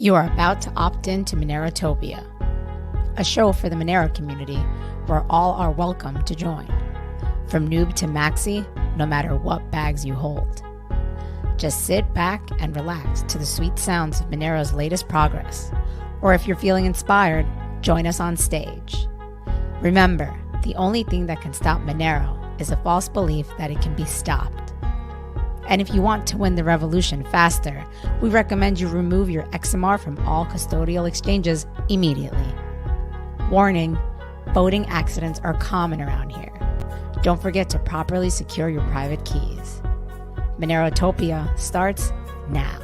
You are about to opt in to Monerotopia, a show for the Monero community where all are welcome to join. From noob to maxi, no matter what bags you hold. Just sit back and relax to the sweet sounds of Monero's latest progress. Or if you're feeling inspired, join us on stage. Remember, the only thing that can stop Monero is a false belief that it can be stopped. And if you want to win the revolution faster, we recommend you remove your XMR from all custodial exchanges immediately. Warning, voting accidents are common around here. Don't forget to properly secure your private keys. Monerotopia starts now.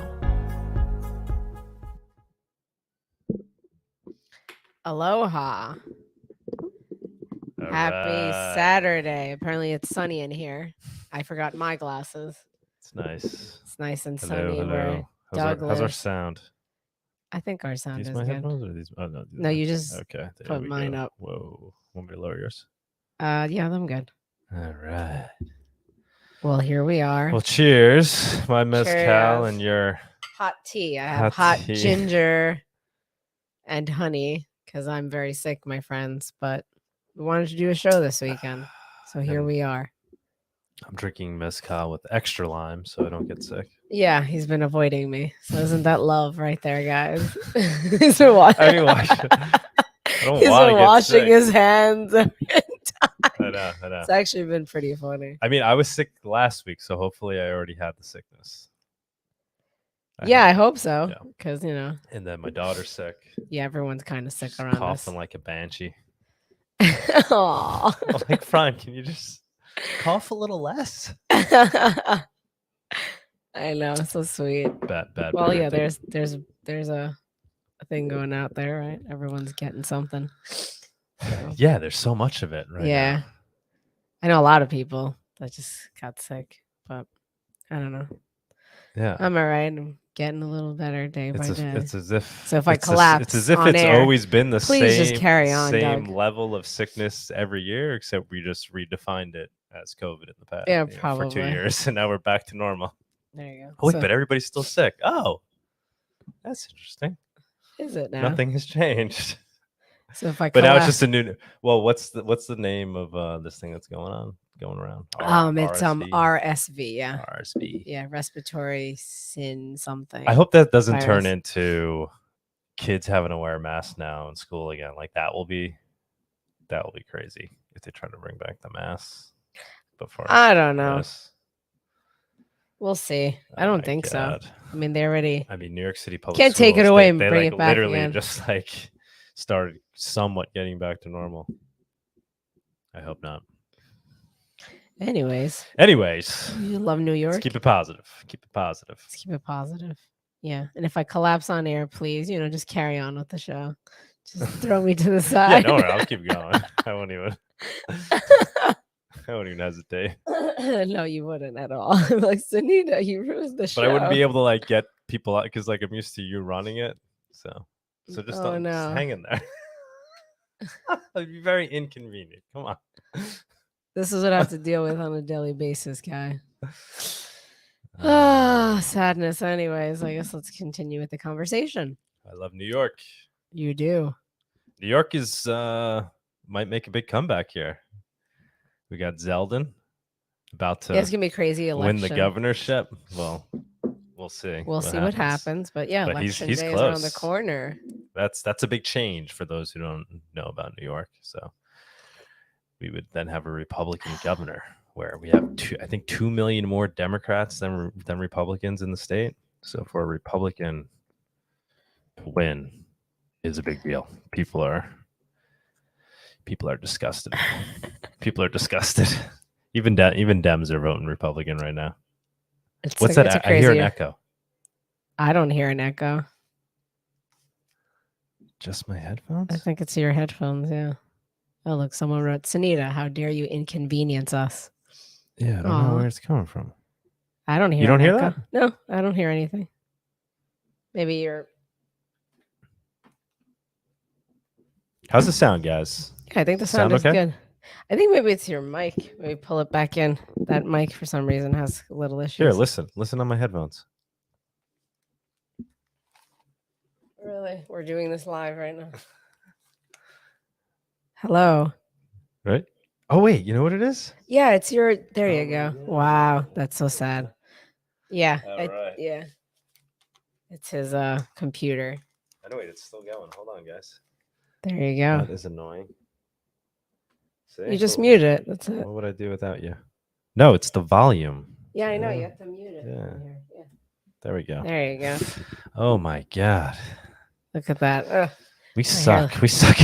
Aloha. Happy Saturday. Apparently it's sunny in here. I forgot my glasses. It's nice. It's nice and Hello, sunny. hello. How's our sound? I think our sound These is my good. headphones or these? Oh, No, you just okay. put mine up. Whoa. Want me to lower yours? Yeah, I'm good. All right. Well, here we are. Well, cheers. My mezcal Cheers. and your Hot tea. I have hot tea. ginger and honey because I'm very sick, my friends. But we wanted to do a show this weekend. So here we are. I'm drinking mezcal with extra lime so I don't get sick. Yeah, he's been avoiding me. So isn't that love right there, guys? He's been washing. I mean, I don't He's want been to get washing sick. his hands every time. I know. It's actually been pretty funny. I mean, I was sick last week, so hopefully I already had the sickness. I hope so. Because, you know. And then my daughter's sick. Yeah, everyone's kind of sick She's around coughing us. like a banshee. Aww. I'm like, Fran, can you just cough a little less? I know, so sweet. Bad. Well, yeah, there's a thing going out there, right? Everyone's getting something. So. Yeah, there's so much of it right now. I know a lot of people that just got sick, but I don't know. Yeah, I'm all right. I'm getting a little better day by day. It's as if so if I collapse, it's as if on it's air, always been the please same, just carry on, same Doug. level of sickness every year, except we just redefined it as COVID in the past. Yeah, probably for 2 years, and now we're back to normal. There you go. Oh, wait, but everybody's still sick. Oh, that's interesting. Is it now? Nothing has changed. So if I but now it's just a new. Well, what's the name of this thing that's going around? It's RSV. Yeah. RSV. Yeah, respiratory sin something. I hope that doesn't virus. turn into kids having to wear masks now in school again. Like that will be crazy if they try to bring back the masks before. I don't know. We'll see. I don't think God. so. I mean, they already. I mean, New York City public can't schools, take it away and they bring like it back literally again. just like started somewhat getting back to normal. I hope not. Anyways, you love New York. Let's keep it positive. Let's keep it positive. Yeah, and if I collapse on air, please, just carry on with the show. Just throw me to the side. Yeah, no, I'll keep going. I won't even hesitate. No, you wouldn't at all. I'm like, Sunita, you ruined the show. But I wouldn't be able to like get people out because like I'm used to you running it. So just just hang in there. It'd be very inconvenient. Come on. This is what I have to deal with on a daily basis, Kai. Sadness. Anyways, I guess let's continue with the conversation. I love New York. You do. New York is might make a big comeback here. We got Zeldin about to it's gonna be crazy election. win the governorship. Well, we'll see. We'll see what happens. But yeah, election he's day close. is around the corner. That's a big change for those who don't know about New York. So we would then have a Republican governor where we have 2 million more Democrats than Republicans in the state. So for a Republican to win is a big deal. People are disgusted. People are disgusted. Even Dems are voting Republican right now. What's that? I hear an echo. I don't hear an echo. Just my headphones? I think it's your headphones, yeah. Oh, look, someone wrote, Sunita, how dare you inconvenience us? Yeah, I don't know where it's coming from. I don't hear. You don't hear that? No, I don't hear anything. Maybe you're. How's the sound, guys? I think the sound is good. I think maybe it's your mic. Maybe pull it back in. That mic, for some reason, has a little issues. Here, listen on my headphones. really. We're doing this live right now. Hello. Right? Oh wait, you know what it is? Yeah, it's your. There you go. Wow, that's so sad. Yeah. Right. Yeah. It's his computer. I know. Wait, it's still going. Hold on, guys. There you go. That is annoying. See? You just mute it. That's it. What would I do without you? No, it's the volume. Yeah, I know. You have to mute it. Yeah. Yeah. There we go. There you go. Oh my god. Look at that. Ugh. We suck. We suck.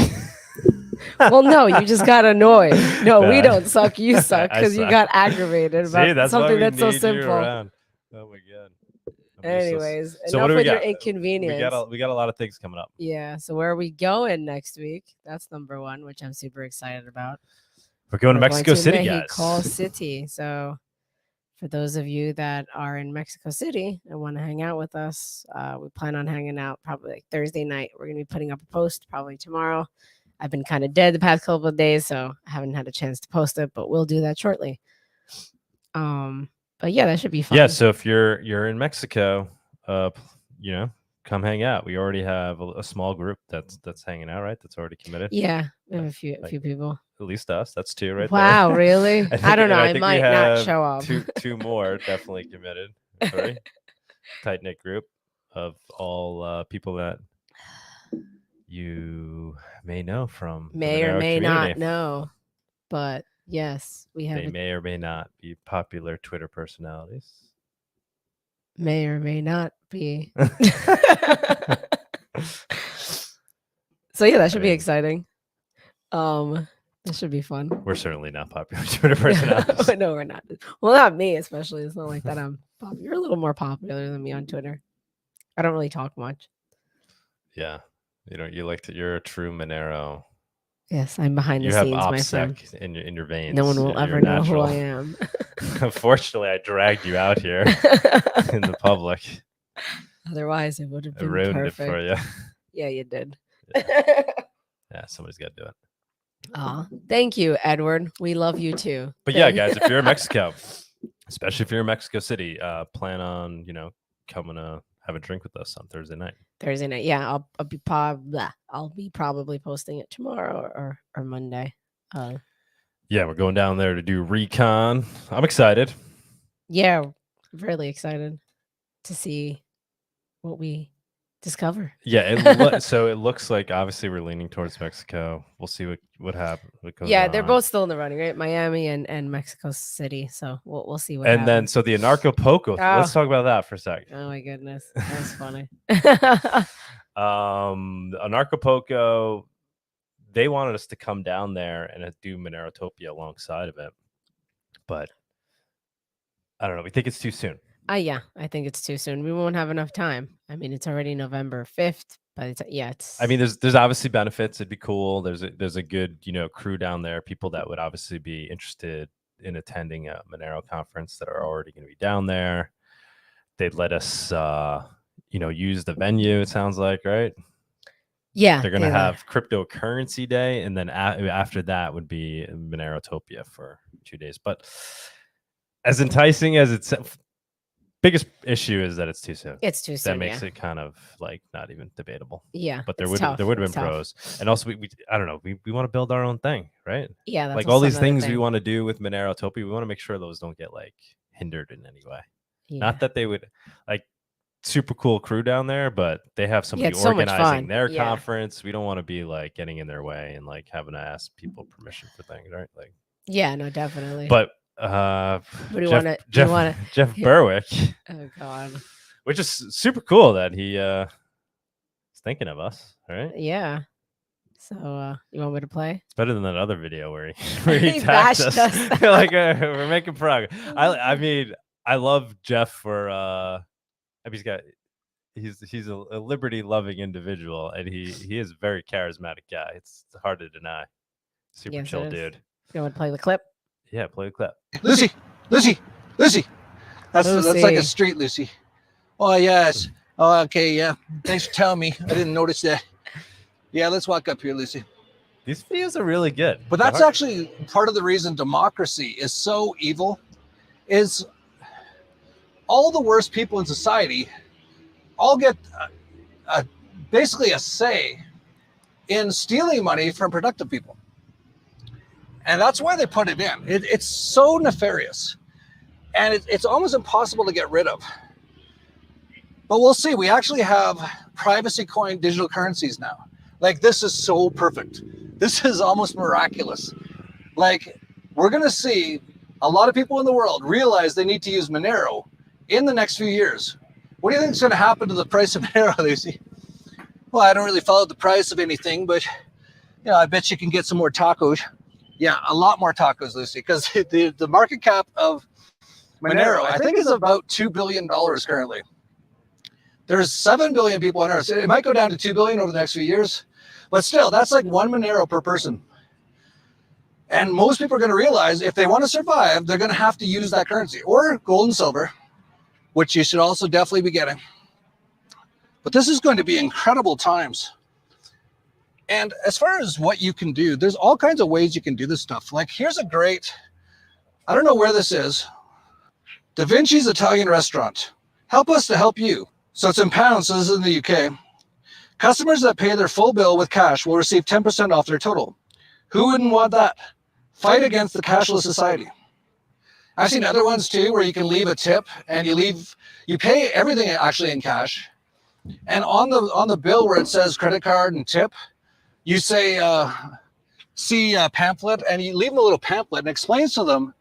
Well, no, you just got annoyed. No, we Bad. don't suck. You suck I because you suck. got aggravated about See, that's something why we that's so need you simple. around. Oh my god. I'm useless. Anyways, So enough what do we with your got? inconvenience. We got a lot of things coming up. Yeah. So where are we going next week? That's number one, which I'm super excited about. We're going to Mexico City, Mexico guys. City. So for those of you that are in Mexico City and want to hang out with us, we plan on hanging out probably like Thursday night. We're going to be putting up a post probably tomorrow. I've been kind of dead the past couple of days, so I haven't had a chance to post it, but we'll do that shortly. But yeah, that should be fun. Yeah, so if you're in Mexico, you know, come hang out. We already have a small group that's hanging out, right? That's already committed. Yeah, we have a few people. At least us. That's two right wow, there. really? I don't know. I think might we not have show up. two more definitely committed. Sorry. Tight-knit group of all people that you may know from may the or Monero may community. not know, but yes, we have. They may or may not be popular Twitter personalities. May or may not be. So yeah, that should be exciting. This should be fun. We're certainly not popular Twitter personalities. No, we're not. Well, not me, especially. It's not like that. I'm popular. You're a little more popular than me on Twitter. I don't really talk much. Yeah, you're a true Monero. Yes, I'm behind the you scenes, have my friend. OPSEC in your veins. No one will ever know who I am. Unfortunately, I dragged you out here in the public. Otherwise, it would have been ruined perfect. it for you. Yeah, you did. Yeah, somebody's got to do it. Oh, thank you, Edward. We love you too. But yeah, guys, if you're in Mexico, especially if you're in Mexico City, plan on coming to have a drink with us on Thursday night. Thursday night, yeah. I'll be probably posting it tomorrow or Monday. Yeah, we're going down there to do recon. I'm excited. Yeah, really excited to see what we discover. Yeah, so it looks like obviously we're leaning towards Mexico. We'll see what happens. Yeah, they're both still in the running, right? Miami and Mexico City. So we'll see what. And happens. then so the Anarcho-Poco. Let's talk about that for a second. Oh my goodness, that was funny. Anarcho-Poco, they wanted us to come down there and do Monerotopia alongside of it, but I don't know. We think it's too soon. Yeah, I think it's too soon. We won't have enough time. I mean, it's already November 5th. By the time, it's. I mean, there's obviously benefits. It'd be cool. There's a good crew down there. People that would obviously be interested in attending a Monero conference that are already going to be down there. They'd let us, use the venue. It sounds like, right? Yeah, they're going to have cryptocurrency day, and then after that would be Monerotopia for 2 days. But as enticing as it's. Biggest issue is that it's too soon. It's too soon. That makes it kind of like not even debatable. Yeah, but there would have been pros, and also we I don't know, we want to build our own thing, right? Yeah, that's like all these things we want to do with Monerotopia. We want to make sure those don't get like hindered in any way. Yeah. Not that they would like super cool crew down there, but they have somebody organizing their conference. We don't want to be like getting in their way and like having to ask people permission for things, right? Like yeah, no, definitely. But Jeff Berwick. Oh God. Which is super cool that he is thinking of us, right? Yeah. So you want me to play? It's better than that other video where he tagged us. Like we're making progress. I mean, I love Jeff for I mean, he's a liberty loving individual, and he is a very charismatic guy. It's hard to deny. Super chill dude. You want to play the clip? Yeah, play the clip. Lucy. That's like a street Lucy. Oh yes. Oh okay, yeah. Thanks for telling me. I didn't notice that. Yeah, let's walk up here, Lucy. These videos are really good. But that's actually part of the reason democracy is so evil, is all the worst people in society all get basically a say in stealing money from productive people. And that's why they put it in. It's so nefarious. And it's almost impossible to get rid of. But we'll see. We actually have privacy coin digital currencies now. Like, this is so perfect. This is almost miraculous. Like, we're going to see a lot of people in the world realize they need to use Monero in the next few years. What do you think is going to happen to the price of Monero, Lucy? Well, I don't really follow the price of anything, but I bet you can get some more tacos. Yeah, a lot more tacos, Lucy, because the market cap of Monero, I think, is about $2 billion currently. There's 7 billion people on Earth. It might go down to 2 billion over the next few years, but still, that's like 1 Monero per person. And most people are going to realize if they want to survive, they're going to have to use that currency or gold and silver, which you should also definitely be getting. But this is going to be incredible times. And as far as what you can do, there's all kinds of ways you can do this stuff. Like, here's a great, I don't know where this is. Da Vinci's Italian Restaurant. Help us to help you. So it's in pounds, so this is in the UK. Customers that pay their full bill with cash will receive 10% off their total. Who wouldn't want that? Fight against the cashless society. I've seen other ones too, where you can leave a tip and you pay everything actually in cash. And on the bill where it says credit card and tip, you say, see a pamphlet, and you leave them a little pamphlet and explains to them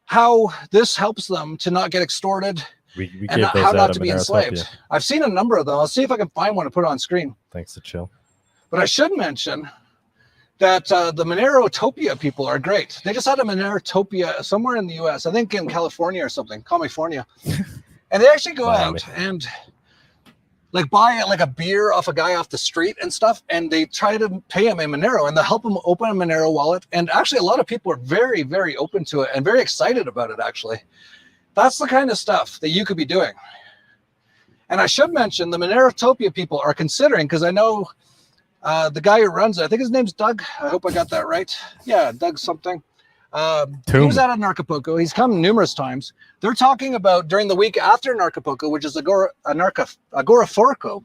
how this helps them to not get extorted and how not to be enslaved. I've seen a number of them. I'll see if I can find one to put on screen. Thanks to Chill. But I should mention that the Monerotopia people are great. They just had a Monerotopia somewhere in the US, I think in California or something, California. And they actually go out and like buy like a beer off a guy off the street and stuff, and they try to pay him in Monero, and they'll help him open a Monero wallet. And actually a lot of people are very, very open to it and very excited about it, actually. That's the kind of stuff that you could be doing. And I should mention the Monerotopia people are considering, because I know the guy who runs it, I think his name's Doug. I hope I got that right. Yeah, Doug something. He was out of Acapulco. He's come numerous times. They're talking about during the week after Acapulco, which is Agoraphobico,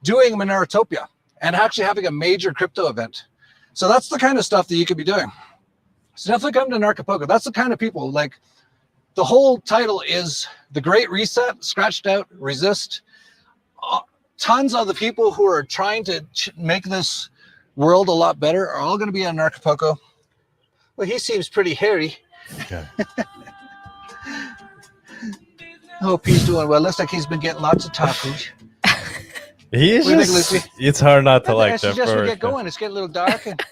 doing Monerotopia and actually having a major crypto event. So that's the kind of stuff that you could be doing. So definitely come to Acapulco. That's the kind of people, like, the whole title is The Great Reset, Scratched Out, Resist. Tons of the people who are trying to make this world a lot better are all going to be on Acapulco. Well, he seems pretty hairy. Okay. Hope he's doing well. Looks like he's been getting lots of tacos. He is just, it's hard not to like Jeff Berwick. We get going. It's getting a little dark, and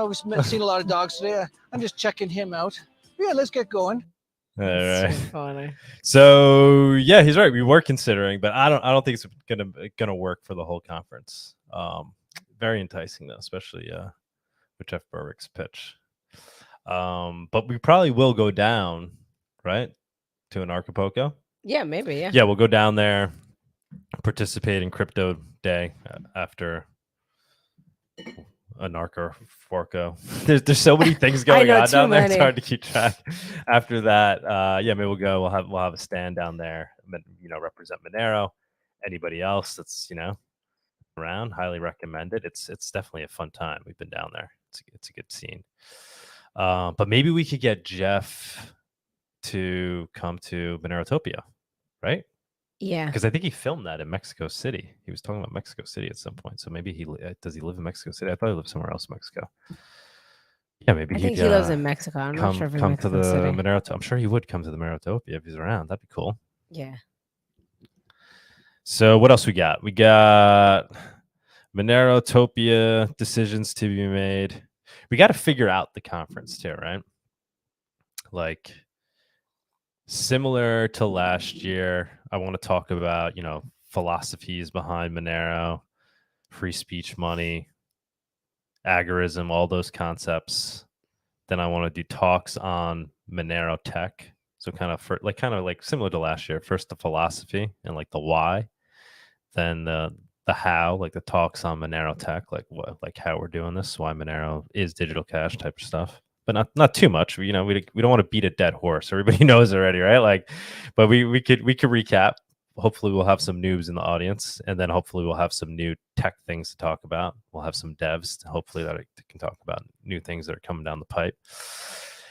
we've seen a lot of dogs today. I'm just checking him out. Yeah, let's get going. All right. So funny. So yeah, he's right. We were considering, but I don't think it's gonna work for the whole conference. Very enticing though, especially with Jeff Berwick's pitch. But we probably will go down, right, to an Acapulco. Yeah, maybe. Yeah. Yeah, we'll go down there, participate in Crypto Day after Anarcho-Forco. There's so many things going on down there. It's hard to keep track. After that, yeah, maybe we'll go. We'll have a stand down there. Represent Monero. Anybody else that's around, highly recommend it. It's definitely a fun time. We've been down there. It's a good scene. But maybe we could get Jeff to come to Monerotopia, right? Yeah, because I think he filmed that in Mexico City. He was talking about Mexico City at some point. So maybe does he live in Mexico City? I thought he lived somewhere else in Mexico. Yeah, maybe I think he lives in Mexico. I'm not sure if he's come to the Monerotopia. I'm sure he would come to the Monerotopia if he's around. That'd be cool. Yeah. So what else we got? We got Monerotopia decisions to be made. We got to figure out the conference too, right? Like, similar to last year, I want to talk about, philosophies behind Monero, free speech money, agorism, all those concepts. Then I want to do talks on Monero tech. So kind of like similar to last year. First the philosophy and like the why, then the how, like the talks on Monero tech, like how we're doing this, why Monero is digital cash type of stuff. But not too much. We don't want to beat a dead horse. Everybody knows already, right? Like, but we could recap hopefully we'll have some noobs in the audience, and then hopefully we'll have some new tech things to talk about. We'll have some devs, hopefully, that can talk about new things that are coming down the pipe.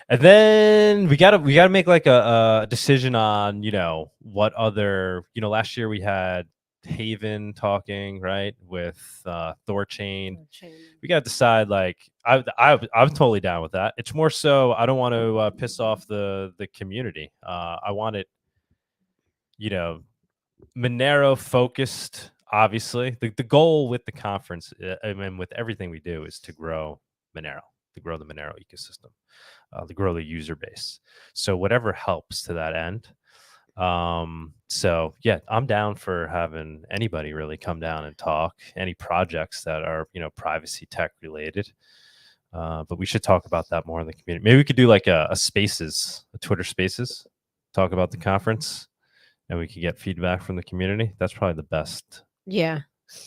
And then we gotta make like a decision on, what other, last year we had Haven talking, right, with Thorchain. We got to decide, like, I'm totally down with that. It's more so I don't want to piss off the community. I want it, Monero focused. Obviously, the goal with the conference and with everything we do is to grow Monero, to grow the Monero ecosystem, to grow the user base. So whatever helps to that end. So yeah, I'm down for having anybody really come down and talk, any projects that are, privacy tech related. But we should talk about that more in the community. Maybe we could do like a Twitter spaces, talk about the conference, and we could get feedback from the community. That's probably the best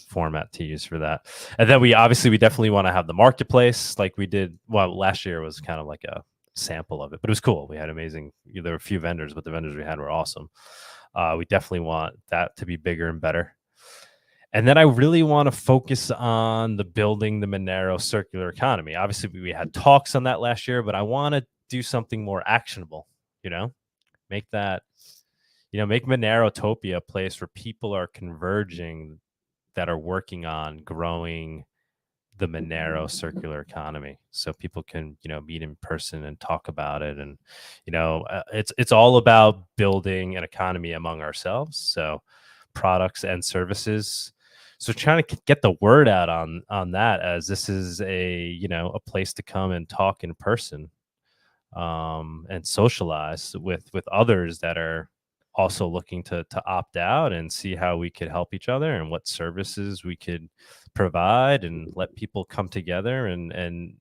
format to use for that. And then we definitely want to have the marketplace like we did. Well, last year was kind of like a sample of it, but it was cool. We had amazing, there were a few vendors, but the vendors we had were awesome. We definitely want that to be bigger and better. And then I really want to focus on building the Monero circular economy. Obviously we had talks on that last year, but I want to do something more actionable, make that, make Monerotopia a place where people are converging that are working on growing the Monero circular economy, so people can meet in person and talk about it. And it's all about building an economy among ourselves, so products and services. So trying to get the word out on that, as this is a place to come and talk in person, and socialize with others that are also looking to opt out, and see how we could help each other and what services we could provide, and let people come together and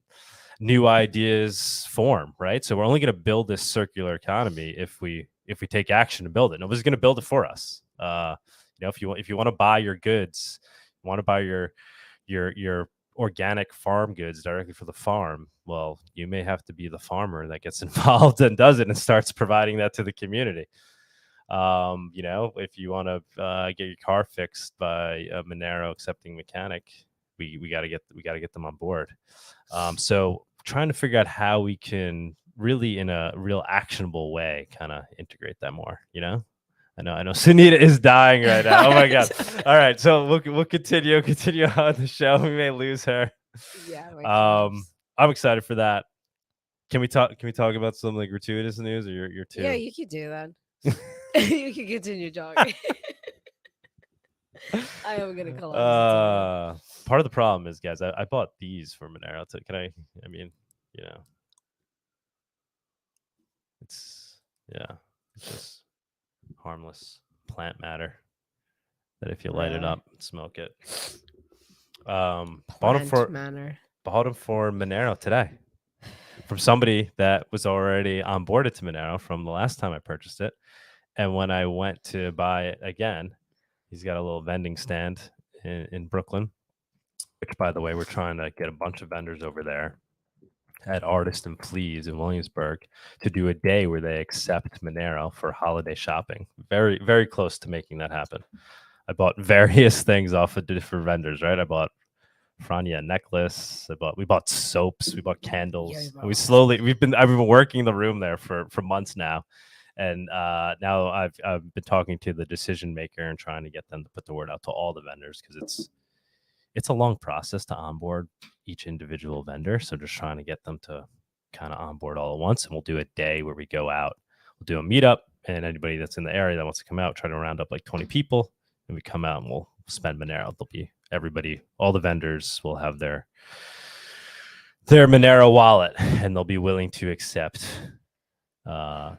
new ideas form, right? So we're only going to build this circular economy if we take action to build it. Nobody's going to build it for us. If you want to buy your goods, you want to buy your organic farm goods directly for the farm, well, you may have to be the farmer that gets involved and does it and starts providing that to the community. If you want to get your car fixed by a Monero accepting mechanic, we got to get them on board. So trying to figure out how we can really, in a real actionable way, kind of integrate that more. I know Sunita is dying right now. Oh my god. All right, so we'll continue on the show. We may lose her. Yeah. I'm excited for that. Can we talk about some like gratuitous news, or your two? Yeah, you could do that. You can continue talking. I am gonna collapse. Part of the problem is, guys, I bought these for Monero. It's just harmless plant matter that if you light it up and smoke it. Bought them for Monero today from somebody that was already onboarded to Monero from the last time I purchased it. And when I went to buy it again, he's got a little vending stand in Brooklyn, which, by the way, we're trying to get a bunch of vendors over there at Artist and Fleas in Williamsburg to do a day where they accept Monero for holiday shopping. Very, very close to making that happen. I bought various things off of different vendors, right? I bought Franya a necklace. We bought soaps. We bought candles. I've been working the room there for months now. And now I've been talking to the decision maker and trying to get them to put the word out to all the vendors, because it's a long process to onboard each individual vendor. So just trying to get them to kind of onboard all at once. And we'll do a day where we go out. We'll do a meetup, and anybody that's in the area that wants to come out, try to round up like 20 people, and we come out and we'll spend Monero. There'll be everybody, all the vendors will have their Monero wallet, and they'll be willing to accept sell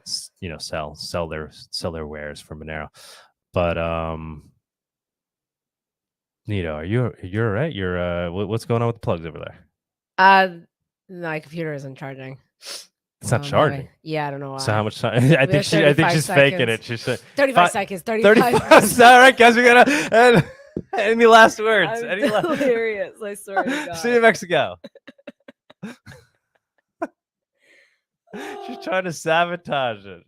their wares for Monero. But Nito, you're right. You're what's going on with the plugs over there? My computer isn't charging. It's not charging. Yeah, I don't know why. So how much time? I think she's faking it. She said 35 seconds. 35. All right, guys, we gotta. Any last words? I'm delirious. I swear to God. See you in Mexico. She's trying to sabotage it.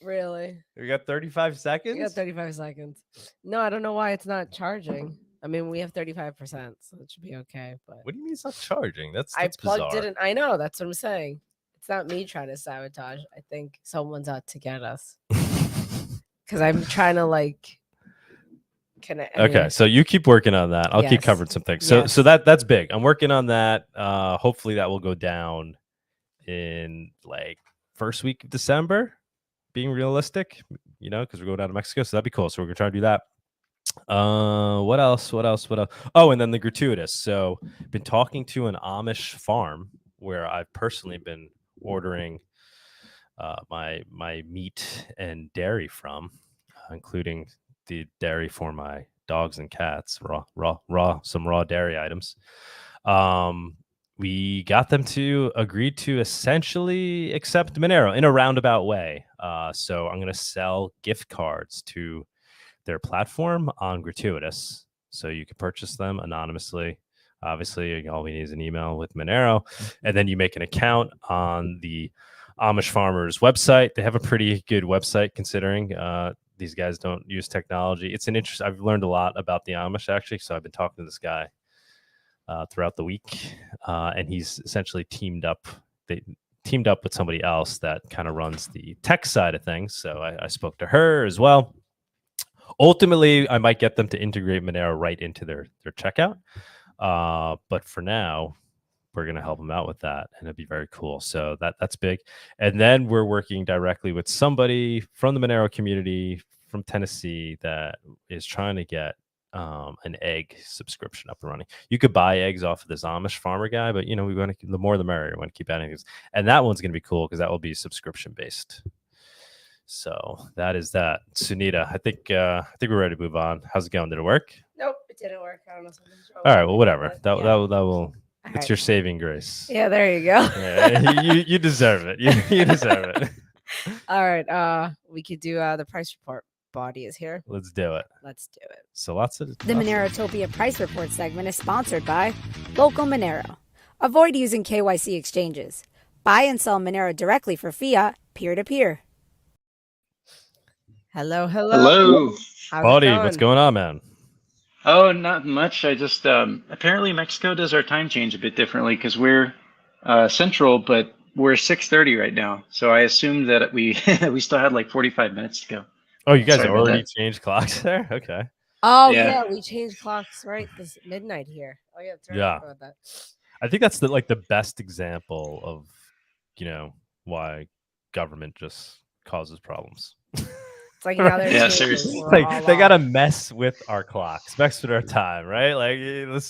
Really? We got 35 seconds. We got 35 seconds. No, I don't know why it's not charging. I mean, we have 35%, so it should be okay. But What do you mean it's not charging? That's I plugged bizarre. it in. I know. That's what I'm saying. It's not me trying to sabotage. I think someone's out to get us because I'm trying to like. Okay, so you keep working on that. I'll keep Yes. covering some things. Yes. So that's big. I'm working on that. Hopefully that will go down in like first week of December. Being realistic, you know, because we're going down to Mexico, so that'd be cool. So we're gonna try to do that. What else? Oh, and then the gratuitous. So been talking to an Amish farm where I've personally been ordering my meat and dairy from, including the dairy for my dogs and cats, some raw dairy items. We got them to agree to essentially accept Monero in a roundabout way. So I'm going to sell gift cards to their platform on gratuitous, so you can purchase them anonymously. Obviously, all we need is an email with Monero, and then you make an account on the Amish farmers website. They have a pretty good website considering these guys don't use technology. It's an interest. I've learned a lot about the Amish actually. So I've been talking to this guy throughout the week, and he's essentially teamed up. They teamed up with somebody else that kind of runs the tech side of things. So I spoke to her as well. Ultimately, I might get them to integrate Monero right into their checkout. But for now, we're going to help them out with that, and it'd be very cool. So that's big. And then we're working directly with somebody from the Monero community from Tennessee that is trying to get an egg subscription up and running. You could buy eggs off of this Amish farmer guy, but you know, we want to, the more the merrier. We want to keep adding things, and that one's going to be cool because that will be subscription based. So that is that. Sunita, I think we're ready to move on. How's it going? Did it work? Nope, it didn't work. I don't know. All right, well, whatever. That will. All It's right. your saving grace. Yeah, there you go. Yeah, you deserve it. You deserve it. All right. We could do the price report. Body is here. Let's do it. Let's do it. So lots of The Monerotopia Price Report segment is sponsored by Local Monero. Avoid using KYC exchanges. Buy and sell Monero directly for fiat, peer-to-peer. Hello. How's Bawdy, it what's going on, man? Oh, not much. I just apparently Mexico does our time change a bit differently because we're central, but we're 6:30 right now. So I assumed that we still had like 45 minutes to go. Oh, you guys Sorry about already that. changed clocks there? Okay. Oh Yeah. yeah, we changed clocks right this midnight here. Oh yeah, that's right. Yeah. I forgot about that. I think that's the best example of, you know, why government just causes problems. It's like now they're Yeah, changing. seriously. We're Like all they gotta off. mess with our clocks, mess with our time, right? Like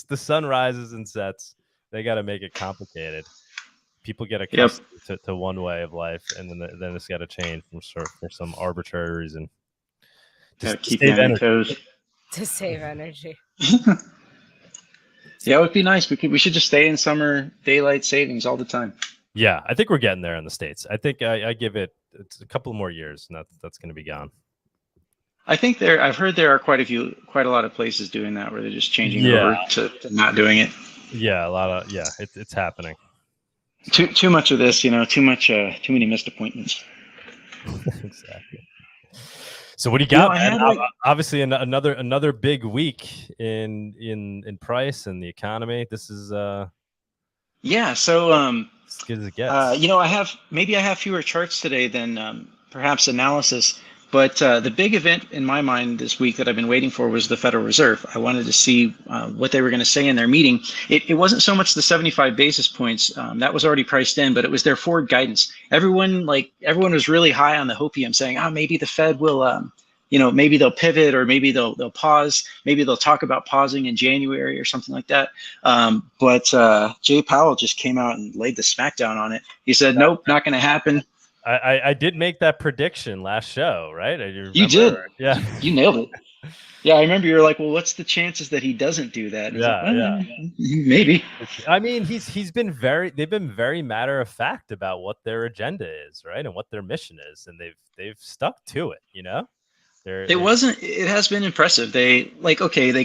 the sun rises and sets. They gotta make it complicated. People get accustomed to one way of life, and then it's got to change for some arbitrary reason. Gotta Just keep save you on your energy. toes. to save energy. Yeah, it would be nice. We should just stay in summer daylight savings all the time. Yeah, I think we're getting there in the States. I think I give it's a couple more years, and that's going to be gone. I think I've heard there are quite a lot of places doing that where they're just changing Yeah. over to not doing it. Yeah, it's happening. Too much of this, too many missed appointments. Exactly. So what do you got, I man? had, like- Obviously, another big week in price and the economy. This is Yeah. So as good as it gets. I have fewer charts today than perhaps analysis, but the big event in my mind this week that I've been waiting for was the Federal Reserve. I wanted to see what they were going to say in their meeting. It wasn't so much the 75 basis points that was already priced in, but it was their forward guidance. Everyone was really high on the hopium, saying, maybe the Fed will, maybe they'll pivot, or maybe they'll pause. Maybe they'll talk about pausing in January or something like that. But Jay Powell just came out and laid the smackdown on it. He said, nope, not going to happen. I did make that prediction last show, right? You did. Yeah. You nailed it. Yeah, I remember you were like, well, what's the chances that he doesn't do that? And I was Yeah, like, maybe. I mean, they've been very matter of fact about what their agenda is, right? And what their mission is, and they've stuck to it, It has been impressive. They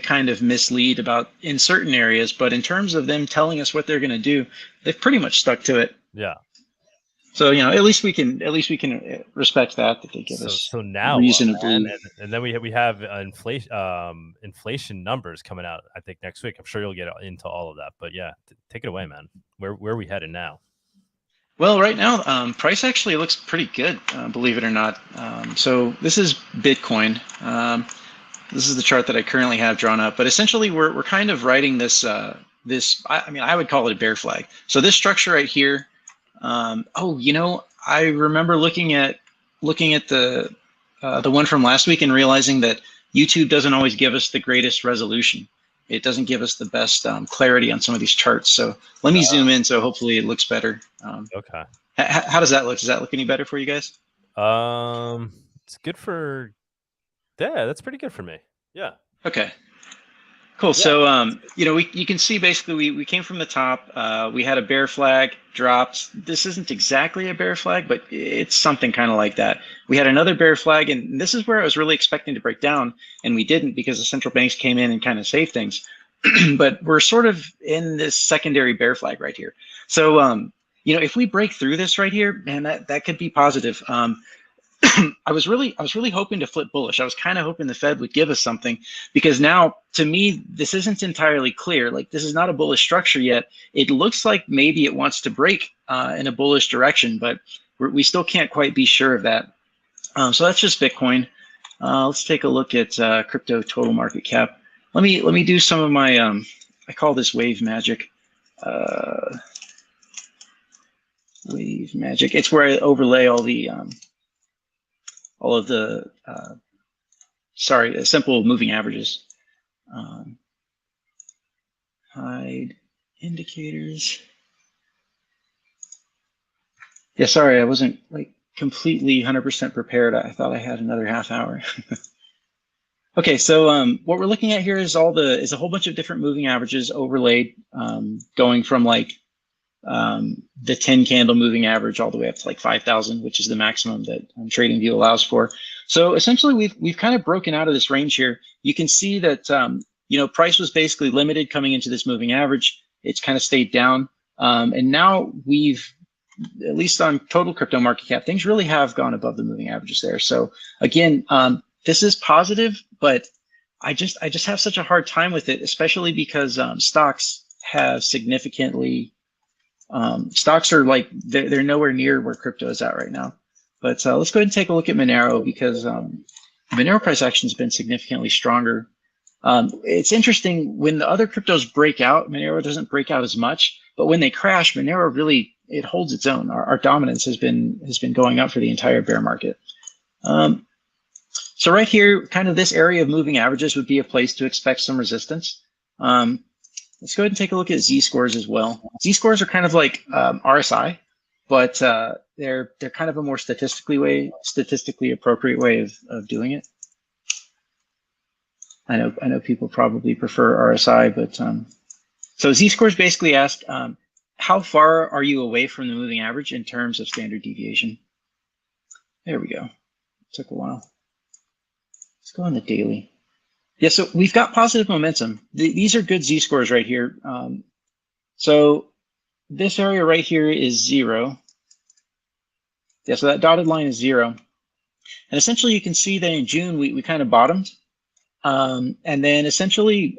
kind of mislead about in certain areas, but in terms of them telling us what they're going to do, they've pretty much stuck to it. Yeah. So at least we can respect that they give us so now reason to man? believe. And then we have inflation numbers coming out, I think, next week. I'm sure you'll get into all of that, but yeah, take it away, man. Where are we headed now? Well, right now, price actually looks pretty good, believe it or not. So this is Bitcoin. This is the chart that I currently have drawn up, but essentially we're kind of riding this I would call it a bear flag. So this structure right here. I remember looking at the one from last week and realizing that YouTube doesn't always give us the greatest resolution. It doesn't give us the best clarity on some of these charts. So let me zoom in, so hopefully it looks better. Okay. How does that look? Does that look any better for you guys? It's good for. Yeah, that's pretty good for me. Yeah. Okay. Cool. Yeah. So, you can see basically we came from the top. We had a bear flag, dropped. This isn't exactly a bear flag, but it's something kind of like that. We had another bear flag, and this is where I was really expecting to break down, and we didn't because the central banks came in and kind of saved things. But we're sort of in this secondary bear flag right here. So, if we break through this right here, man, that could be positive. I was really hoping to flip bullish. I was kind of hoping the Fed would give us something, because now, to me, this isn't entirely clear. Like, this is not a bullish structure yet. It looks like maybe it wants to break in a bullish direction, but we still can't quite be sure of that. So that's just Bitcoin. Let's take a look at crypto total market cap. Let me do some of my I call this wave magic. Wave magic. It's where I overlay all of the simple moving averages. Hide indicators. Yeah, sorry, I wasn't completely 100% prepared. I thought I had another half hour. Okay, so what we're looking at here is a whole bunch of different moving averages overlaid, going from the 10 candle moving average all the way up to 5,000, which is the maximum that TradingView allows for. So essentially, we've kind of broken out of this range here. You can see that price was basically limited coming into this moving average. It's kind of stayed down, and now we've, at least on total crypto market cap, things really have gone above the moving averages there. So again, this is positive, but I just have such a hard time with it, especially because stocks have significantly. Stocks are they're nowhere near where crypto is at right now. But let's go ahead and take a look at Monero, because Monero price action has been significantly stronger. It's interesting, when the other cryptos break out, Monero doesn't break out as much, but when they crash, Monero really, it holds its own. Our dominance has been going up for the entire bear market. So right here, kind of this area of moving averages would be a place to expect some resistance. Let's go ahead and take a look at Z-scores as well. Z-scores are kind of like RSI, but they're kind of a more statistically appropriate way of doing it. I know people probably prefer RSI, but so Z-scores basically ask how far are you away from the moving average in terms of standard deviation. There we go. Took a while. Let's go on the daily. Yeah, so we've got positive momentum. These are good Z-scores right here. So this area right here is 0. Yeah, so that dotted line is 0. And essentially you can see that in June we kind of bottomed. And then essentially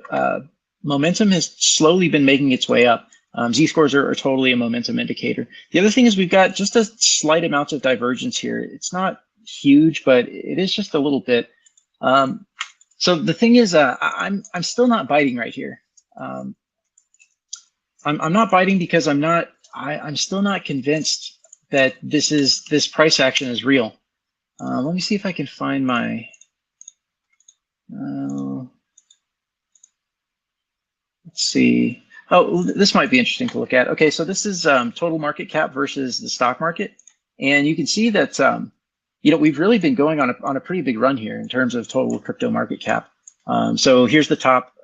momentum has slowly been making its way up. Z-scores are totally a momentum indicator. The other thing is we've got just a slight amount of divergence here. It's not huge, but it is just a little bit. So the thing is, I'm still not biting right here. I'm not biting because I'm still not convinced that this price action is real. Let me see if I can find my. Let's see. Oh, this might be interesting to look at. Okay, so this is total market cap versus the stock market, and you can see that we've really been going on a pretty big run here in terms of total crypto market cap. So here's the top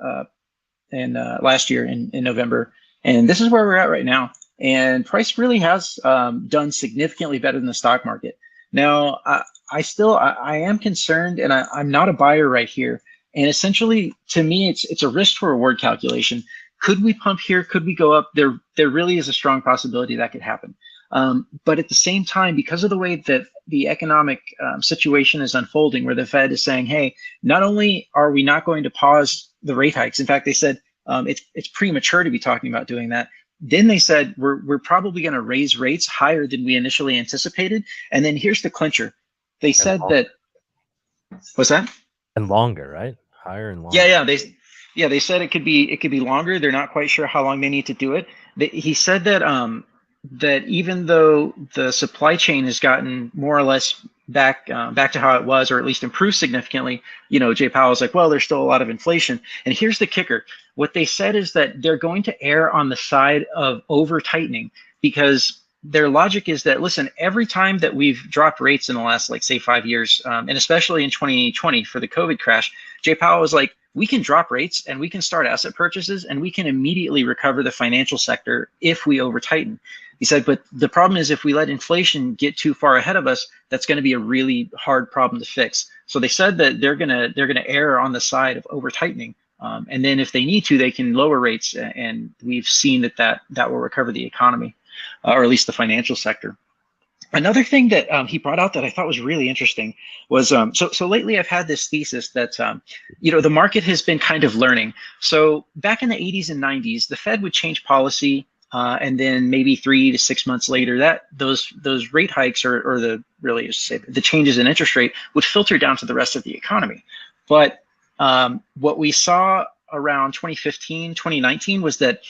in last year in November, and this is where we're at right now. And price really has done significantly better than the stock market. Now, I am concerned, and I'm not a buyer right here. And essentially, to me, it's a risk to reward calculation. Could we pump here? Could we go up? There really is a strong possibility that could happen. But at the same time, because of the way that the economic situation is unfolding, where the Fed is saying, hey, not only are we not going to pause the rate hikes, in fact, they said it's premature to be talking about doing that. Then they said we're probably going to raise rates higher than we initially anticipated. And then here's the clincher. They said that, what's that? And longer, right? Higher and longer. Yeah, they said it could be longer. They're not quite sure how long they need to do it. He said that that even though the supply chain has gotten more or less back to how it was, or at least improved significantly, Jay Powell's like, well, there's still a lot of inflation. And here's the kicker. What they said is that they're going to err on the side of over tightening, because their logic is that, listen, every time that we've dropped rates in the last, like, say, 5 years, and especially in 2020 for the COVID crash, Jay Powell was like, we can drop rates and we can start asset purchases and we can immediately recover the financial sector if we over tighten. He said, but the problem is if we let inflation get too far ahead of us, that's going to be a really hard problem to fix. So they said that they're gonna err on the side of over tightening, and then if they need to, they can lower rates, and we've seen that will recover the economy, or at least the financial sector. Another thing that he brought out that I thought was really interesting was, so lately I've had this thesis that, the market has been kind of learning. So back in the 80s and 90s, the Fed would change policy, and then maybe 3 to 6 months later, those rate hikes or the changes in interest rate would filter down to the rest of the economy. But what we saw around 2015, 2019 was that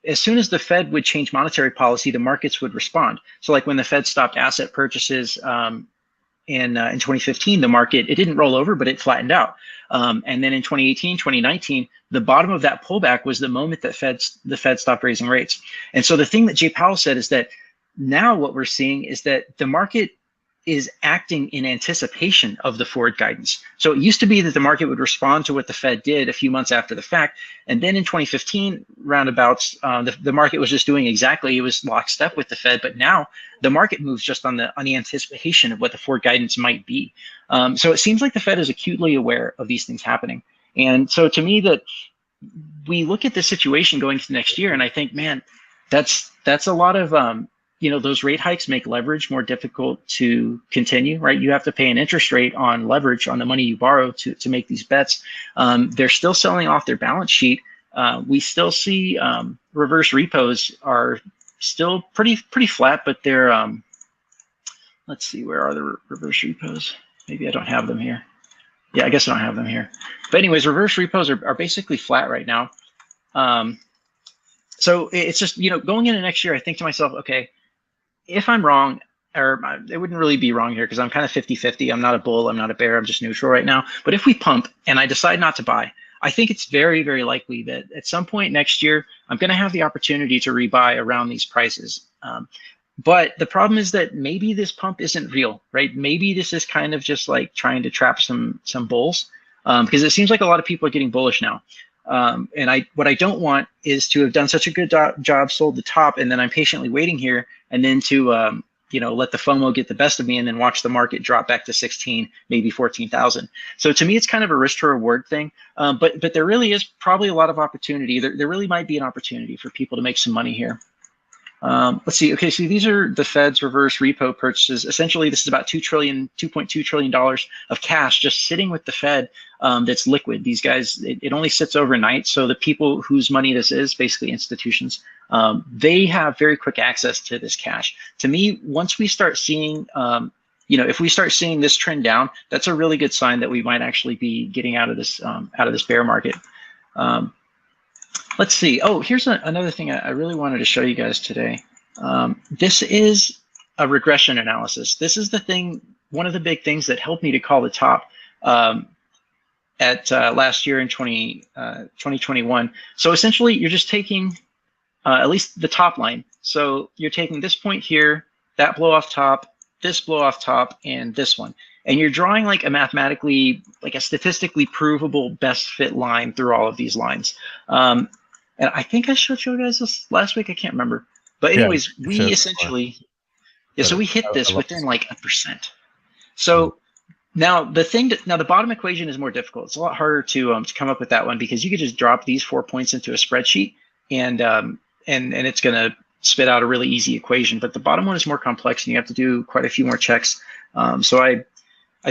as soon as the Fed would change monetary policy, the markets would respond. So like when the Fed stopped asset purchases in 2015, the market, it didn't roll over, but it flattened out. And then in 2018, 2019, the bottom of that pullback was the moment that the Fed stopped raising rates. And so the thing that Jay Powell said is that now what we're seeing is that the market is acting in anticipation of the forward guidance. So it used to be that the market would respond to what the Fed did a few months after the fact. And then in 2015, roundabouts, the market was just doing exactly, it was lockstep with the Fed. But now the market moves just on the anticipation of what the forward guidance might be. So it seems like the Fed is acutely aware of these things happening. And so to me, that we look at the situation going into next year, and I think, man, that's a lot of, those rate hikes make leverage more difficult to continue, right? You have to pay an interest rate on leverage on the money you borrow to make these bets. They're still selling off their balance sheet. We still see reverse repos are still pretty flat, but they're, let's see, where are the reverse repos? Maybe I don't have them here. Yeah, I guess I don't have them here. But anyways, reverse repos are basically flat right now. So it's just, going into next year, I think to myself, okay, if I'm wrong, or it wouldn't really be wrong here because I'm kind of 50-50. I'm not a bull, I'm not a bear, I'm just neutral right now. But if we pump and I decide not to buy, I think it's very, very likely that at some point next year, I'm going to have the opportunity to rebuy around these prices. But the problem is that maybe this pump isn't real, right? Maybe this is kind of just like trying to trap some bulls, because it seems like a lot of people are getting bullish now. And what I don't want is to have done such a good job, sold the top, and then I'm patiently waiting here, and then to let the FOMO get the best of me, and then watch the market drop back to 16, maybe 14,000. So to me, it's kind of a risk to reward thing. But there really is probably a lot of opportunity. There really might be an opportunity for people to make some money here. Let's see. Okay, so these are the Fed's reverse repo purchases. Essentially, this is about $2.2 trillion of cash just sitting with the Fed that's liquid. These guys, it only sits overnight. So the people whose money this is, basically institutions, they have very quick access to this cash. To me, once we start seeing, if we start seeing this trend down, that's a really good sign that we might actually be getting out of this bear market. Let's see. Oh, here's another thing I really wanted to show you guys today. This is a regression analysis. This is one of the big things that helped me to call the top at last year in 2021. So essentially, you're just taking at least the top line. So you're taking this point here, that blow off top, this blow off top, and this one. And you're drawing like a statistically provable best fit line through all of these lines. And I think I showed you guys this last week. I can't remember. But anyways, we essentially, so we hit this within like 1%. So now the bottom equation is more difficult. It's a lot harder to come up with that one, because you could just drop these 4 points into a spreadsheet and it's gonna spit out a really easy equation. But the bottom one is more complex, and you have to do quite a few more checks. So I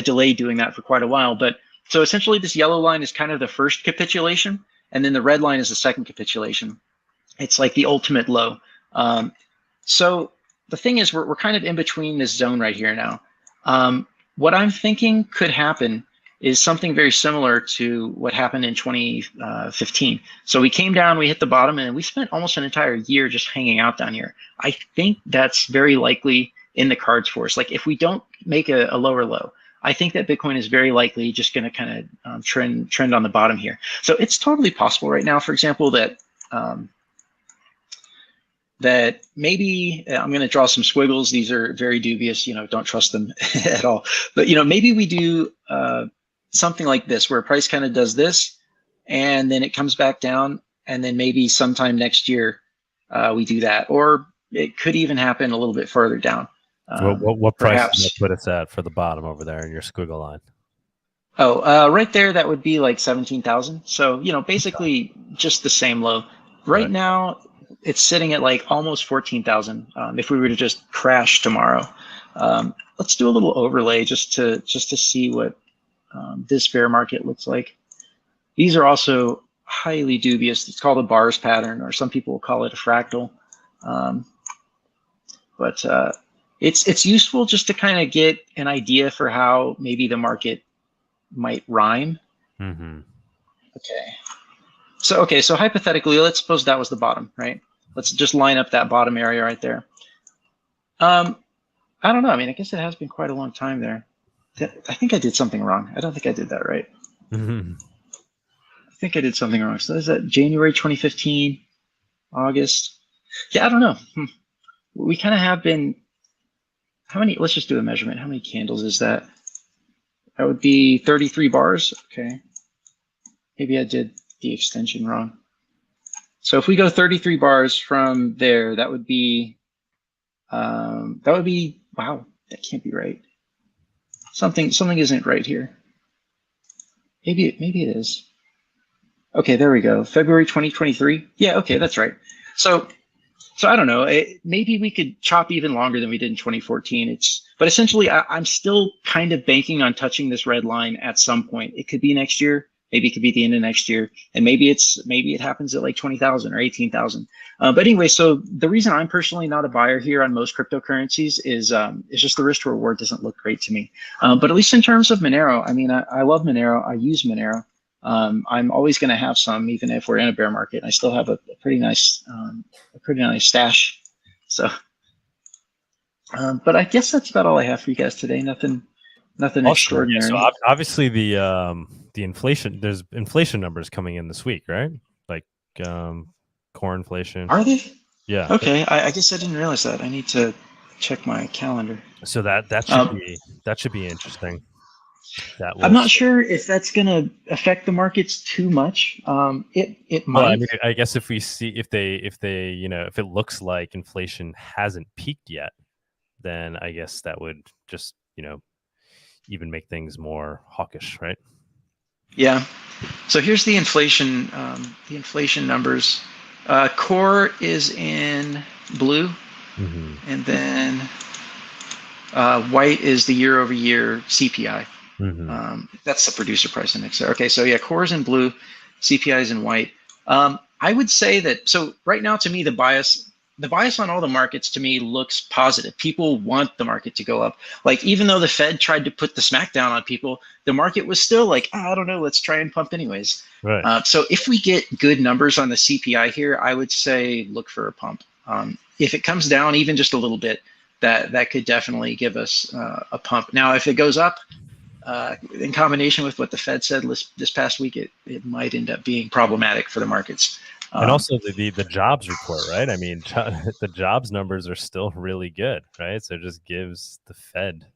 delayed doing that for quite a while. But so essentially, this yellow line is kind of the first capitulation, and then the red line is the second capitulation. It's like the ultimate low. So the thing is, we're kind of in between this zone right here now. What I'm thinking could happen is something very similar to what happened in 2015. So we came down, we hit the bottom, and we spent almost an entire year just hanging out down here. I think that's very likely in the cards for us. Like if we don't make a lower low, I think that Bitcoin is very likely just going to kind of trend on the bottom here. So it's totally possible right now, for example, that that maybe I'm going to draw some squiggles. These are very dubious, don't trust them at all. But, maybe we do something like this, where price kind of does this, and then it comes back down, and then maybe sometime next year we do that. Or it could even happen a little bit further down. What price perhaps. does that put us at for the bottom over there in your squiggle line? Oh, right there, that would be like 17,000. So, basically just the same low. Right now, it's sitting at like almost 14,000. If we were to just crash tomorrow, let's do a little overlay just to see what this bear market looks like. These are also highly dubious. It's called a bars pattern, or some people will call it a fractal. But it's useful just to kind of get an idea for how maybe the market might rhyme. Mm-hmm. Okay. So hypothetically, let's suppose that was the bottom, right? Let's just line up that bottom area right there. I don't know. I mean, I guess it has been quite a long time there. I think I did something wrong. I don't think I did that right. Mm-hmm. I think I did something wrong. So is that January 2015, August? Yeah, I don't know. We kind of have been, let's just do a measurement. How many candles is that? That would be 33 bars. Okay. Maybe I did the extension wrong. So if we go 33 bars from there, that would be, wow, that can't be right. Something isn't right here. Maybe it is. Okay, there we go. February 2023. Yeah, okay, that's right. So I don't know. Maybe we could chop even longer than we did in 2014. But essentially, I'm still kind of banking on touching this red line at some point. It could be next year. Maybe it could be the end of next year, and maybe it happens at like 20,000 or 18,000. But anyway, so the reason I'm personally not a buyer here on most cryptocurrencies is just the risk to reward doesn't look great to me. But at least in terms of Monero, I mean, I love Monero. I use Monero. I'm always going to have some, even if we're in a bear market. I still have a pretty nice stash. So, but I guess that's about all I have for you guys today. Nothing extraordinary. So obviously the inflation, there's inflation numbers coming in this week, right? Like core inflation. Are they? Yeah. Okay. I guess I didn't realize that. I need to check my calendar. So that should be interesting. I'm not sure if that's going to affect the markets too much. It might. Well, I mean, I guess if we see if it looks like inflation hasn't peaked yet, then I guess that would just even make things more hawkish, right? Yeah. So here's the inflation numbers. Core is in blue, mm-hmm. and then white is the year-over-year CPI. Mm-hmm. That's the producer price index there. Okay, so yeah, core is in blue, CPI is in white. I would say that, so right now to me, the bias on all the markets to me looks positive. People want the market to go up. Like even though the Fed tried to put the smackdown on people, the market was still like, I don't know, let's try and pump anyways. Right. So if we get good numbers on the CPI here, I would say look for a pump. If it comes down even just a little bit, that could definitely give us a pump. Now, if it goes up, in combination with what the Fed said this past week, it might end up being problematic for the markets. And also the jobs report, right? I mean, the jobs numbers are still really good, right? So it just gives the Fed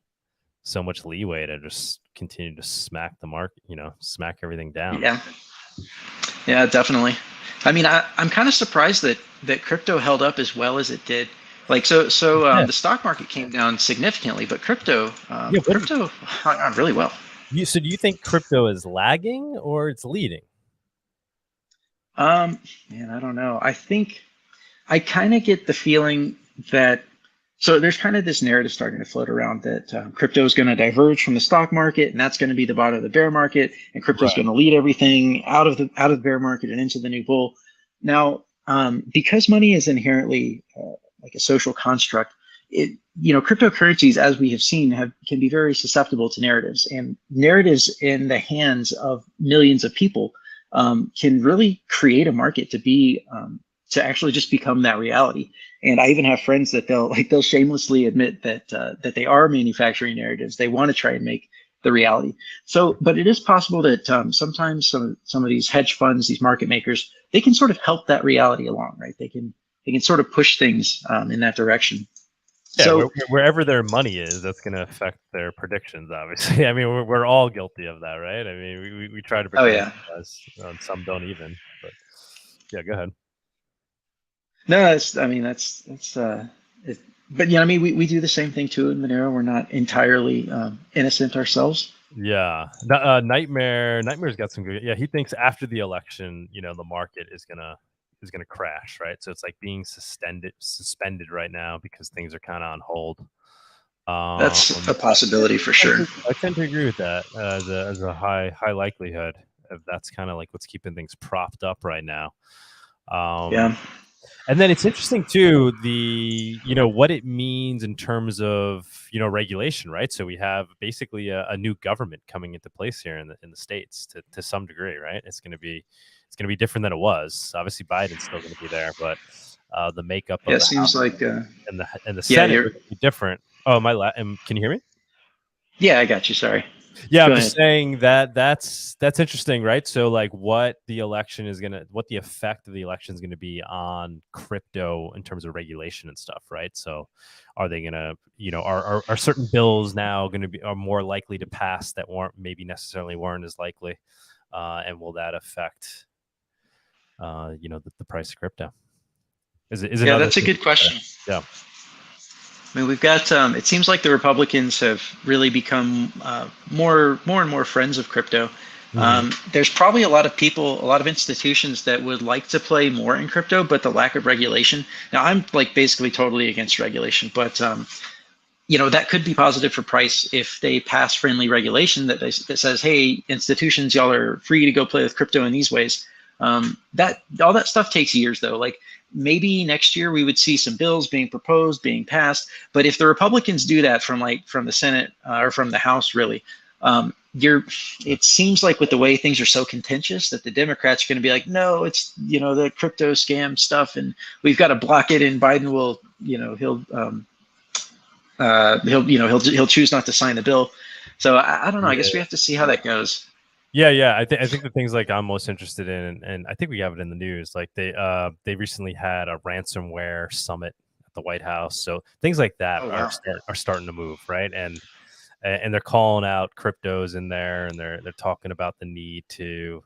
so much leeway to just continue to smack the market, smack everything down. Yeah, definitely. I mean, I'm kind of surprised that crypto held up as well as it did. Like the stock market came down significantly, but crypto hung on really well. So do you think crypto is lagging or it's leading? Man, I don't know. I think I kind of get the feeling that, so there's kind of this narrative starting to float around that crypto is going to diverge from the stock market, and that's going to be the bottom of the bear market, and crypto is going to lead everything out of the bear market and into the new bull. Now, because money is inherently like a social construct, cryptocurrencies, as we have seen, can be very susceptible to narratives, and narratives in the hands of millions of people can really create a market to actually just become that reality. And I even have friends that they'll shamelessly admit that they are manufacturing narratives. They want to try and make the reality. So, but it is possible that sometimes some of these hedge funds, these market makers, they can sort of help that reality along, right? They can sort of push things in that direction. Yeah, so wherever their money is, that's going to affect their predictions. Obviously, I mean, we're all guilty of that, right? I mean, we try to predict, some don't even. But yeah, go ahead. No, but yeah, I mean, we do the same thing too in Monero. We're not entirely innocent ourselves. Yeah, Nightmare's got some good. Yeah, he thinks after the election, the market is gonna crash, right? So it's like being suspended right now because things are kind of on hold. That's a possibility for sure. I tend to agree with that as a high likelihood. That's kind of like what's keeping things propped up right now. Yeah. And then it's interesting too, what it means in terms of, regulation, right? So we have basically a new government coming into place here in the States to some degree, right? It's going to be different than it was. Obviously Biden's still going to be there, but the makeup of the seems House like and the Senate would be different. Oh, can you hear me? Yeah, I got you. Sorry. Yeah, I'm just saying that's interesting, right? So like what the effect of the election is gonna be on crypto in terms of regulation and stuff, right? So are they gonna, are certain bills now are more likely to pass that weren't as likely? And will that affect the price of crypto? That's a good question. Yeah. I mean, we've got, it seems like the Republicans have really become more and more friends of crypto. There's probably a lot of institutions that would like to play more in crypto, but the lack of regulation. Now, I'm like basically totally against regulation, but that could be positive for price if they pass friendly regulation that says, hey, institutions, y'all are free to go play with crypto in these ways. That all that stuff takes years though. Like maybe next year we would see some bills being proposed, being passed. But if the Republicans do that from the Senate or from the House, really, it seems like with the way things are so contentious that the Democrats are going to be like, no, it's the crypto scam stuff, and we've got to block it. And Biden will, he'll choose not to sign the bill. So I don't know. I guess we have to see how that goes. Yeah. I think the things like I'm most interested in, and I think we have it in the news, like they recently had a ransomware summit at the White House. So things like that are starting to move, right? And they're calling out cryptos in there, and they're talking about the need to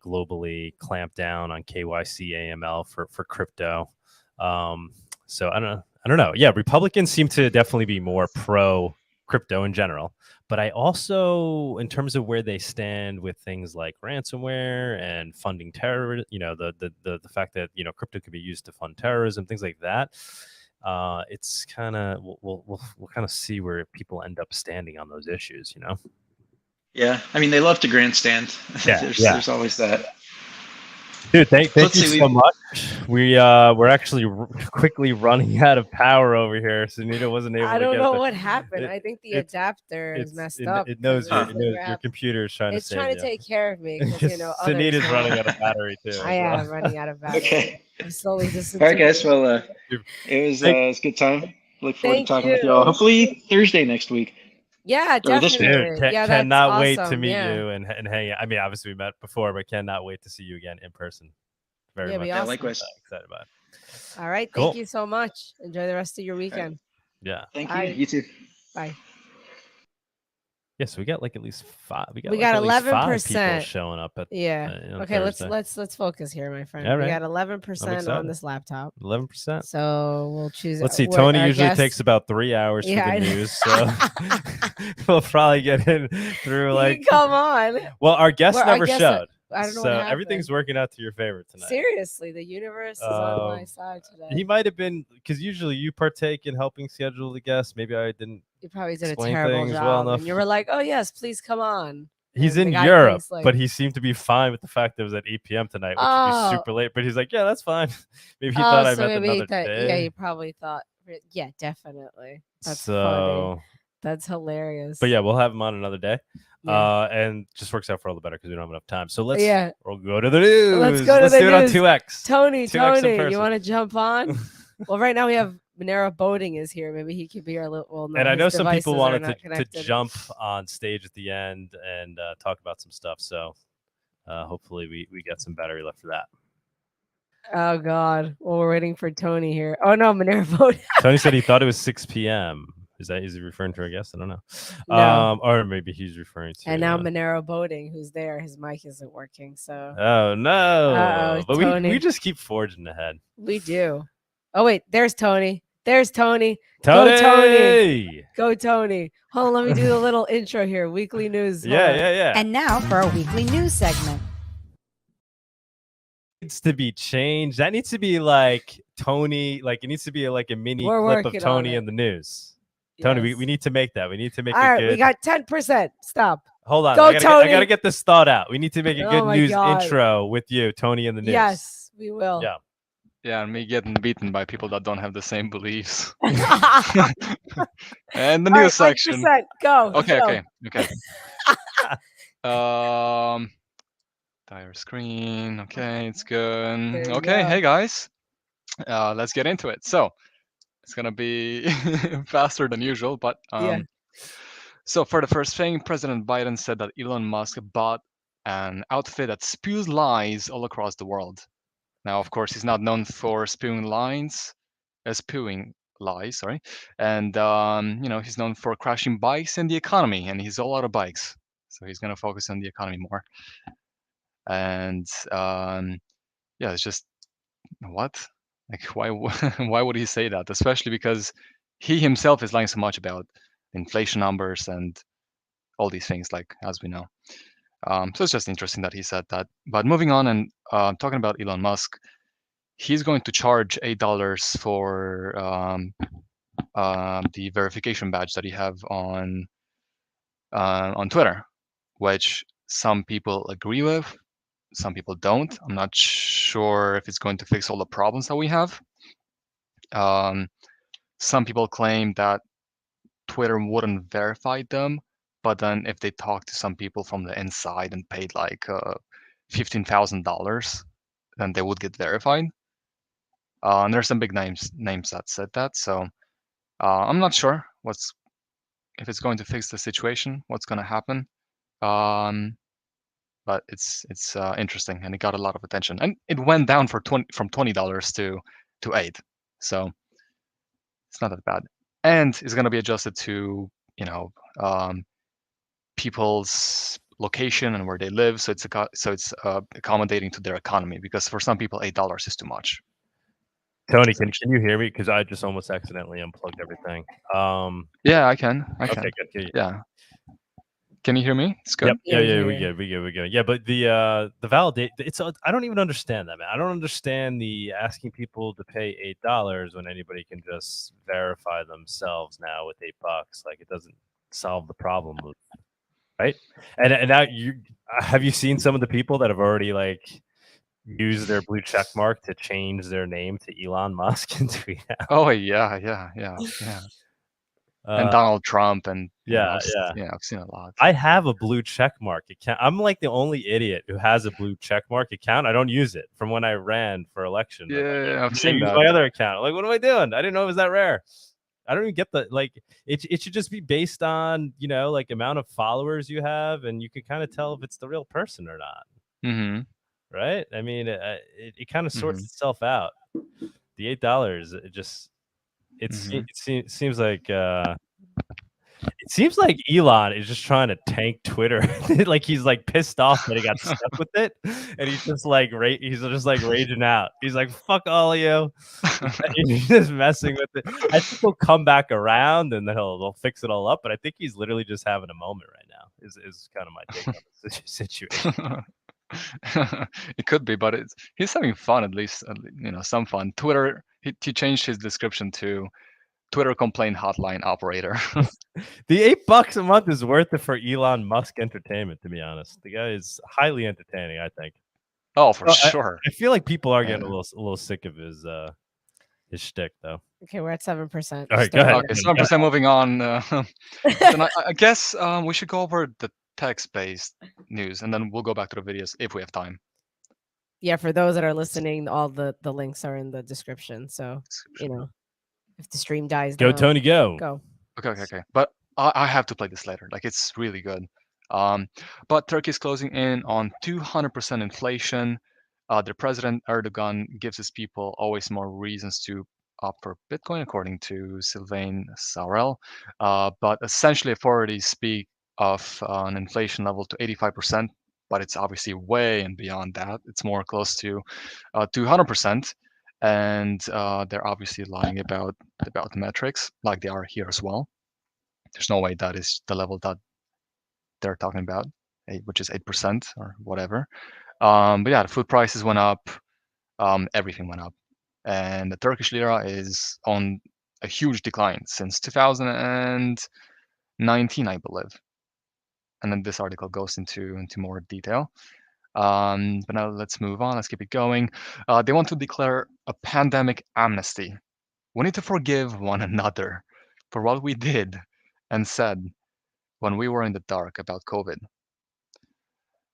globally clamp down on KYC AML for crypto. So I don't know. Yeah, Republicans seem to definitely be more pro crypto in general. But I also, in terms of where they stand with things like ransomware and funding terror, the fact that crypto could be used to fund terrorism, things like that. It's kind of we'll kind of see where people end up standing on those issues. Yeah, I mean they love to grandstand. There's always that. Dude, thank you so much. We're actually quickly running out of power over here. So Nita wasn't able to get I don't know what happened. I think the adapter is messed up. It knows your computer is trying to save you. It's trying to take care of me. Sunita's running out of battery too. I am running out of battery. Okay. I'm slowly just. All right, guys. Well, it was a good time. Look forward to talking with you all. Hopefully Thursday next week. Yeah, definitely. Cannot wait to meet you and hang out. I mean, obviously we met before, but cannot wait to see you again in person. Very much. Yeah, likewise. Excited about it. All right. Thank you so much. Enjoy the rest of your weekend. Yeah. Thank you. You too. Bye. Yeah, so we got like at least 5. We got 11% people showing up at. Okay, let's focus here, my friend. We got 11% on this laptop. 11%. So we'll choose. Let's see. Tony usually takes about 3 hours for the news, so we'll probably get in through like. Come on. Well, our guest never showed. I don't know So what happened. everything's working out to your favor tonight. Seriously, the universe is on my side today. He might have been, because usually you partake in helping schedule the guests. Maybe I didn't. You probably did a explain terrible things job, well enough. and you were like, "Oh yes, please come on." He's And in the guy Europe, thinks, like, but he seemed to be fine with the fact that it was at 8 p.m. tonight, which would be super late. But he's like, yeah, that's fine. Maybe he thought I so meant maybe another day. Yeah, he probably thought. Yeah, definitely. That's funny. So, That's hilarious. but yeah, we'll have him on another day. Yeah. And just works out for all the better because we don't have enough time. So we'll go to the Let's news. go to Let's the do it news. on 2X. Tony, 2X in Tony, person. you want to jump on? Well, right now we have Monero Boating is here. Maybe he could be our little. Well, no, And I know his some people devices wanted are not to jump on stage at the end and talk about some stuff. So hopefully we get some battery left for that. Oh God! Well, we're waiting for Tony here. Oh no, Monero Boating. Tony said he thought it was 6 p.m. Is he referring to our guest? I don't know. No. Or maybe he's referring to. And now Monero Boating, who's there, his mic isn't working. So. Oh no! Uh-oh, but Tony. we just keep forging ahead. We do. Oh wait, there's Tony. There's Tony. Tony! Go Tony! Go Tony! Hold on, let me do the little intro here. Weekly news. Hold on. Yeah. And now for our weekly news segment. Needs to be changed. That needs to be like Tony. Like it needs to be like a mini clip of Tony in the news. Tony, Yes. we need to make that. We need to make All it right, good. we got 10%. Stop. Hold on. Go, I Tony. gotta get this thought out. We need to make a good Oh my news God. intro with you, Tony, in the news. Yes, we will. Yeah. Yeah, and me getting beaten by people that don't have the same beliefs. And the All news right, section. 1%. Go. Okay. go. Dire screen. Okay, it's good. There you Okay, go. hey guys. Let's get into it. So it's gonna be faster than usual, but Yeah. So for the first thing, President Biden said that Elon Musk bought an outfit that spews lies all across the world. Now, of course, he's not known for spewing lies, sorry. And he's known for crashing bikes and the economy, and he's all out of bikes, so he's gonna focus on the economy more. And it's just what? Like, why? Why would he say that? Especially because he himself is lying so much about inflation numbers and all these things, like as we know. So it's just interesting that he said that. But moving on and talking about Elon Musk, he's going to charge $8 for the verification badge that he have on Twitter, which some people agree with, some people don't. I'm not sure if it's going to fix all the problems that we have. Some people claim that Twitter wouldn't verify them, but then if they talk to some people from the inside and paid like $15,000, then they would get verified. And there's some big names that said that. So I'm not sure if it's going to fix the situation, what's going to happen. But it's interesting, and it got a lot of attention, and it went down from $20 to $8. So it's not that bad, and it's going to be adjusted to people's location and where they live. So it's accommodating to their economy, because for some people $8 is too much. Tony, can you hear me? Because I just almost accidentally unplugged everything. Yeah, I can. Okay, good. Yeah. Can you hear me? It's good. Yep. Yeah, we good. Yeah, but the validate, I don't even understand that, man. I don't understand the asking people to pay $8 when anybody can just verify themselves now with $8. Like, it doesn't solve the problem, right? And now have you seen some of the people that have already like used their blue check mark to change their name to Elon Musk and tweet out? Oh yeah. And Donald Trump and I've seen a lot. I have a blue check mark account. I'm like the only idiot who has a blue check mark account. I don't use it from when I ran for election. Yeah, I've seen that. My other account. Like, what am I doing? I didn't know it was that rare. I don't even get it should just be based on, like amount of followers you have, and you can kind of tell if it's the real person or not. Mm-hmm. Right? I mean, it kind of sorts itself out. The $8, it seems like Elon is just trying to tank Twitter. Like, he's like pissed off that he got stuck with it, and he's just like raging out. He's like, "Fuck all of you!" He's just messing with it. I think he'll come back around and then they'll fix it all up. But I think he's literally just having a moment right now. Is kind of my take on the situation. It could be, but he's having fun at least. Some fun. Twitter. He changed his description to Twitter complaint hotline operator. The $8 a month is worth it for Elon Musk entertainment. To be honest, the guy is highly entertaining. I think. Oh, for I sure. feel like people are getting Yeah. a little sick of his shtick, though. Okay, we're at 7%. All right, go ahead. Okay, 7% moving on. Then I guess we should go over the text-based news, and then we'll go back to the videos if we have time. Yeah, for those that are listening, all the links are in the description. So, if the stream dies Go, down, Tony, go. go. Okay. But I have to play this later. Like, it's really good. But Turkey is closing in on 200% inflation. The President Erdogan gives his people always more reasons to opt for Bitcoin, according to Sylvain Saurel. But essentially, authorities speak of an inflation level to 85%, but it's obviously way and beyond that. It's more close to 200%. And they're obviously lying about the metrics, like they are here as well. There's no way that is the level that they're talking about, which is 8% or whatever. But yeah, the food prices went up, everything went up, and the Turkish lira is on a huge decline since 2019, I believe. And then this article goes into more detail. But now let's move on. Let's keep it going. They want to declare a pandemic amnesty. We need to forgive one another for what we did and said when we were in the dark about COVID.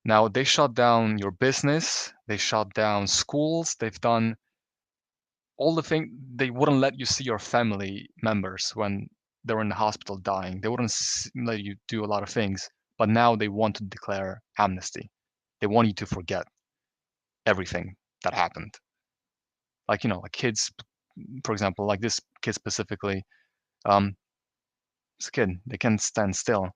Now, they shut down your business, they shut down schools, they've done all the things. They wouldn't let you see your family members when they were in the hospital dying. They wouldn't let you do a lot of things, but now they want to declare amnesty. They want you to forget everything that happened. Like, like kids, for example, like this kid specifically, this kid, they can't stand still.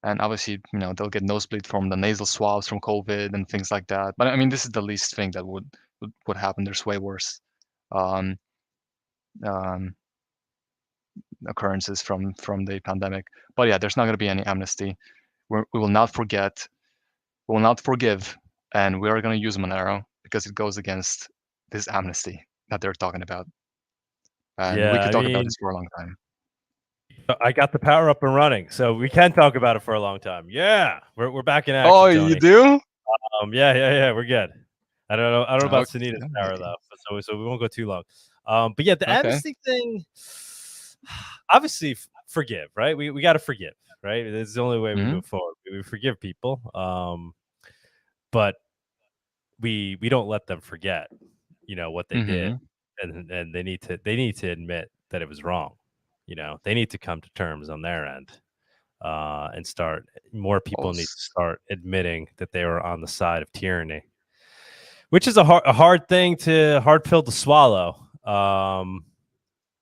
And obviously, they'll get nosebleed from the nasal swabs from COVID and things like that. But I mean, this is the least thing that would happen. There's way worse occurrences from the pandemic. But yeah, there's not going to be any amnesty. We will not forget. We will not forgive, and we are going to use Monero because it goes against this amnesty that they're talking about. And we could talk about this for a long time. I got the power up and running, so we can talk about it for a long time. Yeah, we're back in action. Oh, Tony. you do? Yeah, we're good. I don't know about Sunita's power though, so we won't go too long. But yeah, the amnesty thing, obviously forgive, right? We got to forgive, right? It's the only way we move forward. We forgive people, but we don't let them forget, what they did, and they need to admit that it was wrong. They need to come to terms on their end, and start. More people need to start admitting that they were on the side of tyranny, which is a hard pill to swallow.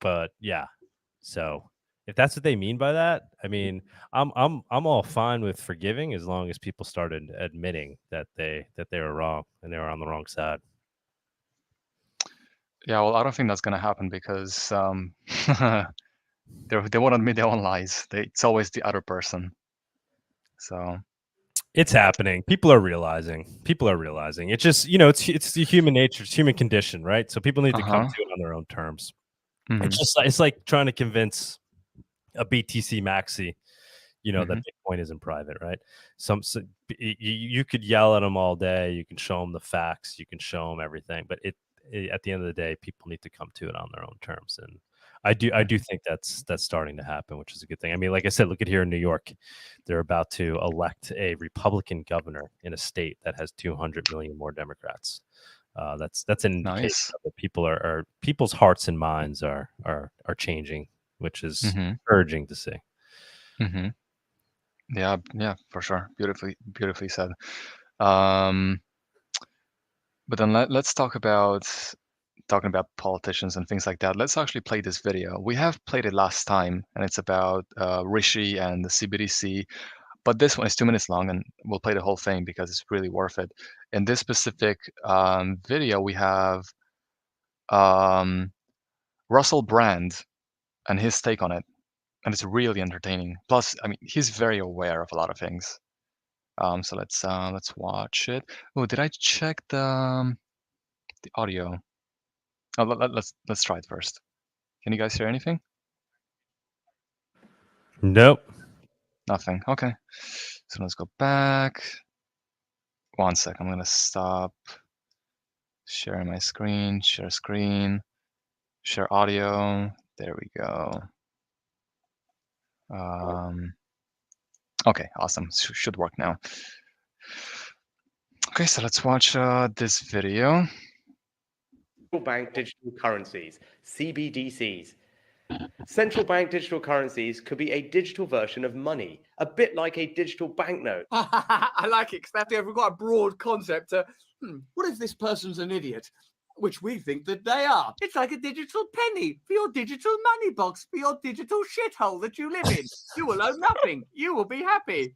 But yeah, so if that's what they mean by that, I mean, I'm all fine with forgiving as long as people started admitting that they were wrong and they were on the wrong side. Yeah, well, I don't think that's going to happen because they won't admit their own lies. It's always the other person. So it's happening. People are realizing. It's just, it's the human nature, it's human condition, right? So people need to come to it on their own terms. It's like trying to convince a BTC maxi, that Bitcoin isn't private, right? You could yell at them all day. You can show them the facts. You can show them everything, but at the end of the day, people need to come to it on their own terms. And I do think that's starting to happen, which is a good thing. I mean, like I said, look at here in New York, they're about to elect a Republican governor in a state that has 200 million more Democrats. That's an indication that people's hearts and minds are changing, which is encouraging to see. Yeah, for sure. Beautifully said. But then let's talk about politicians and things like that. Let's actually play this video. We have played it last time, and it's about Rishi and the CBDC. But this one is 2 minutes long, and we'll play the whole thing because it's really worth it. In this specific video, we have Russell Brand and his take on it, and it's really entertaining. Plus, I mean, he's very aware of a lot of things. So let's watch it. Oh, did I check the audio? Oh, let's try it first. Can you guys hear anything? Nope. Nothing. Okay. So let's go back. 1 sec. I'm gonna stop sharing my screen. Share screen. Share audio. There we go. Okay, awesome. Should work now. Okay, so let's watch this video. Central bank digital currencies, CBDCs. Central bank digital currencies could be a digital version of money, a bit like a digital banknote. I like it because we've got a broad concept. What if this person's an idiot? Which we think that they are. It's like a digital penny for your digital money box, for your digital shithole that you live in. You will owe nothing. You will be happy.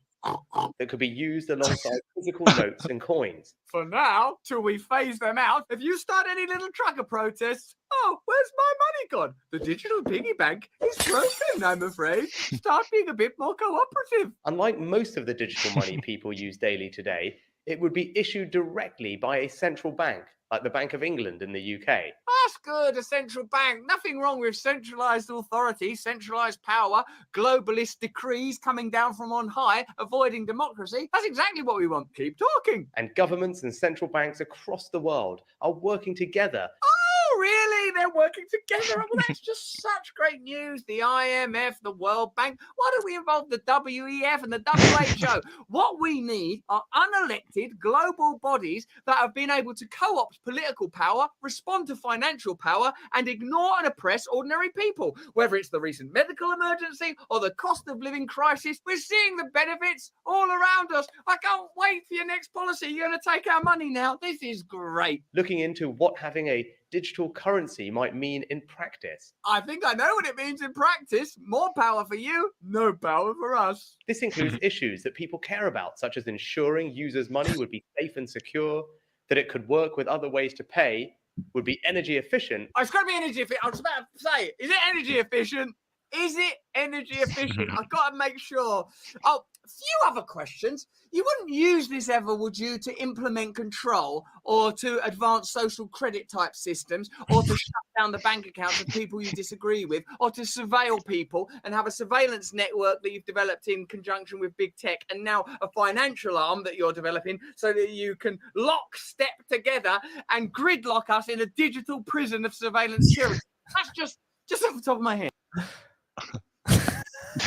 That could be used alongside physical notes and coins. For now, till we phase them out, if you start any little trucker protests, oh, where's my money gone? The digital piggy bank is broken, I'm afraid. Start being a bit more cooperative. Unlike most of the digital money people use daily today, it would be issued directly by a central bank, like the Bank of England in the UK. That's good, a central bank. Nothing wrong with centralised authority, centralised power, globalist decrees coming down from on high, avoiding democracy. That's exactly what we want. Keep talking. And governments and central banks across the world are working together. Oh, really? They're working together? Well, that's just such great news. The IMF, the World Bank. Why don't we involve the WEF and the WHO? What we need are unelected global bodies that have been able to co-opt political power, respond to financial power, and ignore and oppress ordinary people. Whether it's the recent medical emergency or the cost of living crisis, we're seeing the benefits all around us. I can't wait for your next policy. You're going to take our money now. This is great. Looking into what having a digital currency might mean in practice. I think I know what it means in practice. More power for you, no power for us. This includes issues that people care about, such as ensuring users' money would be safe and secure, that it could work with other ways to pay, would be energy efficient. Oh, it's got to be energy efficient. I was about to say, is it energy efficient? Is it energy efficient? I've got to make sure. Oh, a few other questions. You wouldn't use this ever, would you, to implement control or to advance social credit type systems or to shut down the bank accounts of people you disagree with or to surveil people and have a surveillance network that you've developed in conjunction with big tech and now a financial arm that you're developing so that you can lockstep together and gridlock us in a digital prison of surveillance tyranny? That's just off the top of my head.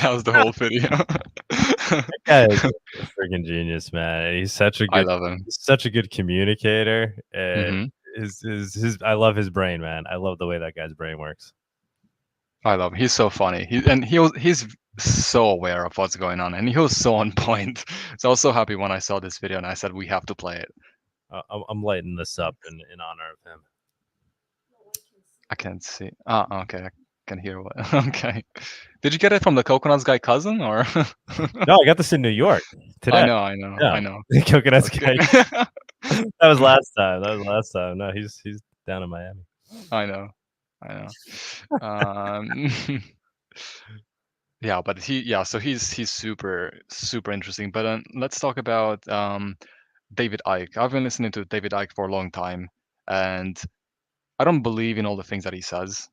That was the whole video. That guy is a freaking genius, man. He's such a good, I love him. such a good communicator. And his I love his brain, man. I love the way that guy's brain works. I love him. He's so funny. He's so aware of what's going on, and he was so on point. So I was so happy when I saw this video, and I said we have to play it. I'm lighting this up in honor of him. I can't see. Okay. I can hear what. Okay. Did you get it from the Coconuts guy cousin or? No, I got this in New York today. I know. Coconuts guy. That was last time. No, he's down in Miami. I know. Yeah, but so he's super interesting. But let's talk about David Icke. I've been listening to David Icke for a long time, and I don't believe in all the things that he says.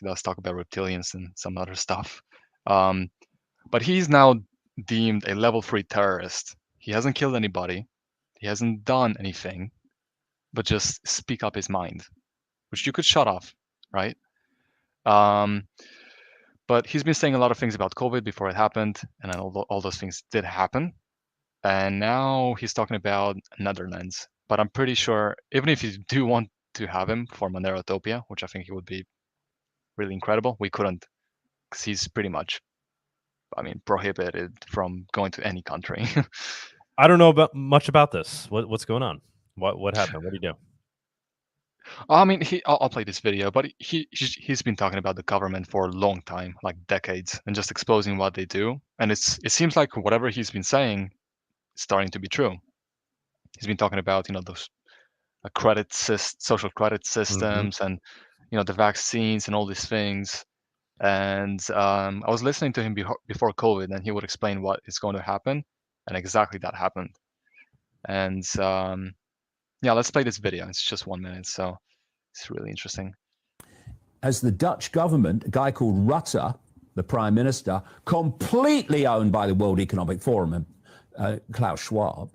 He does talk about reptilians and some other stuff. But he's now deemed a level 3 terrorist. He hasn't killed anybody. He hasn't done anything, but just speak up his mind, which you could shut off, right? But he's been saying a lot of things about COVID before it happened, and then all those things did happen. And now he's talking about Netherlands. But I'm pretty sure, even if you do want to have him for Monerotopia, which I think he would be really incredible, we couldn't, because he's pretty much, prohibited from going to any country. I don't know much about this. What's going on? What happened? What did he do? I'll play this video, but he's been talking about the government for a long time, like decades, and just exposing what they do. And it seems like whatever he's been saying is starting to be true. He's been talking about those social credit systems, and the vaccines and all these things. And I was listening to him before COVID, and he would explain what is going to happen. and exactly that happened. And yeah, let's play this video. It's just 1 minute, so it's really interesting. As the Dutch government, a guy called Rutte, the prime minister, completely owned by the World Economic Forum and Klaus Schwab,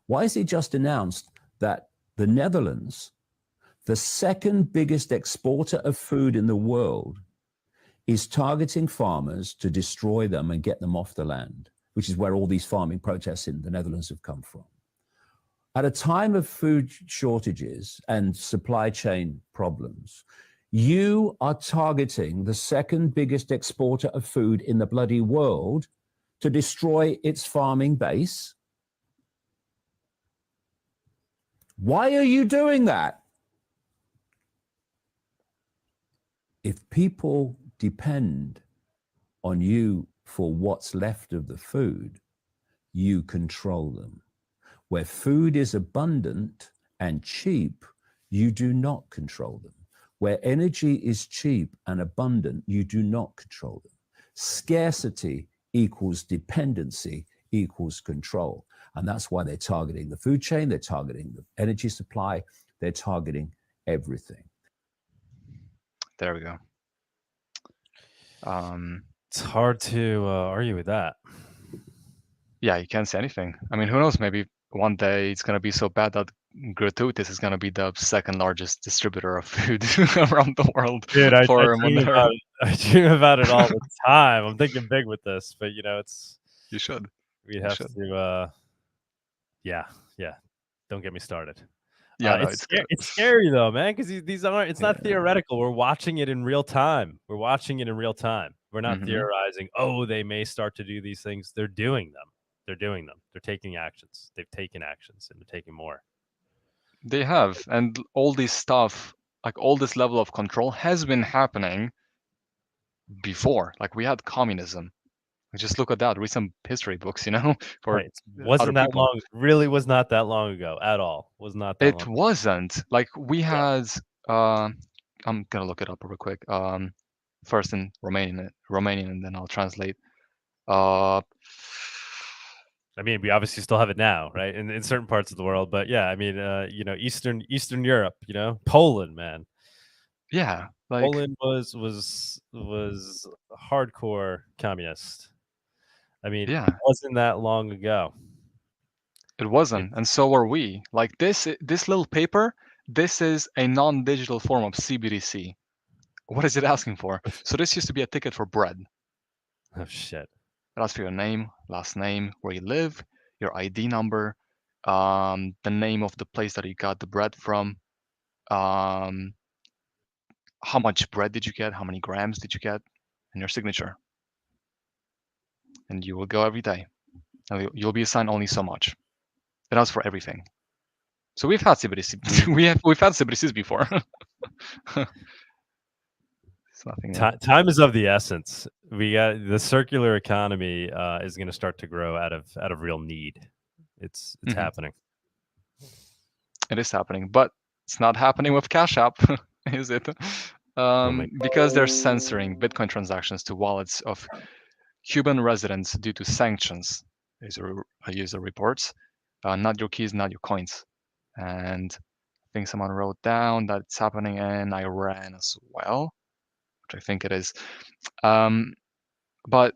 why has he just announced that the Netherlands, the second biggest exporter of food in the world, is targeting farmers to destroy them and get them off the land, which is where all these farming protests in the Netherlands have come from? At a time of food shortages and supply chain problems, you are targeting the second biggest exporter of food in the bloody world to destroy its farming base? Why are you doing that? If people depend on you for what's left of the food, you control them. Where food is abundant and cheap, you do not control them. Where energy is cheap and abundant, you do not control them. Scarcity equals dependency equals control. And that's why they're targeting the food chain, they're targeting the energy supply, they're targeting everything. There we go. It's hard to argue with that. Yeah, you can't say anything. I mean, who knows? Maybe one day it's going to be so bad that Gratuitous is going to be the second largest distributor of food around the world. Dude, I dream Monero. about it all the time. I'm thinking big with this, but you know, it's You should. we'd have to. Yeah. Don't get me started. Yeah, no, it's scary though, man, because these aren't. It's not theoretical. We're watching it in real time. We're not theorizing. Oh, they may start to do these things. They're doing them. They're taking actions. They've taken actions, and they're taking more. They have, and all this stuff, like all this level of control, has been happening before. Like we had communism. Just look at that. Read some history books, you know. Wasn't that long? Really, was not that long ago at all. Was not that. It wasn't. Like we had. I'm gonna look it up real quick. First in Romanian, and then I'll translate. I mean, we obviously still have it now, right? In certain parts of the world, but yeah, I mean, you know, Eastern Europe, you know, Poland, man. Yeah, like Poland was hardcore communist. I mean, yeah, it wasn't that long ago. It wasn't, and so are we. Like this little paper, this is a non-digital form of CBDC. What is it asking for? So this used to be a ticket for bread. Oh shit. It asks for your name, last name, where you live, your ID number, the name of the place that you got the bread from, how much bread did you get, how many grams did you get, and your signature. And you will go every day. And you'll be assigned only so much. It asks for everything. So we've had CBDC. we've had CBDCs before. Time is of the essence. We got the circular economy is going to start to grow out of real need. It's happening. It is happening, but it's not happening with Cash App, is it? Because they're censoring Bitcoin transactions to wallets of Cuban residents due to sanctions. A user reports, not your keys, not your coins. And I think someone wrote down that it's happening in Iran as well, which I think it is. But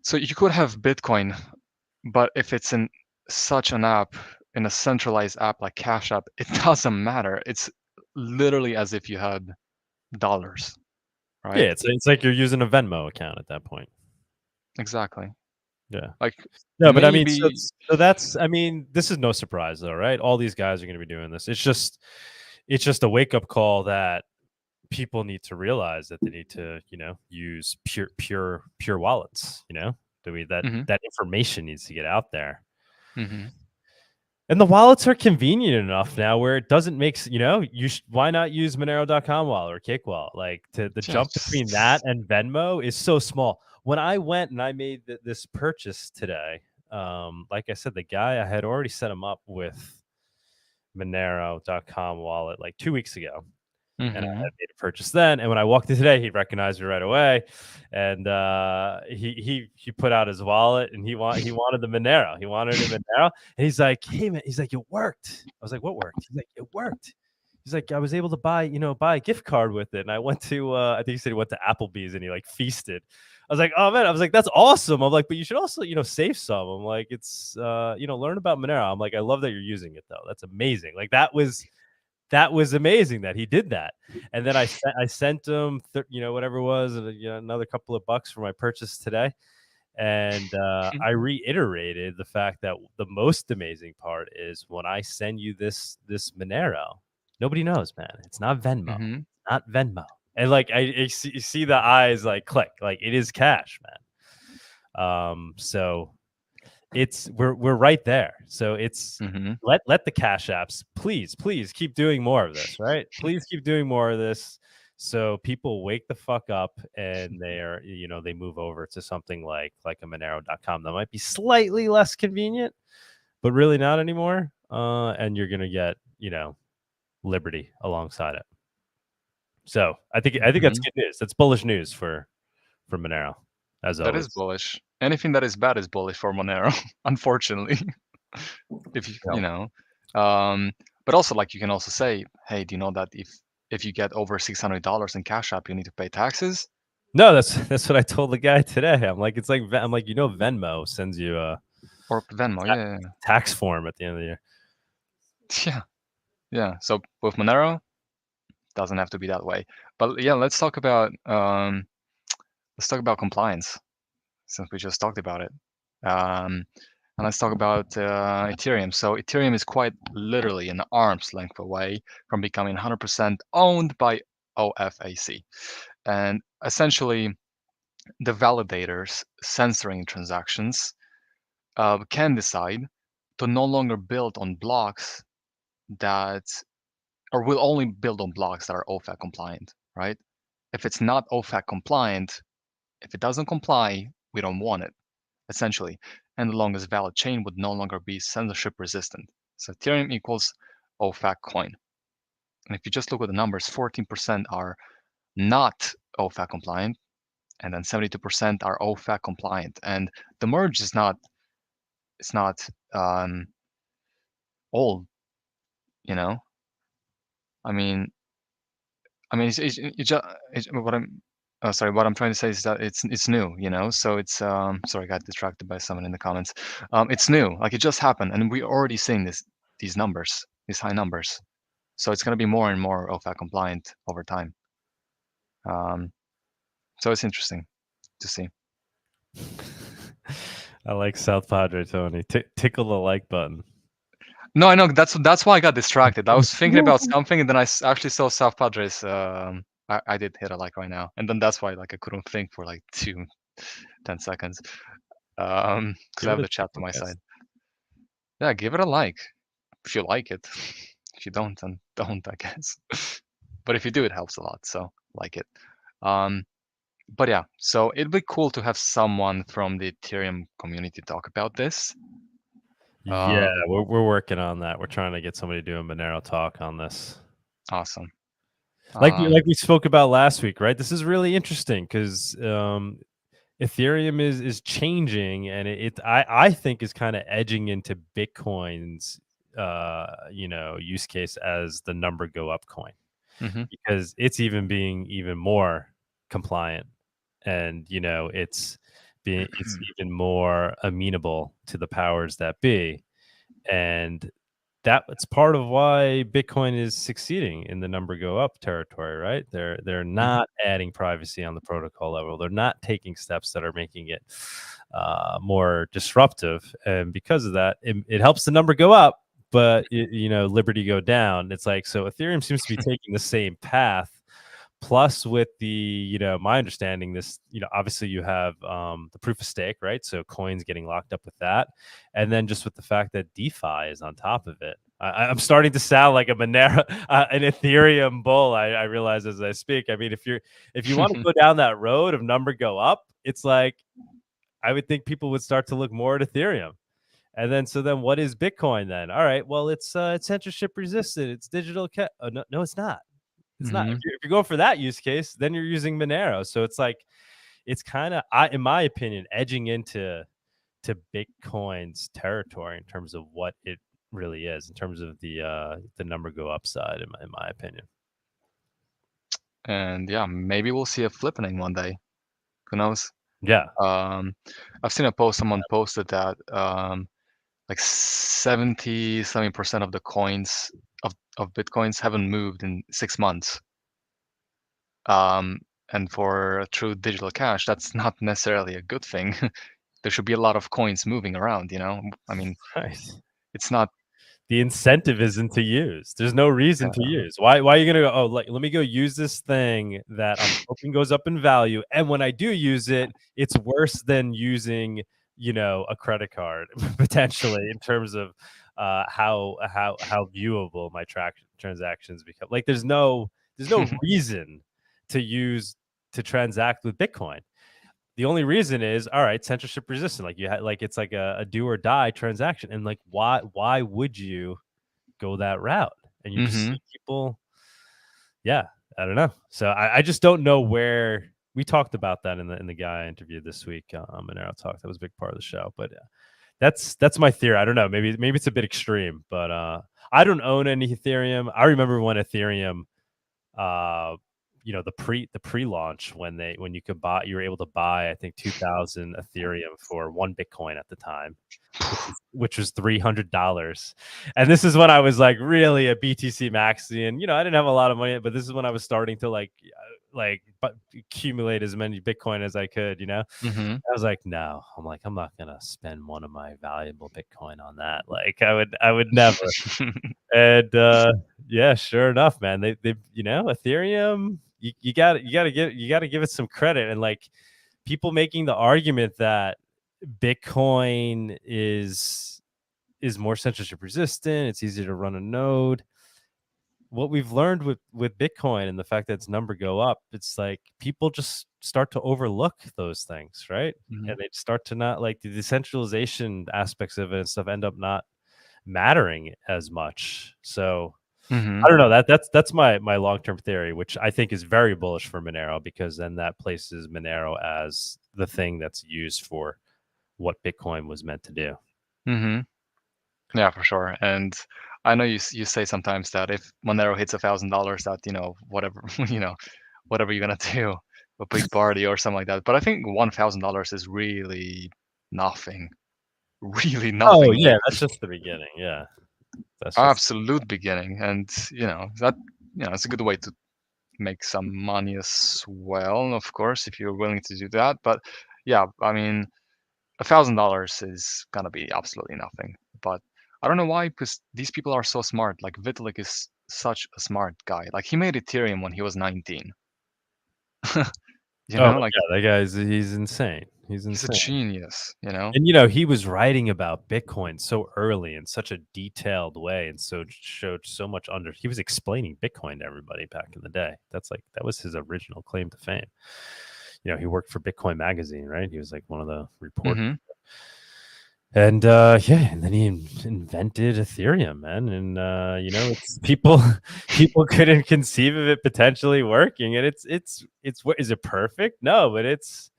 so you could have Bitcoin, but if it's in such an app, in a centralized app like Cash App, it doesn't matter. It's literally as if you had dollars, right? Yeah, it's like you're using a Venmo account at that point. Exactly. Yeah. Like no, but I mean, so that's, I mean, this is no surprise though, right? All these guys are going to be doing this. It's just a wake up call that people need to realize that they need to, you know, use pure wallets. You know, that information needs to get out there. And the wallets are convenient enough now where it doesn't make, you know, why not use Monero.com wallet or Cake wallet? Like the jump between that and Venmo is so small. When I went and I made this purchase today, like I said, the guy, I had already set him up with Monero.com wallet like 2 weeks ago. And I had made a purchase then. And when I walked in today, he recognized me right away. And he put out his wallet and he wanted the Monero. He wanted a Monero. And he's like, hey man, he's like, it worked. I was like, what worked? He's like, it worked. He's like, I was able to buy a gift card with it. And I went to I think he said he went to Applebee's and he like feasted. I was like, oh man, I was like, that's awesome. I'm like, but you should also, save some. I'm like, it's learn about Monero. I'm like, I love that you're using it though. That's amazing. Like that was amazing that he did that. And then I sent him, whatever it was, another couple of bucks for my purchase today. And I reiterated the fact that the most amazing part is when I send you this Monero, nobody knows, man. It's not Venmo, not Venmo. And like I see the eyes like click, like it is cash, man. So we're right there. So it's let the cash apps please keep doing more of this, right? Please keep doing more of this so people wake the fuck up and they're they move over to something like a Monero.com that might be slightly less convenient, but really not anymore. And you're gonna get liberty alongside it. So I think that's good news. That's bullish news for Monero. As that always. Is bullish. Anything that is bad is bullish for Monero, unfortunately. If but also like you can also say, hey, do you know that if you get over $600 in Cash App, you need to pay taxes? No, that's what I told the guy today. I'm like, it's like Venmo sends you or Venmo, tax form at the end of the year. Yeah. So with Monero, doesn't have to be that way. But yeah, let's talk about compliance, since we just talked about it. And let's talk about Ethereum. So Ethereum is quite literally an arm's length away from becoming 100% owned by OFAC. And essentially, the validators censoring transactions can decide to no longer build on blocks or will only build on blocks that are OFAC compliant, right? If it's not OFAC compliant, if it doesn't comply, we don't want it, essentially. And the longest valid chain would no longer be censorship resistant. So Ethereum equals OFAC coin. And if you just look at the numbers, 14% are not OFAC compliant, and then 72% are OFAC compliant. And the merge is not old, I mean, what I'm trying to say is that it's new, So it's sorry, I got distracted by someone in the comments. It's new, like it just happened, and we're already seeing these numbers, these high numbers. So it's going to be more and more OFAC compliant over time. So it's interesting to see. I like South Padre Tony. Tickle the like button. No, I know that's why I got distracted. I was thinking about something, and then I actually saw South Padres. I did hit a like right now, and then that's why I couldn't think for 10 seconds. Because I have the chat to my side. Yeah, give it a like if you like it. If you don't, then don't, I guess. But if you do, it helps a lot. So like it. But yeah, so it'd be cool to have someone from the Ethereum community talk about this. Yeah, we're working on that. We're trying to get somebody doing Monero Talk on this. Awesome. Like we spoke about last week, right? This is really interesting because Ethereum is changing, and I think is kind of edging into Bitcoin's use case as the number go up coin, because it's being even more compliant, and it's even more amenable to the powers that be, and that's part of why Bitcoin is succeeding in the number go up territory, right? They're not adding privacy on the protocol level. They're not taking steps that are making it more disruptive, and because of that, it helps the number go up, but liberty go down. It's like, so Ethereum seems to be taking the same path. Plus, with the, my understanding, this, obviously you have the proof of stake, right? So coins getting locked up with that. And then just with the fact that DeFi is on top of it. I'm starting to sound like a Monero, an Ethereum bull. I realize as I speak. I mean, if you want to go down that road of number go up, it's like, I would think people would start to look more at Ethereum. And then, so then what is Bitcoin then? All right, well, it's censorship resistant. It's digital. No, it's not. It's not. If you're going for that use case, then you're using Monero. So it's like, it's kind of, in my opinion, edging into Bitcoin's territory in terms of what it really is, in terms of the number go upside, in my opinion. And yeah, maybe we'll see a flippening one day. Who knows? Yeah. I've seen a post. Someone posted that like 70% of the coins of Bitcoins haven't moved in 6 months. And for a true digital cash, that's not necessarily a good thing. There should be a lot of coins moving around, you know? I mean, Right. it's not. The incentive isn't to use. There's no reason to use. Why are you gonna go, oh, like, let me go use this thing that I'm hoping goes up in value, and when I do use it, it's worse than using, you know, a credit card potentially, in terms of how viewable my transactions become. Like, there's no reason to transact with Bitcoin. The only reason is, all right, censorship resistant. Like, you had, like, it's like a do or die transaction, and like, why would you go that route? And you just see people, yeah, I don't know. So I just don't know where. We talked about that in the guy I interviewed this week on Monero Talk. That was a big part of the show. But that's my theory. I don't know. Maybe it's a bit extreme, but I don't own any Ethereum. I remember when Ethereum, you know, the pre-launch, when you were able to buy, I think, 2,000 Ethereum for 1 Bitcoin at the time, which was $300. And this is when I was like really a BTC maxi, and, you know, I didn't have a lot of money, but this is when I was starting to like accumulate as many Bitcoin as I could, you know. I was like, no, I'm not gonna spend one of my valuable Bitcoin on that. Like, I would never. And yeah, sure enough, man, they you know, Ethereum, you gotta give it some credit. And like, people making the argument that Bitcoin is more censorship resistant, it's easier to run a node. What we've learned with Bitcoin and the fact that its number go up, it's like people just start to overlook those things, right? And they start to not, like, the decentralization aspects of it and stuff end up not mattering as much. So I don't know. That's my long-term theory, which I think is very bullish for Monero, because then that places Monero as the thing that's used for what Bitcoin was meant to do. Yeah, for sure. And I know you say sometimes that if Monero hits $1,000, that, you know, whatever you know, whatever you're gonna do, a big party or something like that. But I think $1,000 is really nothing. Really nothing. Oh yeah, that's just the beginning. Yeah, that's just absolute beginning. And you know that, you know, it's a good way to make some money as well, of course, if you're willing to do that. But yeah, I mean, $1,000 is gonna be absolutely nothing. But I don't know why, because these people are so smart. Like, Vitalik is such a smart guy. Like, he made Ethereum when he was 19. You know, like, yeah, that guy's, he's insane. He's a genius, you know. And, you know, he was writing about Bitcoin so early in such a detailed way, and so showed so much he was explaining Bitcoin to everybody back in the day. That was his original claim to fame. You know, he worked for Bitcoin magazine, right? He was like one of the reporters. And yeah, and then he invented Ethereum, man. And you know, it's people couldn't conceive of it potentially working. And it's what is it perfect? No, but it's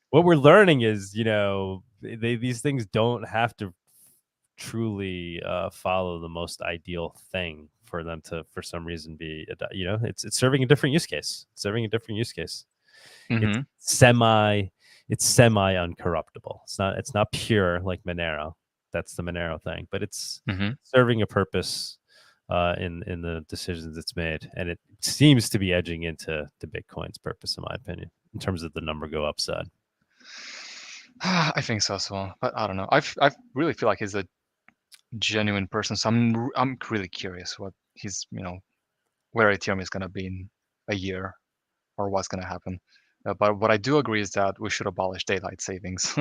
what we're learning is, you know, these things don't have to truly follow the most ideal thing for them to, for some reason, be, you know, it's serving a different use case. It's semi uncorruptible. It's not pure like Monero. That's the Monero thing, but it's serving a purpose in the decisions it's made, and it seems to be edging into Bitcoin's purpose, in my opinion, in terms of the number go upside. I think so as well, but I don't know. I really feel like he's a genuine person, so I'm really curious what he's, you know, where Ethereum is gonna be in a year, or what's gonna happen. But what I do agree is that we should abolish daylight savings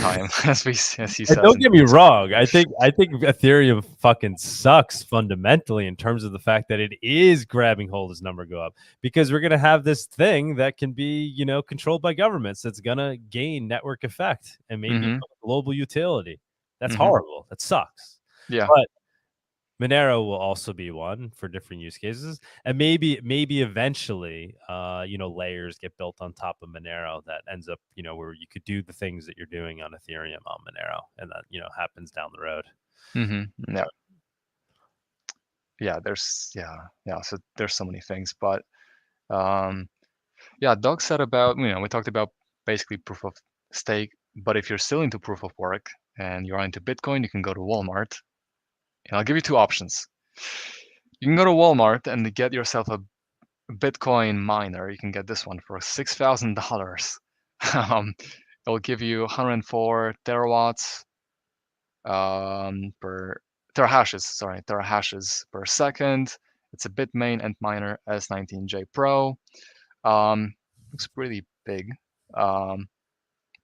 time, as he says. Don't get me wrong. I think Ethereum fucking sucks fundamentally in terms of the fact that it is grabbing hold as number go up, because we're gonna have this thing that can be, you know, controlled by governments, that's gonna gain network effect and maybe global utility. That's horrible. That sucks. Yeah. But Monero will also be one for different use cases, and maybe eventually, layers get built on top of Monero that ends up, where you could do the things that you're doing on Ethereum on Monero, and that happens down the road. Yeah. Yeah. So there's so many things, but Doug said about we talked about basically proof of stake, but if you're still into proof of work and you're into Bitcoin, you can go to Walmart, and I'll give you two options. You can go to Walmart and get yourself a Bitcoin miner. You can get this one for $6,000. It'll give you 104 terawatts per terahashes per second. It's a Bitmain Antminer S19J Pro. Looks pretty big.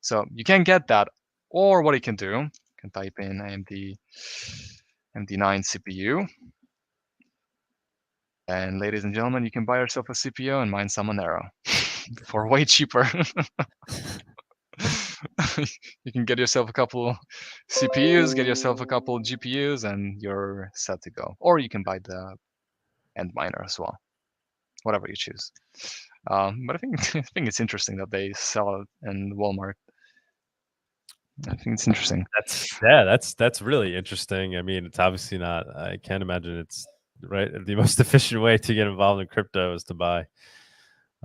So you can get that, or what you can do, you can type in AMD MD9 CPU. And ladies and gentlemen, you can buy yourself a CPU and mine some Monero for way cheaper. You can get yourself a couple CPUs, get yourself a couple GPUs, and you're set to go. Or you can buy the end miner as well, whatever you choose. But I think it's interesting that they sell it in Walmart. I think it's interesting. That's really interesting. I mean, it's obviously not. I can't imagine it's right. The most efficient way to get involved in crypto is to buy.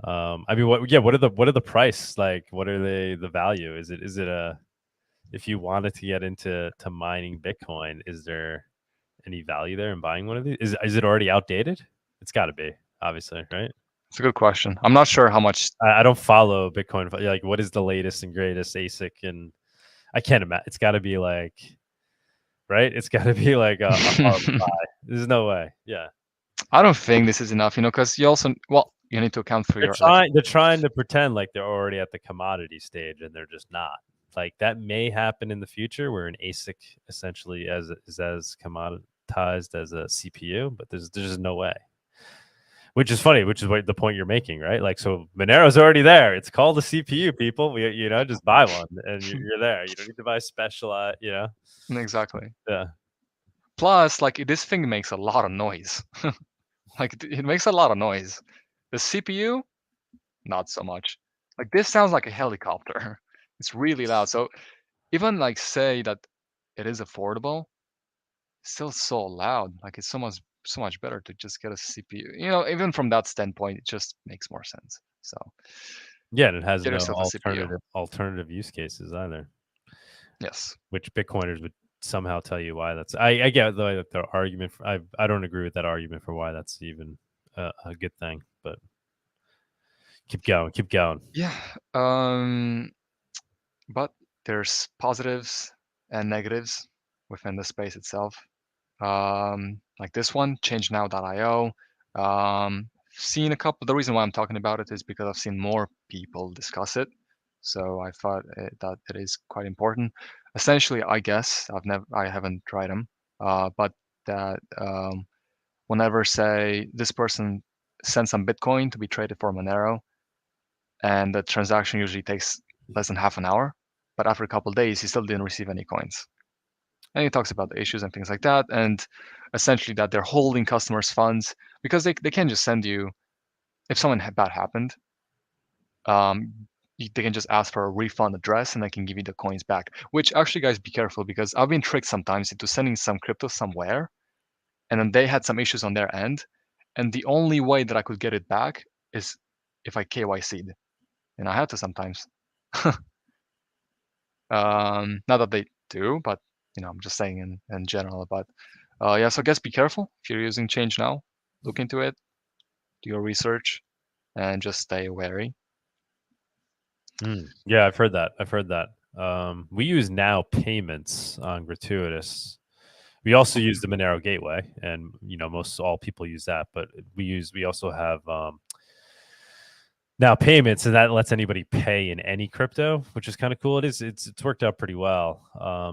I mean, what are the price like? What are the value? Is it a, if you wanted to get into mining Bitcoin, is there any value there in buying one of these? Is it already outdated? It's got to be, obviously, right? It's a good question. I'm not sure how much. I don't follow Bitcoin. Like, what is the latest and greatest ASIC? And I can't imagine. It's got to be like, right? It's got to be like a horrible buy. There's no way. Yeah. I don't think this is enough, because you also, you need to account for they're trying to pretend like they're already at the commodity stage, and they're just not. Like, that may happen in the future where an ASIC essentially is as commoditized as a CPU, but there's just no way. Which is funny, which is what the point you're making, right? Like, so Monero's already there. It's called a CPU, people. Just buy one and you're there. You don't need to buy specialized, Exactly. Yeah. Plus, like, this thing makes a lot of noise. Like, it makes a lot of noise. The CPU, not so much. Like, this sounds like a helicopter. It's really loud. So even like say that it is affordable, it's still so loud. Like, it's so much better to just get a CPU. Even from that standpoint, it just makes more sense. So yeah, and it has no alternative use cases either. Yes. Which Bitcoiners would somehow tell you why that's. I get the argument. I don't agree with that argument for why that's even a good thing, but keep going. Yeah. But there's positives and negatives within the space itself. Like this one, ChangeNow.io. Seen a couple. The reason why I'm talking about it is because I've seen more people discuss it. So I thought that it is quite important. Essentially, I guess I haven't tried them, but that whenever, say, this person sends some Bitcoin to be traded for Monero, and the transaction usually takes less than half an hour, but after a couple of days, he still didn't receive any coins. And he talks about the issues and things like that, and essentially that they're holding customers' funds because they can't just send you, if something bad happened, they can just ask for a refund address and they can give you the coins back. Which actually, guys, be careful, because I've been tricked sometimes into sending some crypto somewhere, and then they had some issues on their end, and the only way that I could get it back is if I KYC'd, and I had to sometimes. Not that they do, but I'm just saying in general. But yeah, so I guess be careful if you're using Change Now. Look into it, do your research, and just stay wary. Yeah, I've heard that. We use Now Payments on Gratuitous. We also use the Monero Gateway, and most all people use that. But we also have Now Payments, and that lets anybody pay in any crypto, which is kind of cool. It's worked out pretty well.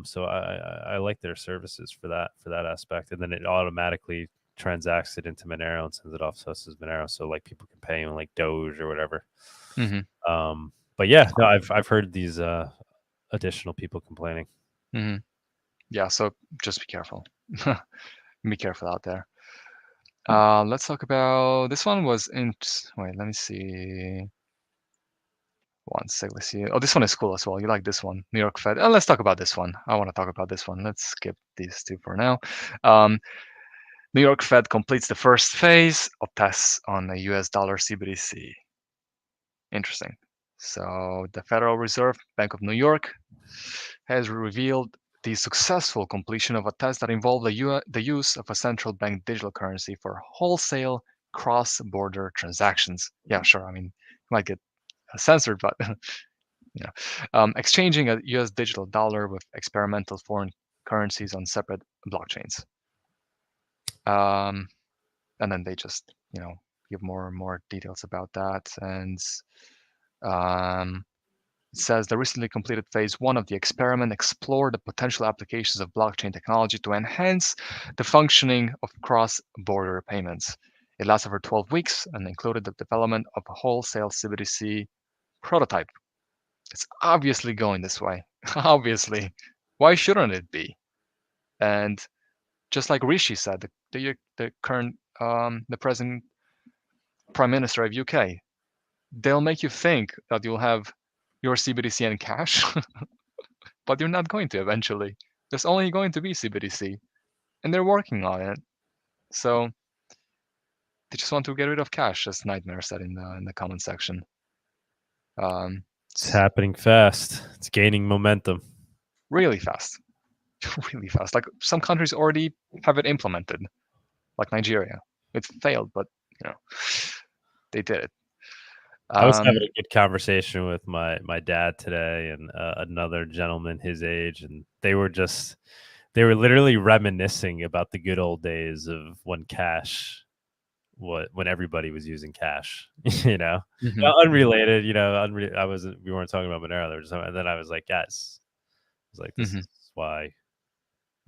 So I like their services for that aspect, and then it automatically transacts it into Monero and sends it off to us as Monero, so like people can pay in like Doge or whatever. But yeah, no, I've heard these additional people complaining. Yeah, so just be careful. Be careful out there. Let's talk about this one. Was in. Wait, let me see. One sec. Let's see. Oh, this one is cool as well. You like this one, New York Fed. Let's talk about this one. I want to talk about this one. Let's skip these two for now. New York Fed completes the first phase of tests on the US dollar CBDC. Interesting. So the Federal Reserve Bank of New York has revealed the successful completion of a test that involved the use of a central bank digital currency for wholesale cross-border transactions. Yeah, sure. I mean, you might get censored, but exchanging a US digital dollar with experimental foreign currencies on separate blockchains. And then they just, give more and more details about that. And it says the recently completed phase 1 of the experiment explored the potential applications of blockchain technology to enhance the functioning of cross-border payments. It lasted for 12 weeks and included the development of a wholesale CBDC prototype. It's obviously going this way. Obviously. Why shouldn't it be? And just like Rishi said, the current, the present Prime Minister of UK, they'll make you think that you'll have your CBDC and cash, but you're not going to eventually. There's only going to be CBDC, and they're working on it. So they just want to get rid of cash, as Nitemare said in the comment section. It's happening fast. It's gaining momentum. Really fast. Really fast. Like some countries already have it implemented, like Nigeria. It failed, but they did it. I was having a good conversation with my dad today and another gentleman his age, and they were literally reminiscing about the good old days of when everybody was using cash, unrelated, we weren't talking about Monero. And then I was like, guys, this is why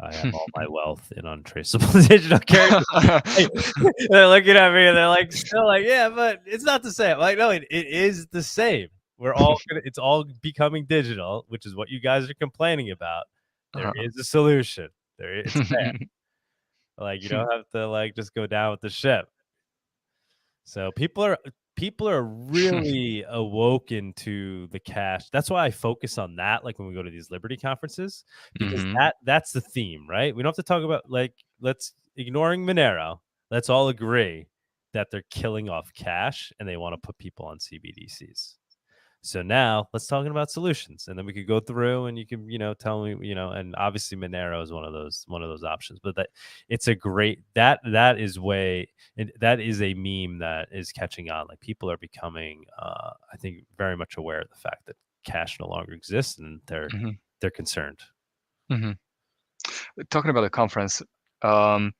I have all my wealth in untraceable digital currency. They're looking at me and they're like, still like, yeah, but it's not the same. Like, no, it is the same. It's all becoming digital, which is what you guys are complaining about. There is a solution. It's there. Like, you don't have to just go down with the ship. So people are really awoken to the cash. That's why I focus on that. Like when we go to these Liberty conferences, because that's the theme, right? We don't have to talk about let's ignoring Monero. Let's all agree that they're killing off cash and they want to put people on CBDCs. So now let's talk about solutions, and then we could go through and you can, tell me, and obviously Monero is one of those options, but that it's a great, that is a meme that is catching on. Like people are becoming, I think, very much aware of the fact that cash no longer exists, and they're concerned. Talking about the conference, have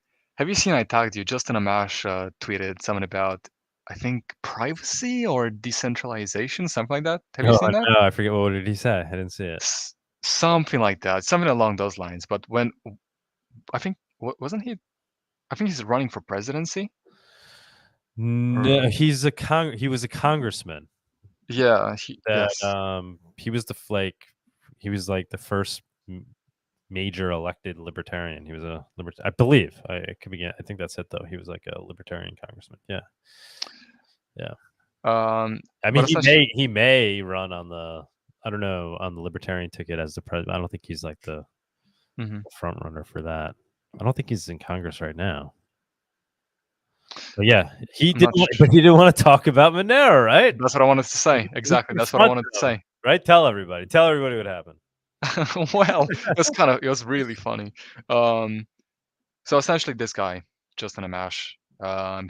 you seen, I tagged you, Justin Amash tweeted something about, I think, privacy or decentralization, something like that. Have you seen that? No, I forget. What did he say? I didn't see it. Something like that. Something along those lines. But when, I think, wasn't he? I think he's running for presidency. No, he was a congressman. Yeah. He was the first major elected libertarian. He was a I believe. I think that's it though. He was like a libertarian congressman. Yeah. I mean, he may run on the libertarian ticket as the president. I don't think he's like the front runner for that. I don't think he's in Congress right now. But yeah, he didn't want to talk about Monero, right? That's what I wanted to say. Exactly. That's what I wanted to say. Right? Tell everybody what happened. Well, it was really funny. So essentially this guy, Justin Amash,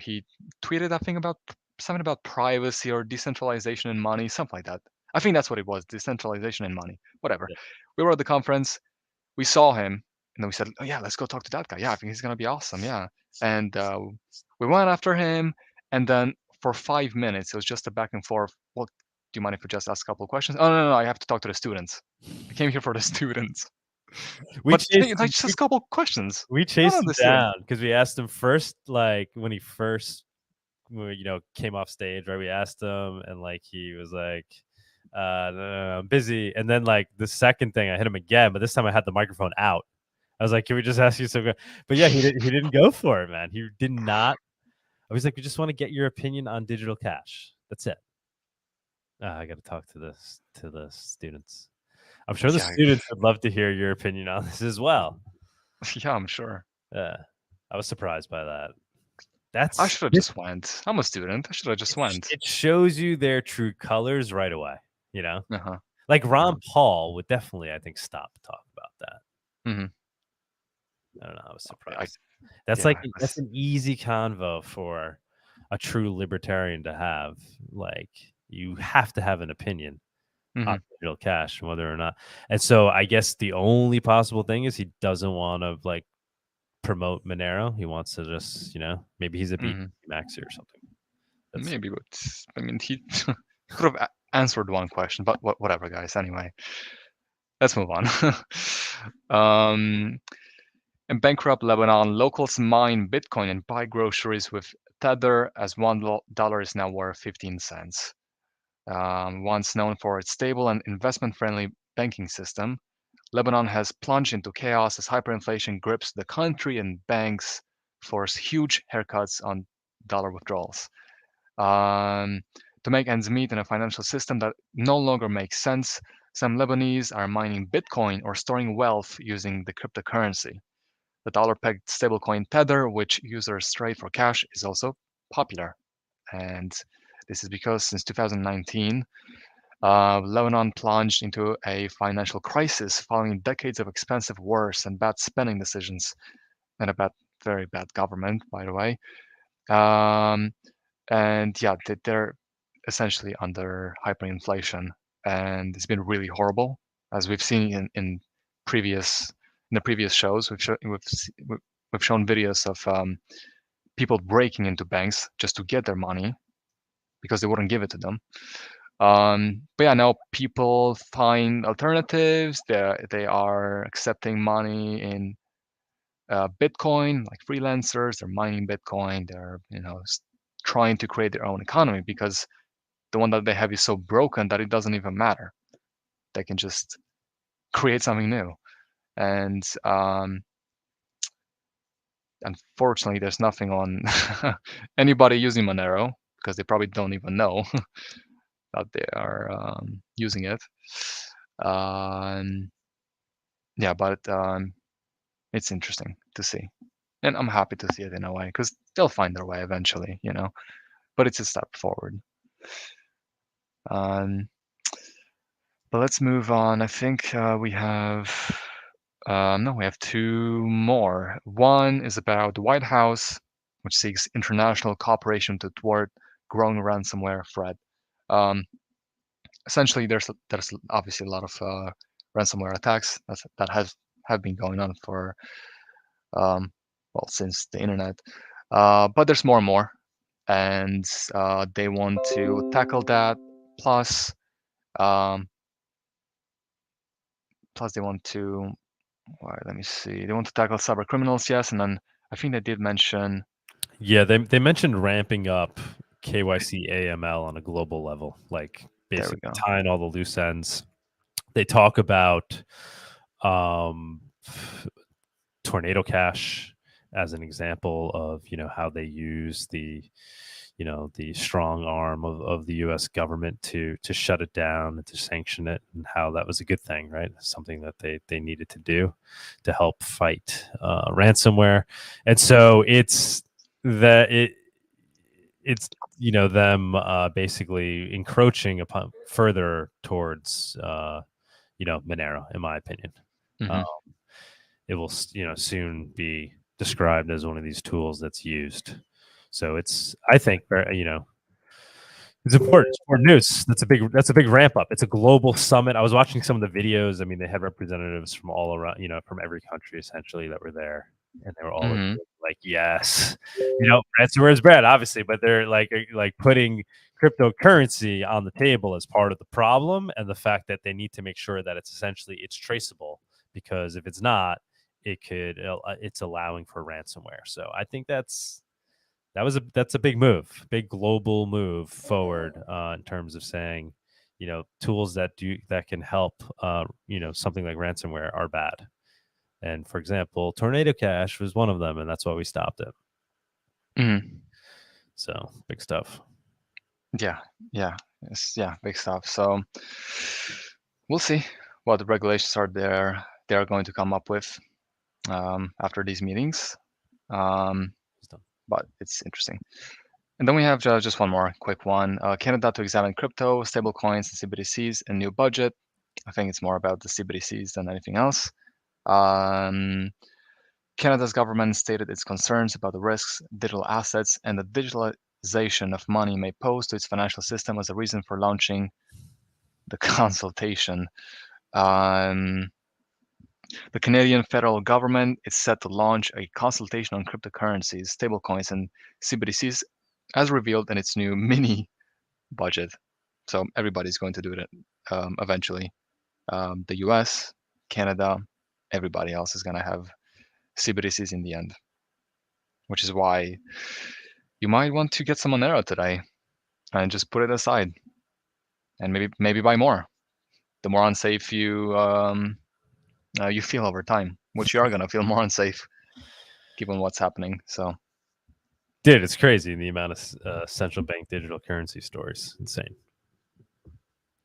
he tweeted that thing about something about privacy or decentralization and money, something like that. I think that's what it was, decentralization and money, whatever. Yeah. We were at the conference, we saw him, and then we said, oh yeah, let's go talk to that guy. Yeah, I think he's going to be awesome. Yeah. And we went after him, and then for 5 minutes, it was just a back and forth. Well, do you mind if we just ask a couple of questions? Oh, no, I have to talk to the students. I came here for the students. Just a couple of questions. We chased him down because we asked him first, like when he first, came off stage, right? We asked him, and he was like, no, I'm busy. And then the second thing, I hit him again, but this time I had the microphone out. I was like, can we just ask you something? But yeah, he didn't go for it, man. He did not. I was like, we just want to get your opinion on digital cash. That's it. I got to talk to the students. I'm sure the students would love to hear your opinion on this as well. Yeah, I'm sure. Yeah, I was surprised by that. I should have just went. I'm a student. I should have just went. It shows you their true colors right away. You know, like Ron Paul would definitely, I think, stop talk about that. Mm-hmm. I don't know. I was surprised. That's an easy convo for a true libertarian to have. Like, you have to have an opinion on digital cash, whether or not. And so I guess the only possible thing is he doesn't want to like promote Monero. He wants to just, maybe he's a BTC maxi or something. Maybe, but I mean, he could have answered one question, but whatever, guys. Anyway, let's move on. In bankrupt Lebanon, locals mine Bitcoin and buy groceries with Tether, as $1 is now worth 15 cents. Once known for its stable and investment-friendly banking system, Lebanon has plunged into chaos as hyperinflation grips the country and banks force huge haircuts on dollar withdrawals. To make ends meet in a financial system that no longer makes sense, some Lebanese are mining Bitcoin or storing wealth using the cryptocurrency. The dollar-pegged stablecoin Tether, which users trade for cash, is also popular. And this is because since 2019, Lebanon plunged into a financial crisis following decades of expensive wars and bad spending decisions, and a very bad government, by the way. And yeah, they're essentially under hyperinflation, and it's been really horrible, as we've seen in the previous shows. We've shown videos of people breaking into banks just to get their money because they wouldn't give it to them. But yeah, now people find alternatives. They are accepting money in Bitcoin, like freelancers. They're mining Bitcoin. They're trying to create their own economy because the one that they have is so broken that it doesn't even matter. They can just create something new. And unfortunately, there's nothing on anybody using Monero because they probably don't even know that they are using it. Yeah, but it's interesting to see. And I'm happy to see it in a way because they'll find their way eventually, but it's a step forward. But let's move on. I think we have we have two more. One is about the White House, which seeks international cooperation to thwart growing ransomware threat. Essentially, there's obviously a lot of ransomware attacks that have been going on for since the internet, but there's more and more, and they want to tackle that. Plus they want to. Let me see. They want to tackle cyber criminals, yes, and then I think they did mention. Yeah, they mentioned ramping up KYC AML on a global level, like basically tying all the loose ends. They talk about Tornado Cash as an example of how they use the strong arm of the U.S. government to shut it down and to sanction it, and how that was a good thing, right? Something that they needed to do to help fight ransomware. And so it's them basically encroaching upon further towards Monero, in my opinion. It will soon be described as one of these tools that's used. So I think it's important. It's important news. That's a big ramp up. It's a global summit. I was watching some of the videos. I mean, they had representatives from all around, from every country essentially that were there, and they were all like, yes, ransomware is bad, obviously, but they're like putting cryptocurrency on the table as part of the problem, and the fact that they need to make sure that it's traceable, because if it's not, it's allowing for ransomware. So I think that's a big move, big global move forward in terms of saying, tools that can help, something like ransomware are bad. And for example, Tornado Cash was one of them, and that's why we stopped it. Mhm. So big stuff. Yeah, big stuff. So we'll see what the regulations are they're going to come up with after these meetings. But it's interesting. And then we have just one more quick one. Canada to examine crypto, stablecoins, and CBDCs, and new budget. I think it's more about the CBDCs than anything else. Canada's government stated its concerns about the risks digital assets and the digitalization of money may pose to its financial system as a reason for launching the consultation. The Canadian federal government is set to launch a consultation on cryptocurrencies, stablecoins, and CBDCs as revealed in its new mini budget. So everybody's going to do it eventually. The US, Canada, everybody else is going to have CBDCs in the end, which is why you might want to get some Monero today and just put it aside and maybe buy more. The more unsafe you feel over time, which you are going to feel more unsafe given what's happening. So, dude, it's crazy the amount of central bank digital currency stories. Insane.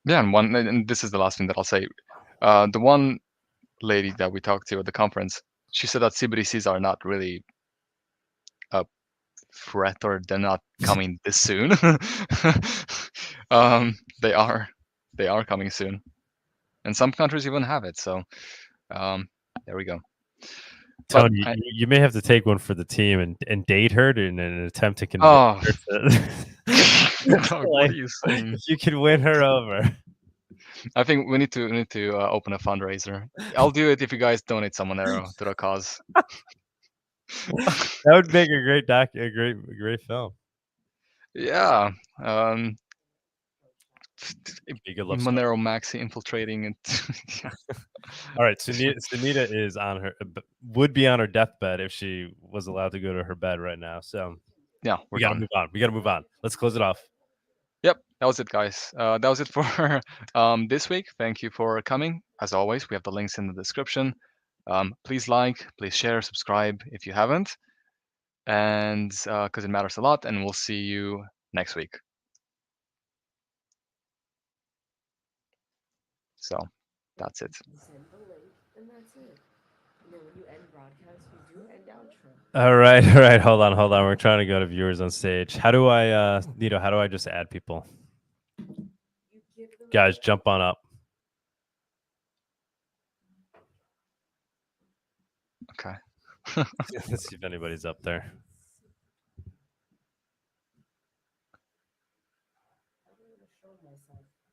Yeah, and this is the last thing that I'll say. The one lady that we talked to at the conference, she said that CBDCs are not really a threat, or they're not coming this soon. They are coming soon, and some countries even have it. So there we go. Tony, you may have to take one for the team and date her in an attempt to convince her to, what are you saying? You can win her over. I think we need to open a fundraiser. I'll do it if you guys donate some Monero to the cause. That would make a great film. Yeah. Monero Maxi infiltrating and all right, Sunita is would be on her deathbed if she was allowed to go to her bed right now. So yeah, we gotta move on. Let's close it off. Yep, that was it, guys. That was it for this week. Thank you for coming. As always, we have the links in the description. Please like, please share, subscribe if you haven't, and because it matters a lot. And we'll see you next week. So that's it. All right. Hold on. We're trying to go to viewers on stage. How do I, Nito? How do I just add people? Guys, jump on up. Okay. Let's see if anybody's up there.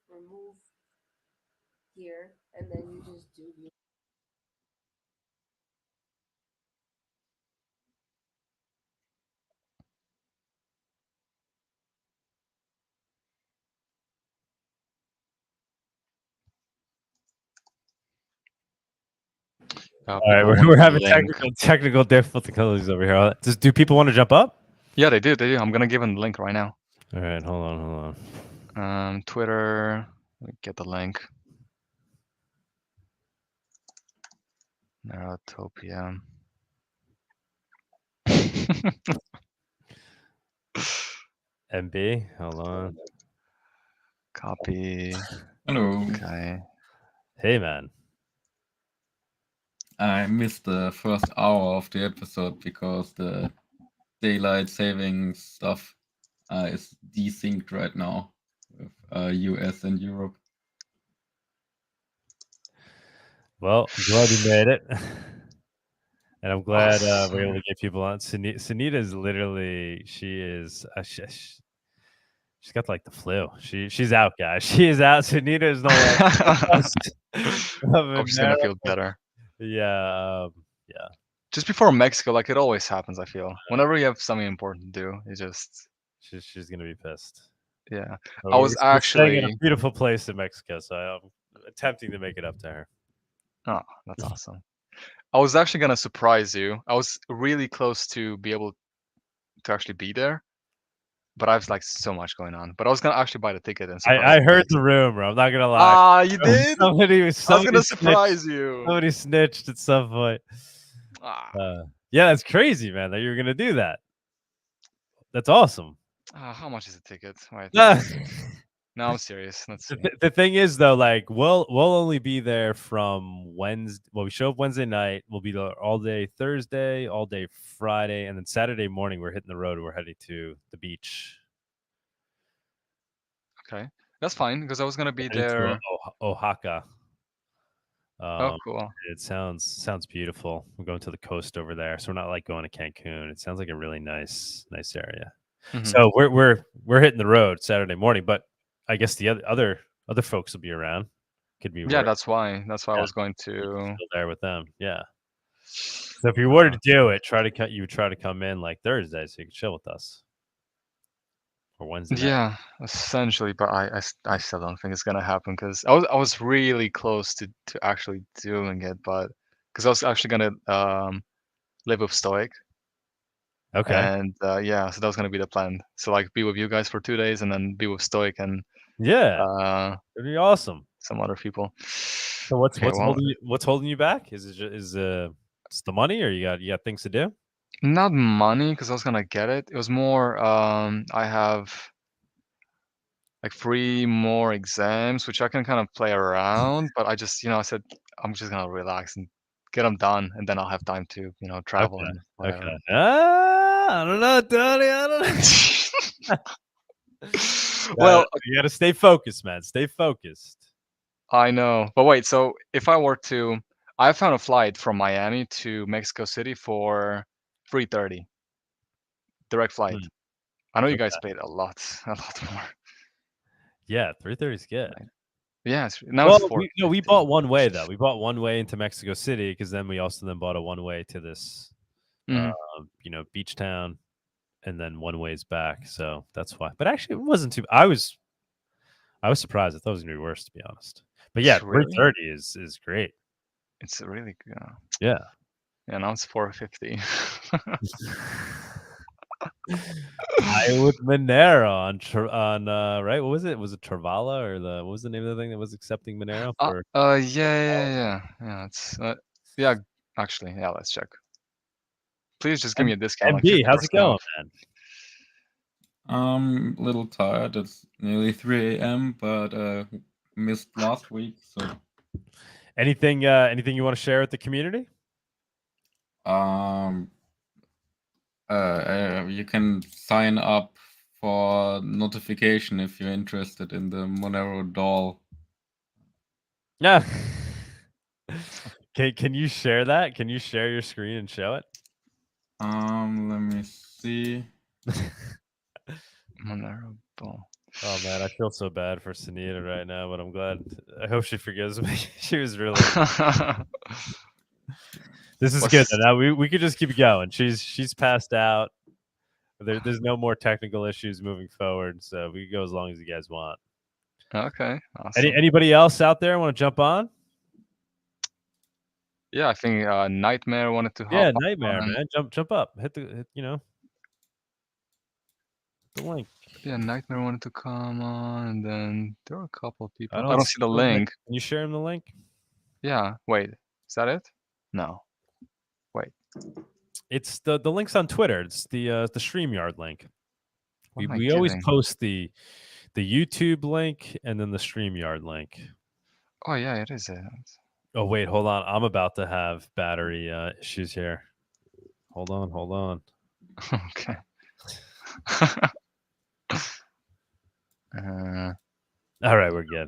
Remove here, and then you just do. All right, we're having technical difficulties over here. Do people want to jump up? Yeah, they do. I'm gonna give them the link right now. All right, hold on. Twitter. Let me get the link. Monerotopia. MB, hold on. Copy. Hello. Okay. Hey, man. I missed the first hour of the episode because the daylight saving stuff is desynced right now with US and Europe. Well, I'm glad you made it. And I'm glad we're able to get people on. Sunita is literally, she's got like the flu. She's out, guys. She is out. Sunita is no longer. I'm just gonna feel better. Yeah. Just before Mexico, like it always happens. I feel whenever you have something important to do, it just. She's gonna be pissed. Yeah, I was actually in a beautiful place in Mexico, so I'm attempting to make it up to her. Oh, that's awesome. I was actually gonna surprise you. I was really close to be able to actually be there, but I have like so much going on. But I was gonna actually buy the ticket and see. I heard the rumor. I'm not gonna lie. Ah, you did? Somebody I was gonna surprise you. Somebody snitched at some point. Ah. Yeah, that's crazy, man, that you're gonna do that. That's awesome. How much is a ticket? Right. Nah. No, I'm serious. Let's see. The thing is, though, like we'll only be there from Wednesday. Well, we show up Wednesday night. We'll be there all day Thursday, all day Friday, and then Saturday morning we're hitting the road. We're heading to the beach. Okay, that's fine because I was gonna be Heading to there. Oaxaca. Oh, cool. It sounds beautiful. We're going to the coast over there, so we're not like going to Cancun. It sounds like a really nice area. Mhm. So we're hitting the road Saturday morning, but I guess the other folks will be around. Could be Yeah, that's why I was going to. still there with them. Yeah. So if you were to do it, you would try to come in like Thursday so you could chill with us. Or Wednesday night. Yeah, essentially, but I still don't think it's gonna happen because I was really close to actually doing it, but because I was actually gonna live with Stoic. Okay. And yeah, so that was gonna be the plan. So like be with you guys for 2 days and then be with Stoic and yeah, it'd be awesome. Some other people. So what's holding you back? Is it's the money, or you got things to do? Not money, because I was gonna get it. It was more I have like 3 more exams, which I can kind of play around, but I just I said I'm just gonna relax and get them done, and then I'll have time to travel and whatever. Okay. I don't know, Tony. I don't know. Well, you gotta stay focused, man. Stay focused. I know, but wait. So if I were to, I found a flight from Miami to Mexico City for 3:30, direct flight. I know you guys paid a lot more. Yeah, 3:30 is good. Yeah, now it's 4. We bought one way though. We bought one way into Mexico City because then we also bought a one way to this, beach town, and then one ways back. So that's why. But actually, it wasn't too. I was surprised. I thought it was gonna be worse, to be honest. But yeah, 3:30 is great. It's really good. Yeah. Yeah, now it's 4:50. I with Monero on right? What was it? Was it Travala or what was the name of the thing that was accepting Monero for? Yeah. It's actually, yeah. Let's check. Please just give me a discount. MB, how's it going, man? I'm a little tired. It's nearly 3 a.m., but missed last week. So anything you want to share with the community? You can sign up for notification if you're interested in the Monero doll. Yeah. Can you share that? Can you share your screen and show it? Let me see. Monero doll. Oh man, I feel so bad for Sunita right now, but I'm glad. I hope she forgives me. She was really. This is good. Now we could just keep going. She's passed out. There's no more technical issues moving forward, so we can go as long as you guys want. Okay. Awesome. Anybody else out there want to jump on? Yeah, I think Nitemare wanted to hop Yeah, on. Nitemare, man. Jump up. Hit the link. Yeah, Nitemare wanted to come on, and then there were a couple of people. I don't see the link. Can you share him the link? Yeah. Wait. Is that it? No. Wait. It's the link's on Twitter. It's the StreamYard link. We always post the YouTube link and then the StreamYard link. Oh yeah, it is. Oh wait, hold on. I'm about to have battery issues here. Hold on. Okay. All right, we're good.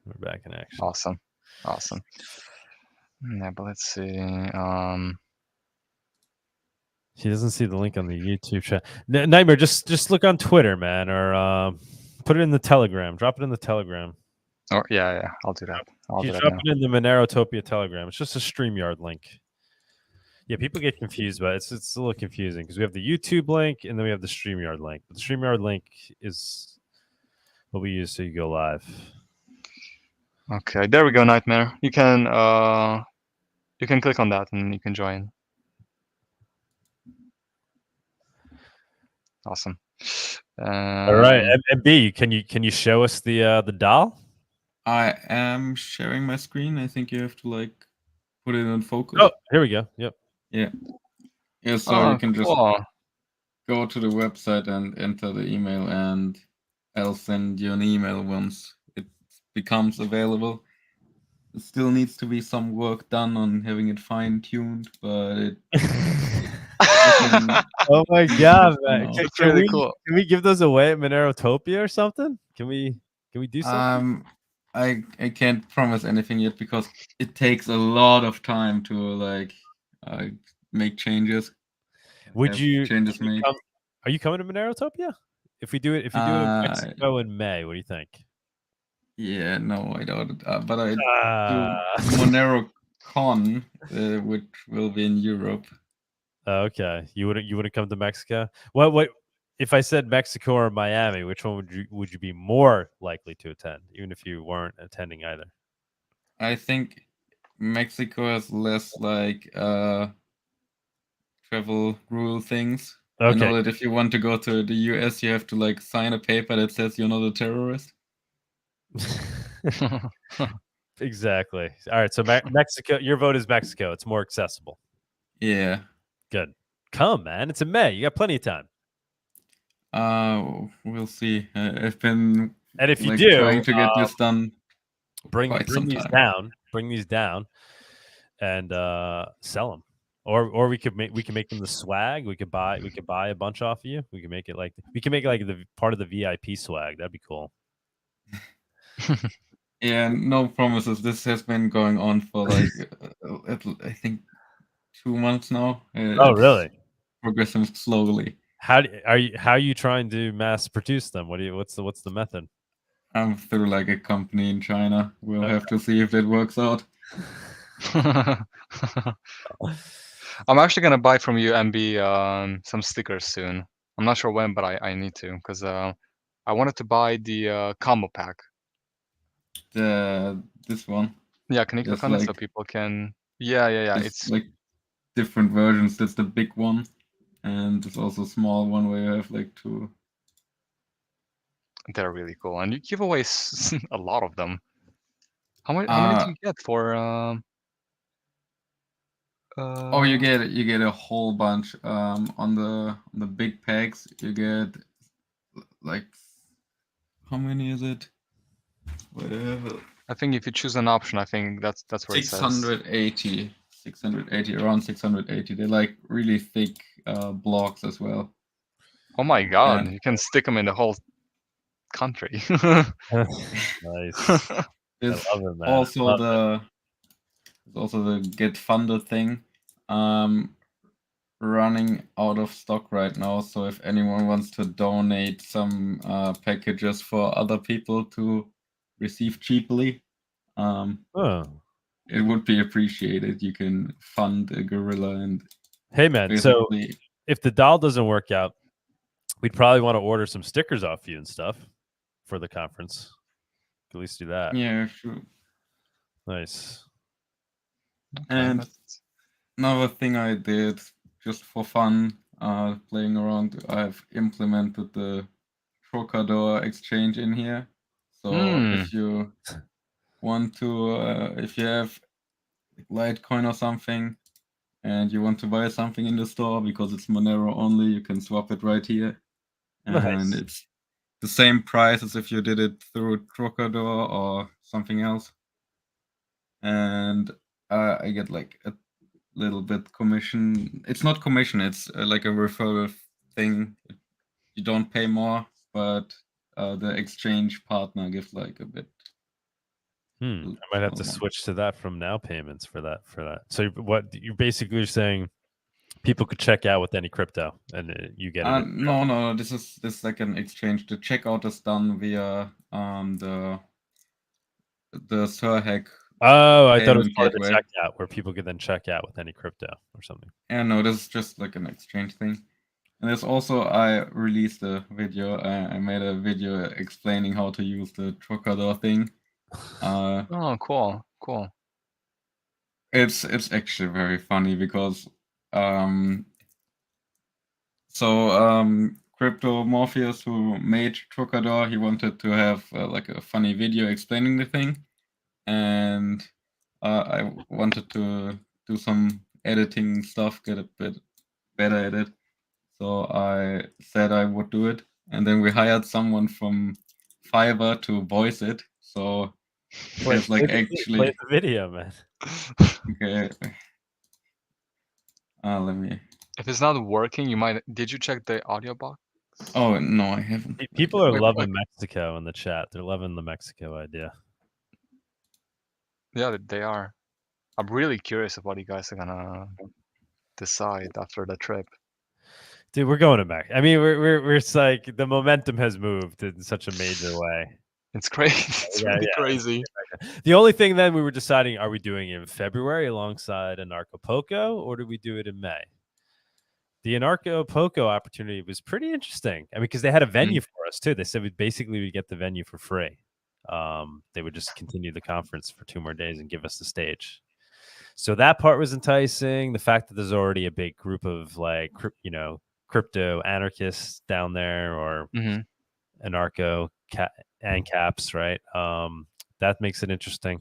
We're back in action. Awesome. Yeah, but let's see. She doesn't see the link on the YouTube chat. Nitemare, just look on Twitter, man, or put it in the Telegram. Drop it in the Telegram. Oh yeah, I'll do that. Drop it in the Monerotopia Telegram. It's just a StreamYard link. Yeah, people get confused, but it's a little confusing because we have the YouTube link and then we have the StreamYard link. But the StreamYard link is what we use so you go live. Okay, there we go, Nitemare. You can click on that and you can join. Awesome. All right, and B, can you show us the doll? I am sharing my screen. I think you have to like put it in focus. Oh, here we go. Yep. Yeah. Yeah. So you can just cool. go to the website and enter the email, and I'll send you an email once it becomes available. It still needs to be some work done on having it fine-tuned, but it. Oh my god, man! That's really cool. Can we give those away at Monerotopia or something? Can we do something? I can't promise anything yet because it takes a lot of time to like make changes. Would you changes made? Are you coming to Monerotopia? If we do it in Mexico in May, what do you think? Yeah, no, I don't. But I do Monero Con, which will be in Europe. Okay, you wouldn't come to Mexico? What if I said Mexico or Miami? Which one would you be more likely to attend, even if you weren't attending either? I think Mexico has less like travel rule things. Okay. I know that if you want to go to the US, you have to like sign a paper that says you're not a terrorist. Exactly. All right, so Mexico, your vote is Mexico. It's more accessible. Yeah. Good. Come, man. It's in May. You got plenty of time. We'll see. I've been if you do, trying to get this done. Bring these down. Bring these down, and sell them. Or we can make them the swag. We could buy a bunch off of you. We can make it like the part of the VIP swag. That'd be cool. Yeah, no promises. This has been going on for like I think 2 months now. Oh, really? Progressing slowly. How are you trying to mass produce them? What's the method? I'm through like a company in China. We'll have to see if that works out. I'm actually gonna buy from you, MB, some stickers soon. I'm not sure when, but I need to because I wanted to buy the combo pack. This one. Yeah, can you click on it so people can? Yeah. It's like different versions. That's the big one, and there's also a small one where you have like 2. They're really cool, and you give away a lot of them. How many do you get for? Oh, you get a whole bunch. On the big packs, you get like, how many is it? Whatever. I think if you choose an option, I think that's where it says 680, around 680. They're like really thick blocks as well. Oh my god! You can stick them in the whole country. Nice. There's I love it, man. also the get funded thing. Running out of stock right now, so if anyone wants to donate some packages for other people to receive cheaply, it would be appreciated. You can fund a gorilla and hey man, so if the doll doesn't work out, we'd probably want to order some stickers off you and stuff for the conference. At least do that. Yeah, sure. Nice. And another thing I did just for fun, playing around, I've implemented the Trocador exchange in here. So if you want to, if you have Litecoin or something, and you want to buy something in the store because it's Monero only, you can swap it right here. And it's the same price as if you did it through Trocador or something else. And I get like a little bit commission. It's not commission, it's like a referral thing. You don't pay more, but the exchange partner gives like a bit. I might have to switch to that from now payments for that. So what you're basically saying, people could check out with any crypto and you get it. No, this is like an exchange. The checkout is done via the Surhack. Oh, I thought it was part of the checkout where people could then check out with any crypto or something. Yeah, no, this is just like an exchange thing. And there's also, I released a video. I made a video explaining how to use the Trocador thing. Oh, cool. It's actually very funny because Crypto Morpheus, who made Trocador, he wanted to have like a funny video explaining the thing, and I wanted to do some editing stuff, get a bit better at it. So I said I would do it, and then we hired someone from Fiverr to voice it. So there's like actually play the video, man. okay. Let me. If it's not working, you might. Did you check the audio box? Oh no, I haven't. People are Wait, loving Mexico in the chat. They're loving the Mexico idea. Yeah, they are. I'm really curious of what you guys are gonna decide after the trip. Dude, we're going to Mexico. I mean, we're it's like the momentum has moved in such a major way. It's crazy. It's really crazy. The only thing then we were deciding, are we doing it in February alongside Anarchapulco, or do we do it in May? The Anarchapulco opportunity was pretty interesting. I mean, because they had a venue for us too. They said we'd get the venue for free. They would just continue the conference for 2 more days and give us the stage. So that part was enticing. The fact that there's already a big group of like, crypto anarchists down there, or anarcho ANCAPs, right? That makes it interesting.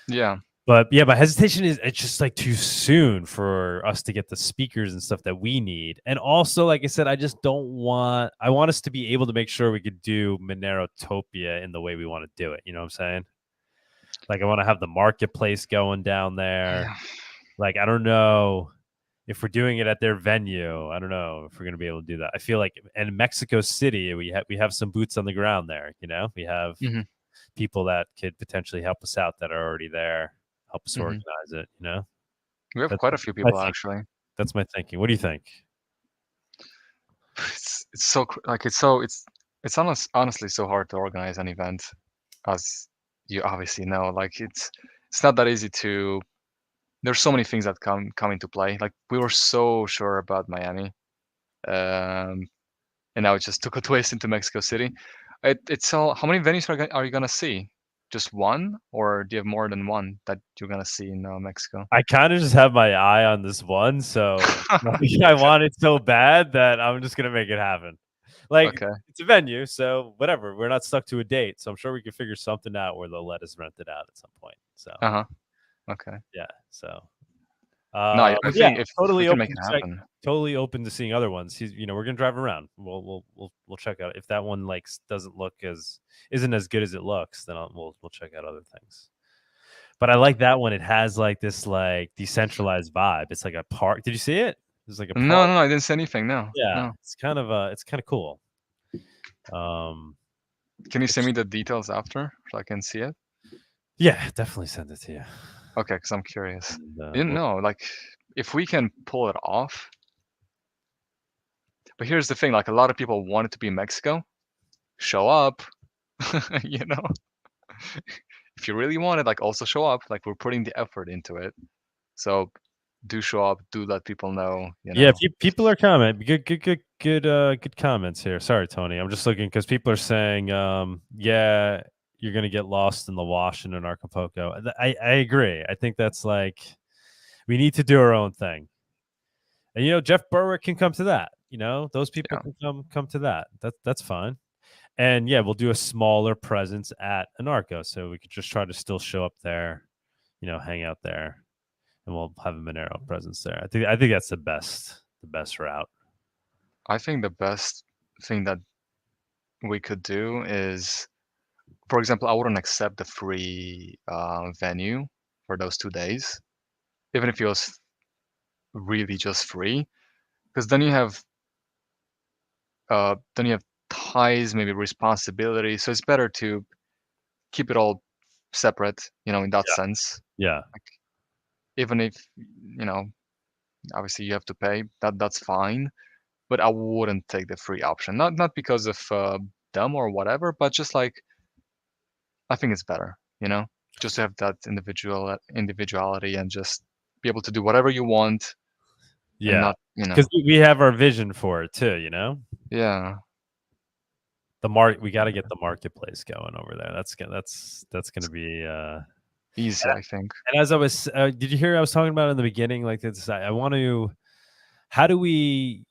Yeah. But yeah, my hesitation is it's just like too soon for us to get the speakers and stuff that we need. And also, like I said, I want us to be able to make sure we could do Monerotopia in the way we want to do it. You know what I'm saying? Like, I want to have the marketplace going down there. Yeah. Like, I don't know if we're doing it at their venue. I don't know if we're going to be able to do that. I feel like in Mexico City, we have some boots on the ground there. We have people that could potentially help us out that are already there. Help us organize it, We have quite a few people actually. That's my thinking. What do you think? It's honestly so hard to organize an event, as you obviously know. Like it's not that easy to. There's so many things that come into play. Like we were so sure about Miami, and now it just took a twist into Mexico City. It's all. How many venues are you gonna see? Just one, or do you have more than one that you're gonna see in Mexico? I kind of just have my eye on this one, so I want it so bad that I'm just gonna make it happen. Like, it's a venue, so whatever. We're not stuck to a date, so I'm sure we can figure something out where they'll let us rent it out at some point. So okay, yeah. So no, I think if totally we can open make it happen. Totally open to seeing other ones. We're gonna drive around. We'll check out if that one isn't as good as it looks. Then we'll check out other things. But I like that one. It has like this like decentralized vibe. It's like a park. Did you see it? There's like a park. No, I didn't see anything. No. Yeah, no. it's kind of cool. Can you send me the details after so I can see it? Yeah, definitely send it to you. Okay, because I'm curious. Like if we can pull it off. But here's the thing: like a lot of people want it to be in Mexico. Show up, If you really want it, like also show up. Like we're putting the effort into it, so do show up. Do let people know. Yeah, people are commenting. Good comments here. Sorry, Tony. I'm just looking because people are saying, yeah, you're gonna get lost in the wash in Acapulco. I agree. I think that's like we need to do our own thing. And Jeff Berwick can come to that. Those people can come to that. That's fine. And yeah, we'll do a smaller presence at Anarcho, so we could just try to still show up there, hang out there, and we'll have a Monero presence there. I think that's the best route. I think the best thing that we could do is, for example, I wouldn't accept the free venue for those 2 days, even if it was really just free, because then you have ties, maybe responsibility. So it's better to keep it all separate, in that sense. Yeah. Like, even if, obviously you have to pay, that's fine. But I wouldn't take the free option. Not because of them or whatever, but just like I think it's better, just to have that individuality and just be able to do whatever you want. Yeah. Because we have our vision for it too, Yeah. We got to get the marketplace going over there. That's gonna be easy, I think. And as I was, did you hear I was talking about in the beginning? Like this, I want to. How do we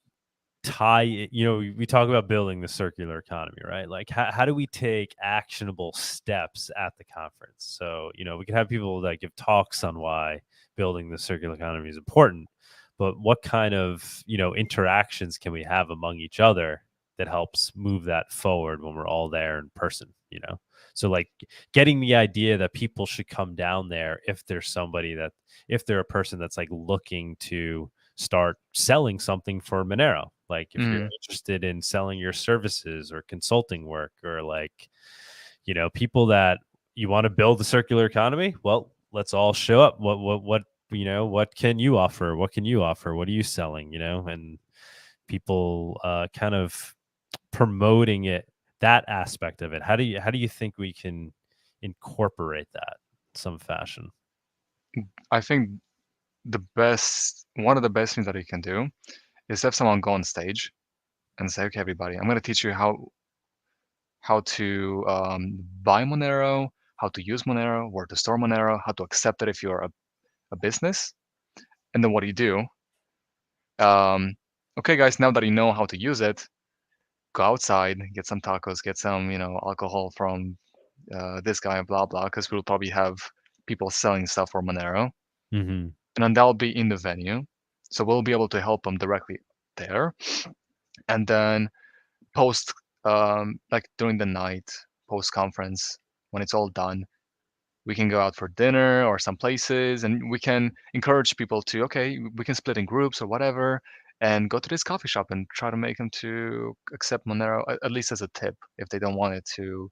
tie it, we talk about building the circular economy, right? Like how do we take actionable steps at the conference? So, we can have people that give talks on why building the circular economy is important, but what kind of, interactions can we have among each other that helps move that forward when we're all there in person, So like getting the idea that people should come down there if they're a person that's like looking to start selling something for Monero. Like if you're interested in selling your services or consulting work, or like, people that you want to build the circular economy, well, let's all show up. What can you offer? What can you offer? What are you selling? And people kind of promoting it, that aspect of it. How do you think we can incorporate that in some fashion? I think one of the best things that you can do is have someone go on stage and say, okay, everybody, I'm going to teach you how to buy Monero, how to use Monero, where to store Monero, how to accept it if you're a business. And then what do you do? Okay, guys, now that you know how to use it, go outside, get some tacos, get some, alcohol from this guy, blah, blah, because we'll probably have people selling stuff for Monero. Mm-hmm. And then they'll be in the venue. So we'll be able to help them directly there. And then post, like during the night, post-conference, when it's all done, we can go out for dinner or some places, and we can encourage people to, okay, we can split in groups or whatever, and go to this coffee shop and try to make them to accept Monero, at least as a tip, if they don't want it to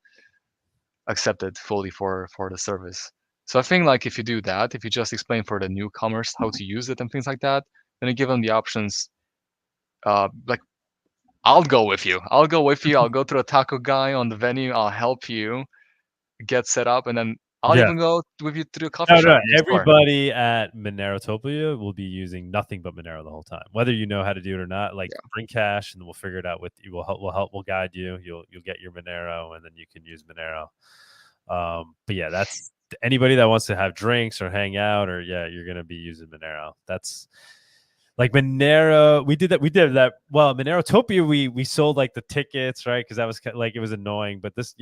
accept it fully for the service. So I think like if you do that, if you just explain for the newcomers how to use it and things like that, then you give them the options. Like I'll go with you. I'll go to a taco guy on the venue. I'll help you get set up, and then I'll even go with you to the coffee shop. No. Everybody at Monerotopia will be using nothing but Monero the whole time, whether you know how to do it or not. Like bring cash, and we'll figure it out with you. We'll guide you. You'll get your Monero, and then you can use Monero. But yeah, that's anybody that wants to have drinks or hang out, or you're gonna be using Monero. That's like Monero. We did that. Well, Monerotopia, we sold like the tickets, right? Because that was like, it was annoying. But this,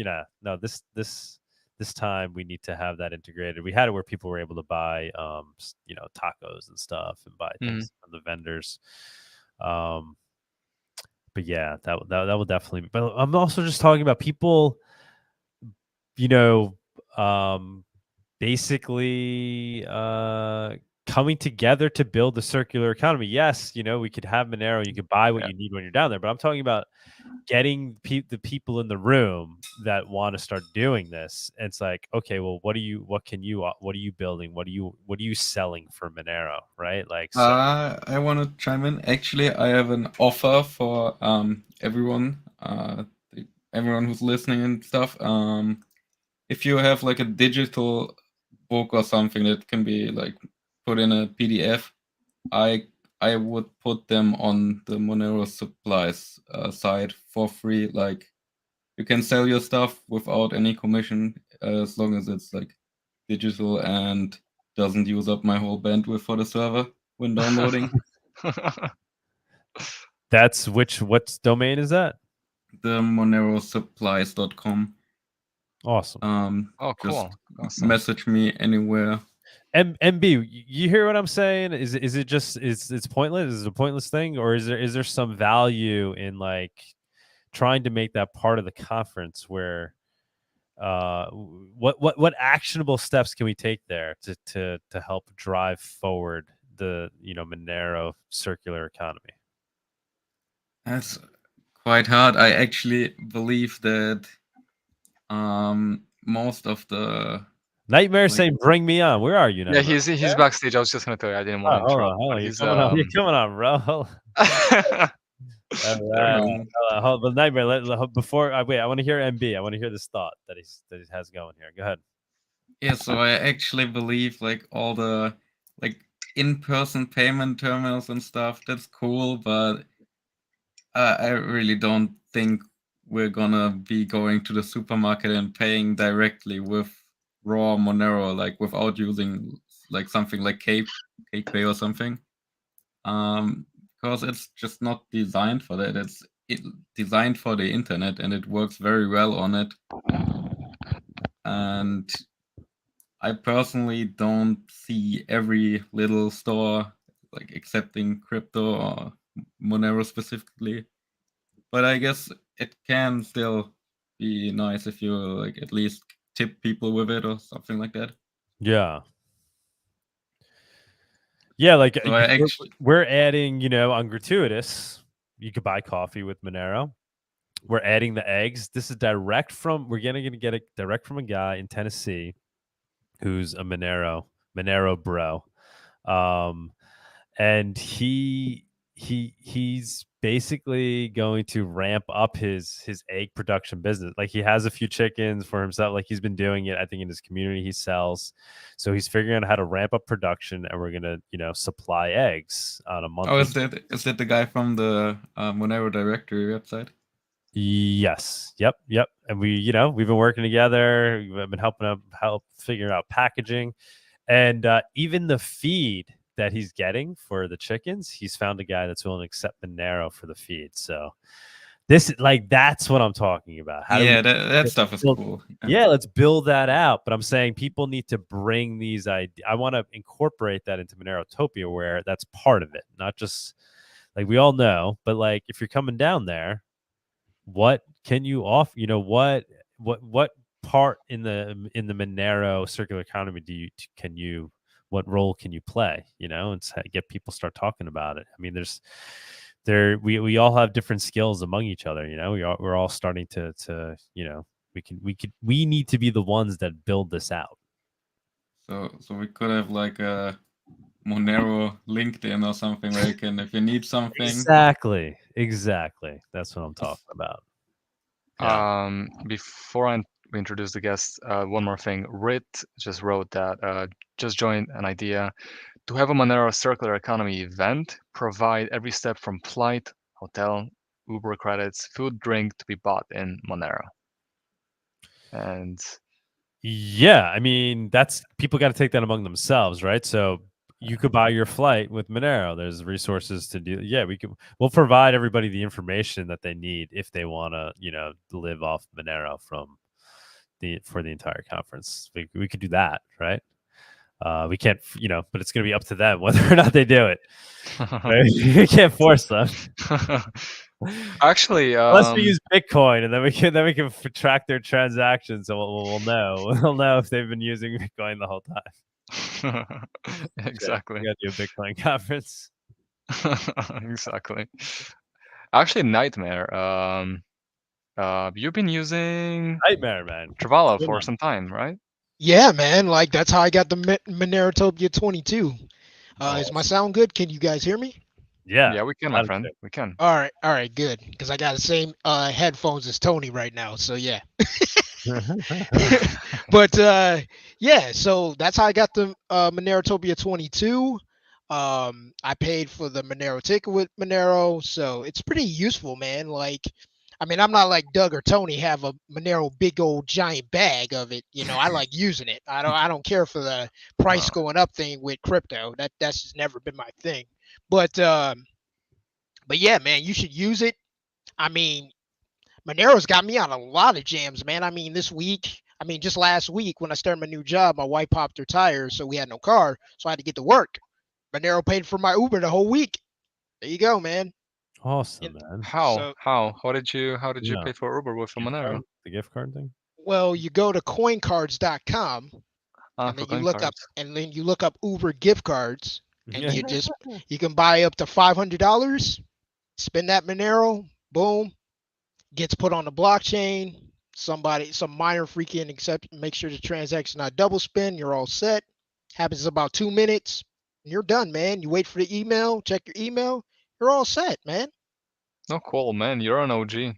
this time we need to have that integrated. We had it where people were able to buy, tacos and stuff and buy things from the vendors. But yeah, that will definitely. But I'm also just talking about people, basically coming together to build the circular economy. Yes, we could have Monero, you could buy what you need when you're down there, but I'm talking about getting the people in the room that want to start doing this. And it's like, okay, well, what are you building? What are you selling for Monero, right? Like, so I want to chime in. Actually, I have an offer for everyone who's listening and stuff. If you have like a digital book or something that can be like put in a PDF, I would put them on the Monero supplies site for free. Like, you can sell your stuff without any commission as long as it's like digital and doesn't use up my whole bandwidth for the server when downloading. That's what domain is that? The monerosupplies.com. Awesome. Oh, cool. Just message me anywhere. MB, you hear what I'm saying? Is it just it's pointless? Is it a pointless thing, or is there some value in like trying to make that part of the conference where what actionable steps can we take there to help drive forward the Monero circular economy? That's quite hard. I actually believe that most of the Nitemare saying, "Bring me on." Where are you now? Yeah, he's backstage. I was just gonna tell you, I didn't want to interrupt. Hold on. He's You're coming on, bro. But Nitemare, before I want to hear MB. I want to hear this thought that he has going here. Go ahead. Yeah, so I actually believe like all the like in-person payment terminals and stuff, that's cool, but I really don't think we're gonna be going to the supermarket and paying directly with raw Monero, like without using like something like CakePay or something. because it's just not designed for that. It's designed for the internet, and it works very well on it. And I personally don't see every little store like accepting crypto or Monero specifically, but I guess it can still be nice if you like at least tip people with it or something like that. Yeah. Yeah, like So we're adding, on Gratuitous, you could buy coffee with Monero. We're adding the eggs. This is direct from, we're gonna get it direct from a guy in Tennessee who's a Monero bro. And he's basically going to ramp up his egg production business. Like, he has a few chickens for himself. Like, he's been doing it, I think, in his community he sells. So he's figuring out how to ramp up production, and we're gonna, supply eggs on a monthly. Oh, is that the guy from the Monero directory website? Yes. Yep. And we've been working together. We've been help figuring out packaging, and even the feed that he's getting for the chickens, he's found a guy that's willing to accept Monero for the feed. So that's what I'm talking about. That stuff is cool. Yeah, let's build that out. But I'm saying people need to bring these ideas. I want to incorporate that into Monerotopia, where that's part of it, not just like we all know, but like if you're coming down there, what can you offer? What part in the Monero circular economy what role can you play? And get people start talking about it. I mean, we all have different skills among each other. We're all starting to we need to be the ones that build this out. So we could have like a Monero LinkedIn or something where you can, if you need something. Exactly. That's what I'm talking about. Yeah. Before we introduce the guests, one more thing. Rit just wrote that just joined an idea to have a Monero circular economy event, provide every step from flight, hotel, Uber credits, food, drink to be bought in Monero. And yeah, I mean, that's people got to take that among themselves, right? So you could buy your flight with Monero. There's resources to do. Yeah, we'll provide everybody the information that they need if they want to, live off Monero for the entire conference. We could do that, right? We can't, but it's going to be up to them whether or not they do it. Right? We can't force them. Actually, unless we use Bitcoin, and then we can track their transactions, so we'll know. We'll know if they've been using Bitcoin the whole time. Exactly. We got to do a Bitcoin conference. Exactly. Actually, Nitemare. You've been using Nitemare, man, Travala for some time, right? Yeah, man. Like that's how I got the Monerotopia 22. Is my sound good? Can you guys hear me? Yeah, we can, my friend. We can. All right, good. Because I got the same headphones as Tony right now. So yeah. But yeah, so that's how I got the Monerotopia 22. I paid for the Monero ticket with Monero, so it's pretty useful, man. Like, I mean, I'm not like Doug or Tony have a Monero big old giant bag of it. I like using it. I don't care for the price going up thing with crypto. That's just never been my thing. But yeah, man, you should use it. I mean, Monero's got me on a lot of jams, man. I mean, just last week when I started my new job, my wife popped her tires, so we had no car, so I had to get to work. Monero paid for my Uber the whole week. There you go, man. Awesome, man. How did you pay for Uber with a Monero? The gift card thing? Well, you go to coincards.com and then you look up Uber gift cards, and you can buy up to $500, spend that Monero, boom, gets put on the blockchain. Some miner freaking make sure the transaction not double spend. You're all set. Happens in about 2 minutes. And you're done, man. You wait for the email, check your email. You're all set, man. Oh, cool, man. You're an OG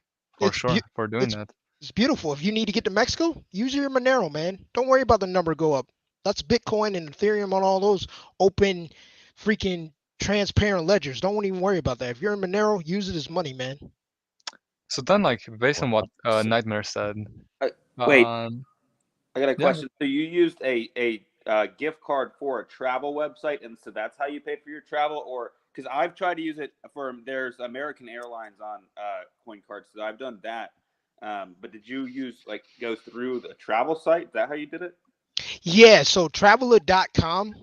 for doing that. It's beautiful. If you need to get to Mexico, use your Monero, man. Don't worry about the number go up. That's Bitcoin and Ethereum on all those open, freaking transparent ledgers. Don't even worry about that. If you're in Monero, use it as money, man. So then, like, based on what Nitemare said, wait, I got a question. So you used a gift card for a travel website, and so that's how you paid for your travel, or because I've tried to use it for, there's American Airlines on coin cards, so I've done that. But did you use, like, go through the travel site? Is that how you did it? Yeah, so traveler.com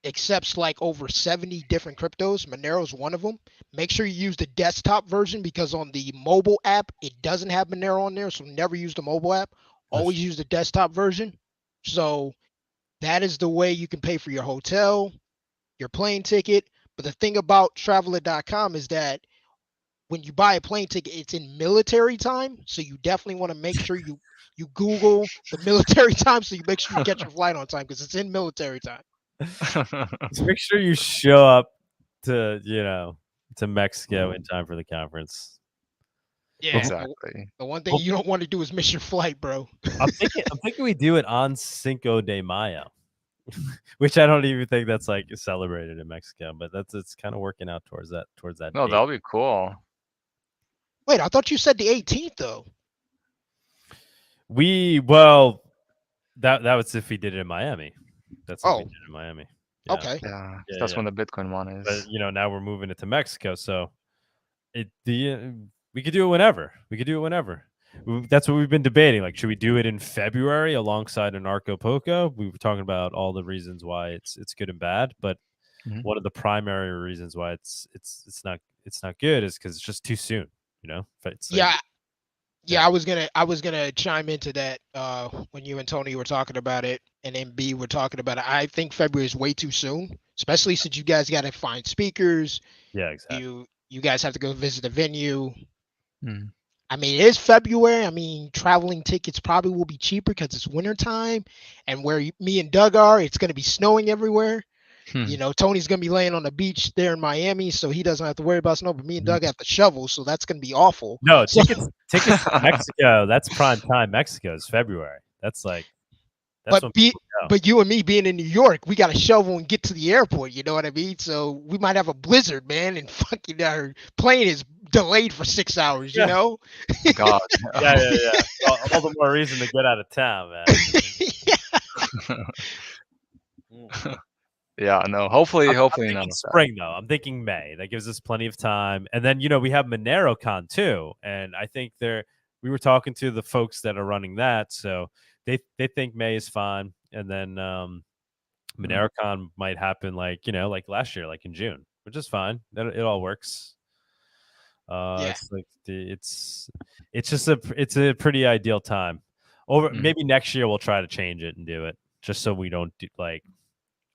accepts like over 70 different cryptos. Monero's one of them. Make sure you use the desktop version, because on the mobile app, it doesn't have Monero on there. So never use the mobile app. Always use the desktop version. So that is the way you can pay for your hotel, your plane ticket. But the thing about traveler.com is that when you buy a plane ticket, it's in military time. So you definitely want to make sure you Google the military time, so you make sure you get your flight on time, because it's in military time. Just make sure you show up to, to Mexico in time for the conference. Yeah, exactly. The one thing you don't want to do is miss your flight, bro. I'm thinking we do it on Cinco de Mayo, which I don't even think that's like celebrated in Mexico, but it's kind of working out towards that. No, date. that'll be cool. Wait, I thought you said the 18th though. That was if we did it in Miami. That's if we did it in Miami. Yeah. Okay. Yeah, that's when the Bitcoin one is. But now we're moving it to Mexico, so we could do it whenever. That's what we've been debating. Like, should we do it in February alongside Anarcho Poco? We were talking about all the reasons why it's good and bad, but one of the primary reasons why it's not good is because it's just too soon. It's like, I was gonna chime into that when you and Tony were talking about it, and MB were talking about it. I think February is way too soon, especially since you guys got to find speakers. Yeah, exactly. You guys have to go visit the venue. Mm. I mean, it is February. I mean, traveling tickets probably will be cheaper because it's wintertime, and where me and Doug are, it's going to be snowing everywhere. Tony's going to be laying on the beach there in Miami, so he doesn't have to worry about snow, but me and Doug have to shovel, so that's going to be awful. No, tickets to Mexico, that's prime time. Mexico is February. That's but you and me being in New York, we got to shovel and get to the airport, you know what I mean? So we might have a blizzard, man, and fucking our plane is delayed for 6 hours, you know? God. Yeah. All the more reason to get out of town, man. Yeah, no. Hopefully I'm none thinking of that. spring though. I'm thinking May. That gives us plenty of time. And then we have MoneroCon too, and I think we were talking to the folks that are running that, so they think May is fine. And then MoneroCon might happen like last year, like in June, which is fine. It all works. It's like it's a pretty ideal time. Maybe next year we'll try to change it and do it just so we don't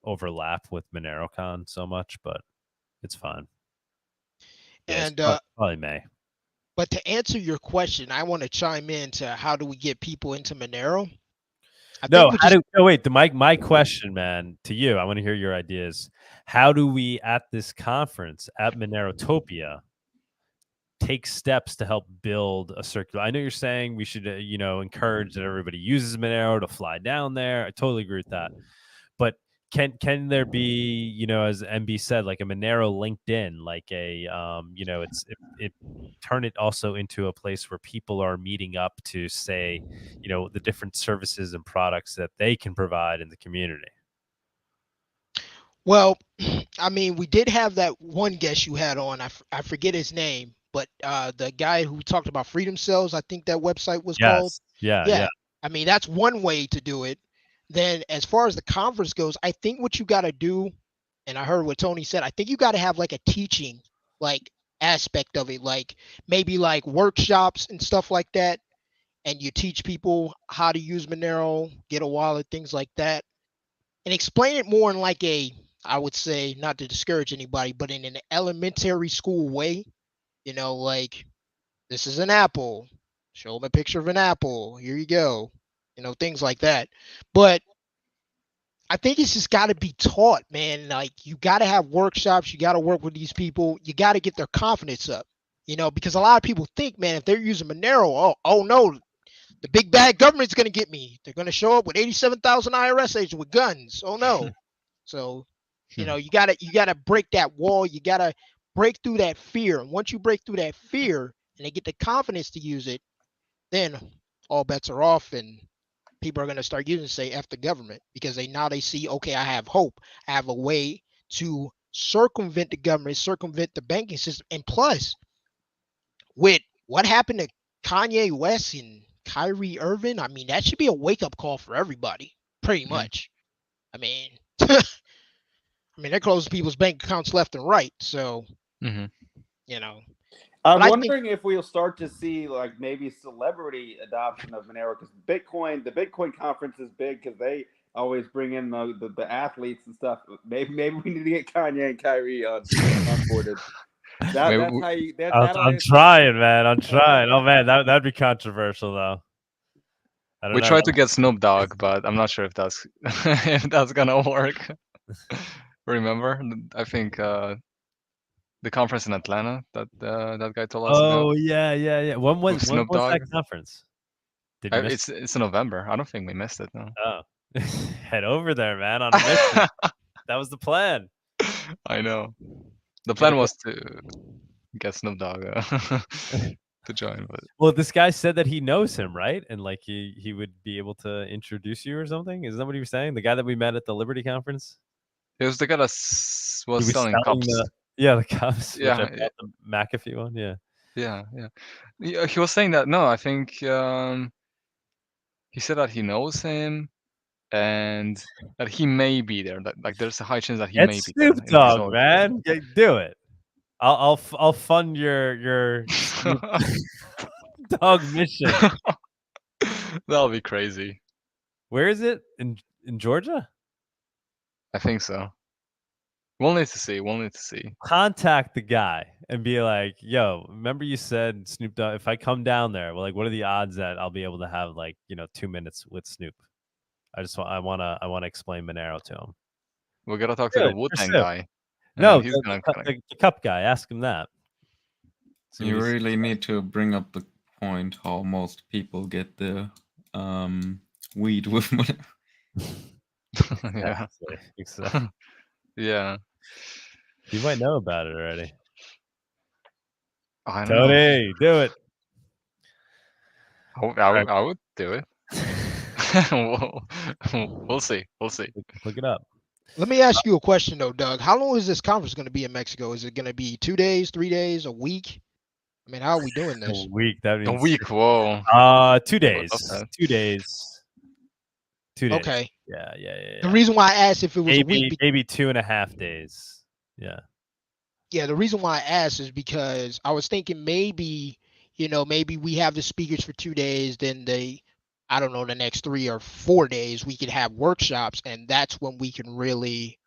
overlap with MoneroCon so much, but it's fine. And probably May. But to answer your question, I want to chime in to how do we get people into Monero? My question, man, to you, I want to hear your ideas. How do we at this conference at Monerotopia take steps to help build a circular? I know you're saying we should, encourage that everybody uses Monero to fly down there. I totally agree with that. But can there be, as MB said, like a Monero LinkedIn, like a, it turn it also into a place where people are meeting up to say, the different services and products that they can provide in the community? Well, I mean, we did have that one guest you had on. I forget his name, but the guy who talked about Freedom Cells, I think that website was called. Yeah. I mean, that's one way to do it. Then as far as the conference goes, I think what you got to do, and I heard what Tony said, I think you got to have like a teaching like aspect of it, like maybe like workshops and stuff like that. And you teach people how to use Monero, get a wallet, things like that, and explain it more in like I would say, not to discourage anybody, but in an elementary school way, like this is an apple, show them a picture of an apple. Here you go. Things like that. But I think it's just got to be taught, man. Like you got to have workshops. You got to work with these people. You got to get their confidence up, because a lot of people think, man, if they're using Monero, oh no, the big bad government's going to get me. They're going to show up with 87,000 IRS agents with guns. Oh no. So, you got to break that wall. You got to break through that fear. And once you break through that fear and they get the confidence to use it, then all bets are off and people are going to start using, say, F the government, because they see, okay, I have hope. I have a way to circumvent the government, circumvent the banking system. And plus, with what happened to Kanye West and Kyrie Irving, I mean, that should be a wake-up call for everybody, pretty much. I mean, they're closing people's bank accounts left and right. So, you know. I'm But I wondering if we'll start to see like maybe celebrity adoption of Monero, because the Bitcoin conference is big because they always bring in the athletes and stuff. Maybe we need to get Kanye and Kyrie onboarded. That's how you. I'm trying, man. I'm trying. Oh man, that'd be controversial though. We tried to get Snoop Dogg, but I'm not sure if that's if that's gonna work. Remember, I think the conference in Atlanta that that guy told us about. Oh yeah. When was that conference? Did you miss it's in November. I don't think we missed it. No. Oh, head over there, man. On a mission. That was the plan. I know. The plan was to get Snoop Dogg to join, but well, this guy said that he knows him, right? And like he would be able to introduce you or something. Isn't that what he was saying? The guy that we met at the Liberty conference. It was the guy that was selling cups. The cups. Yeah, which I bought the McAfee one. Yeah. He was saying that. No, I think he said that he knows him and that he may be there. That like there's a high chance that he may be Snoop there. Dogg, man. Yeah, do it. I'll fund your dog mission. That'll be crazy. Where is it? In Georgia? I think so. We'll need to see. Contact the guy and be like, yo, remember you said Snoop Dogg, if I come down there, well, like, what are the odds that I'll be able to have 2 minutes with Snoop? I want to explain Monero to him. We got to talk to the Wu-Tang guy. No, the cup guy. Ask him that. So you really need to bring up the point how most people get the weed with Monero. Yeah. So. Yeah. You might know about it already. I don't Tony, do it. I would do it. We'll see. Look it up. Let me ask you a question though, Doug. How long is this conference going to be in Mexico? Is it going to be 2 days, 3 days, a week? I mean, how are we doing this? A week. That means a week. Whoa. 2 days. 2 days. 2 days. Okay. Yeah. The reason why I asked if it was a week, maybe 2.5 days. Yeah. Yeah, the reason why I asked is because I was thinking maybe we have the speakers for 2 days, then the next 3 or 4 days we could have workshops, and that's when we can really.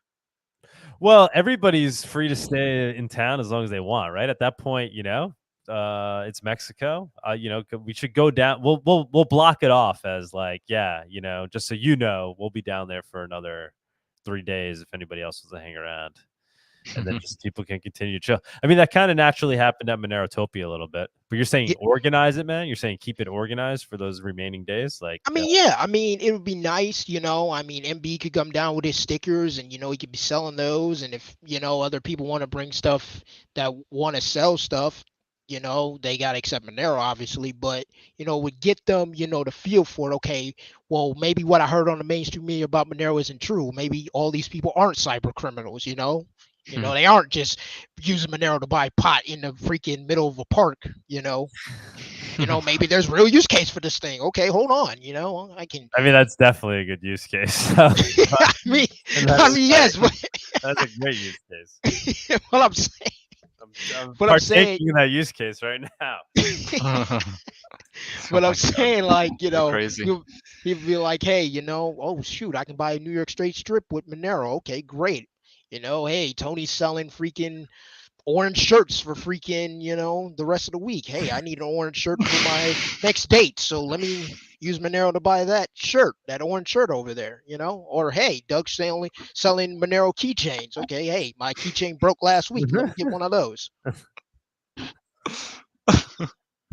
Well, everybody's free to stay in town as long as they want, right? At that point, it's Mexico. We should go down. We'll block it off as like, just so we'll be down there for another 3 days if anybody else wants to hang around. And then just people can continue to chill. I mean, that kind of naturally happened at Monerotopia a little bit. But you're saying organize it, man? You're saying keep it organized for those remaining days? Like, it would be nice, MB could come down with his stickers and, he could be selling those. And if, other people want to bring stuff that want to sell stuff, they got to accept Monero, obviously. But, would get them, the feel for it. Okay, well, maybe what I heard on the mainstream media about Monero isn't true. Maybe all these people aren't cyber criminals, they aren't just using Monero to buy pot in the freaking middle of a park, maybe there's real use case for this thing. Okay, hold on, I can. I mean, that's definitely a good use case. Yes, but that's a great use case. What I'm saying. I'm partaking in that use case right now. But I'm saying, like, crazy. People be like, hey, oh shoot, I can buy a New York Straight strip with Monero. Okay, great. Hey, Tony's selling freaking orange shirts for freaking, the rest of the week. Hey, I need an orange shirt for my next date. So let me use Monero to buy that shirt, that orange shirt over there, Or, hey, Doug's selling Monero keychains. Okay, hey, my keychain broke last week. Let me get one of those.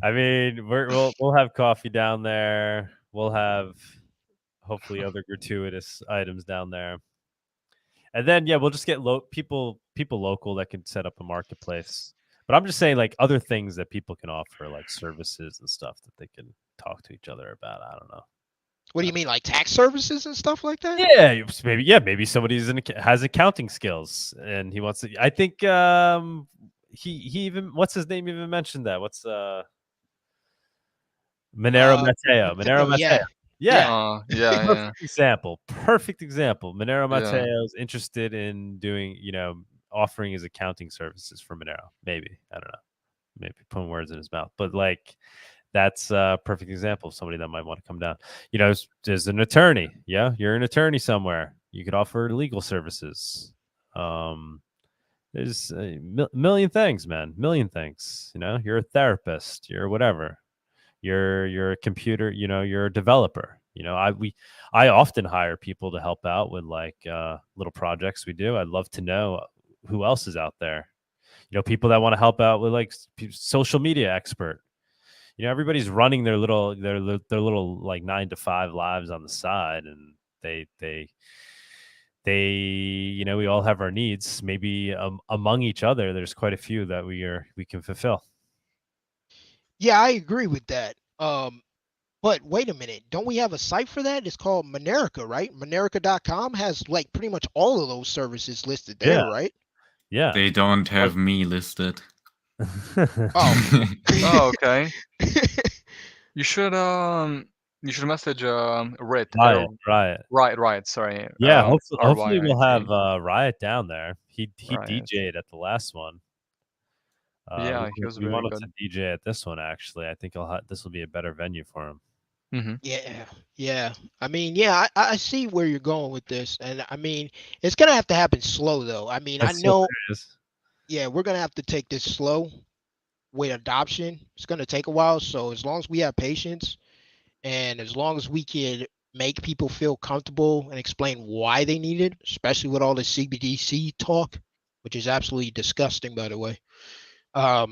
I mean, we'll have coffee down there. We'll have hopefully other gratuitous items down there. And then, we'll just get people local that can set up a marketplace. But I'm just saying, like, other things that people can offer, like services and stuff that they can talk to each other about. I don't know. What do you mean, like tax services and stuff like that? Maybe somebody's has accounting skills and he wants to. I think he even what's his name even mentioned that. What's Monero Mateo. Yeah. Yeah. Yeah. Perfect example. Monero Yeah. Mateo is interested in doing, offering his accounting services for Monero. Maybe. I don't know. Maybe putting words in his mouth. But like that's a perfect example of somebody that might want to come down. There's an attorney. Yeah, you're an attorney somewhere. You could offer legal services. There's a million things, man. Million things. You're a therapist. You're whatever. You're a computer. You're a developer. I often hire people to help out with like little projects we do. I'd love to know who else is out there. People that want to help out with like social media expert. Everybody's running their little like 9-to-5 lives on the side, and they we all have our needs. Maybe among each other, there's quite a few that we can fulfill. Yeah, I agree with that. But wait a minute, don't we have a site for that? It's called Monerica, right? Monerica.com has like pretty much all of those services listed there, right? Yeah. They don't have me listed. Oh, okay. You should message Rit. Riot. Sorry. Yeah, hopefully we'll have Riot down there. He Riot. DJ'd at the last one. Yeah, he was we very want good. him to DJ at this one. Actually, I think this will be a better venue for him. Yeah. I mean, I see where you're going with this, and I mean, it's gonna have to happen slow though. I mean, I know. Yeah, we're gonna have to take this slow with adoption. It's gonna take a while. So as long as we have patience, and as long as we can make people feel comfortable and explain why they need it, especially with all the CBDC talk, which is absolutely disgusting, by the way. They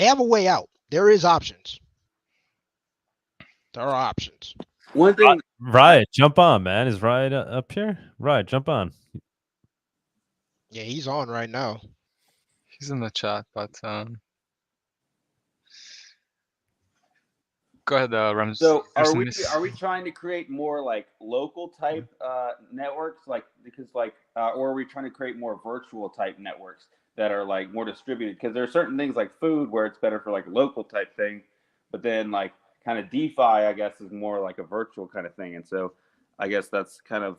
have a way out. There is options. There are options. One thing, Riot, jump on, man. Is Riot up here? Riot, jump on. Yeah, he's on right now. He's in the chat, but go ahead, Rams. So are we trying to create more like local type networks, like or are we trying to create more virtual type networks that are like more distributed? Because there are certain things like food where it's better for like local type thing, but then like kind of DeFi, I guess, is more like a virtual kind of thing. And so I guess that's kind of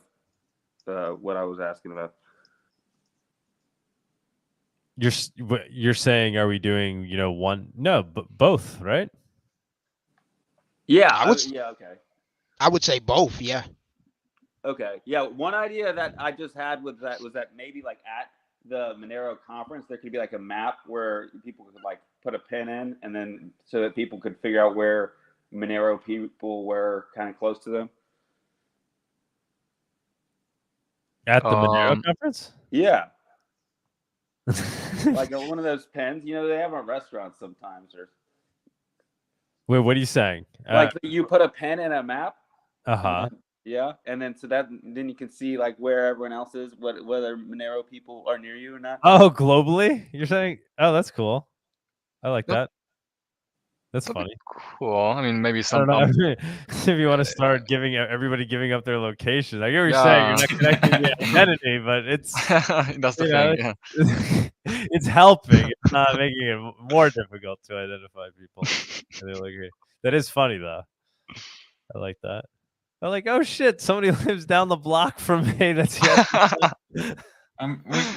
what I was asking about. You're saying, are we doing one? No, but both, right? Yeah, okay. I would say both. Yeah. Okay. Yeah. One idea that I just had was that maybe like at the Monero conference there could be like a map where people could like put a pin in, and then so that people could figure out where Monero people were kind of close to them. At the Monero conference? Yeah. Like one of those pens, they have them at restaurants sometimes. Or wait, what are you saying? Like you put a pen in a map. Yeah, and then then you can see like where everyone else is, whether Monero people are near you or not. Oh, globally? You're saying? Oh, that's cool. I like that. That's funny. Cool. I mean, maybe some. I don't know. If you want to start everybody giving up their location, I get what you're saying. You're not connecting the identity, but it's that's the thing. It's helping. It's not making it more difficult to identify people. That is funny though. I like that. I'm like, oh shit, somebody lives down the block from me. That's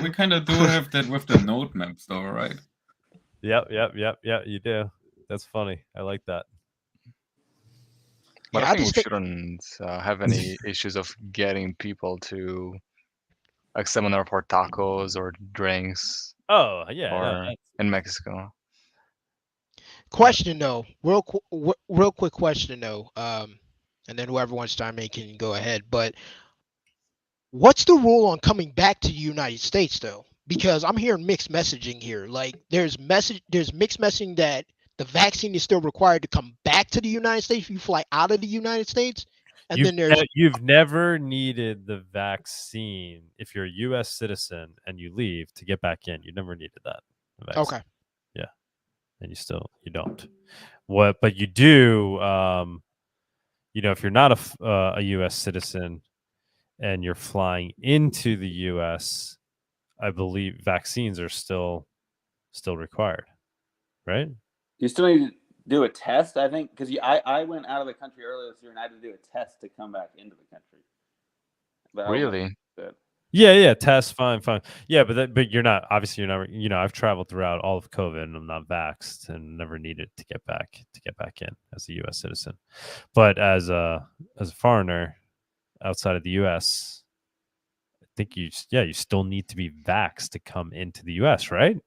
we kind of do have that with the node maps, though, right? Yep. You do. That's funny. I like that. But I think we shouldn't have any issues of getting people to accept Monero for tacos or drinks. Oh yeah, in Mexico. Question though, real quick question though, and then whoever wants to chime in can go ahead. But what's the rule on coming back to the United States though? Because I'm hearing mixed messaging here. Like there's mixed messaging that the vaccine is still required to come back to the United States if you fly out of the United States. And you've never needed the vaccine if you're a U.S. citizen and you leave to get back in. You never needed that. Okay. Yeah, and you don't. But you do. if you're not a U.S. citizen and you're flying into the U.S., I believe vaccines are still required, right? You still need to do a test, I think, because I went out of the country earlier this year and I had to do a test to come back into the country. But Really? Yeah, test, fine. Yeah, but you're not, obviously you're not, I've traveled throughout all of COVID and I'm not vaxxed and never needed to get back in as a U.S. citizen. But as a foreigner outside of the U.S., I think you still need to be vaxxed to come into the U.S., right?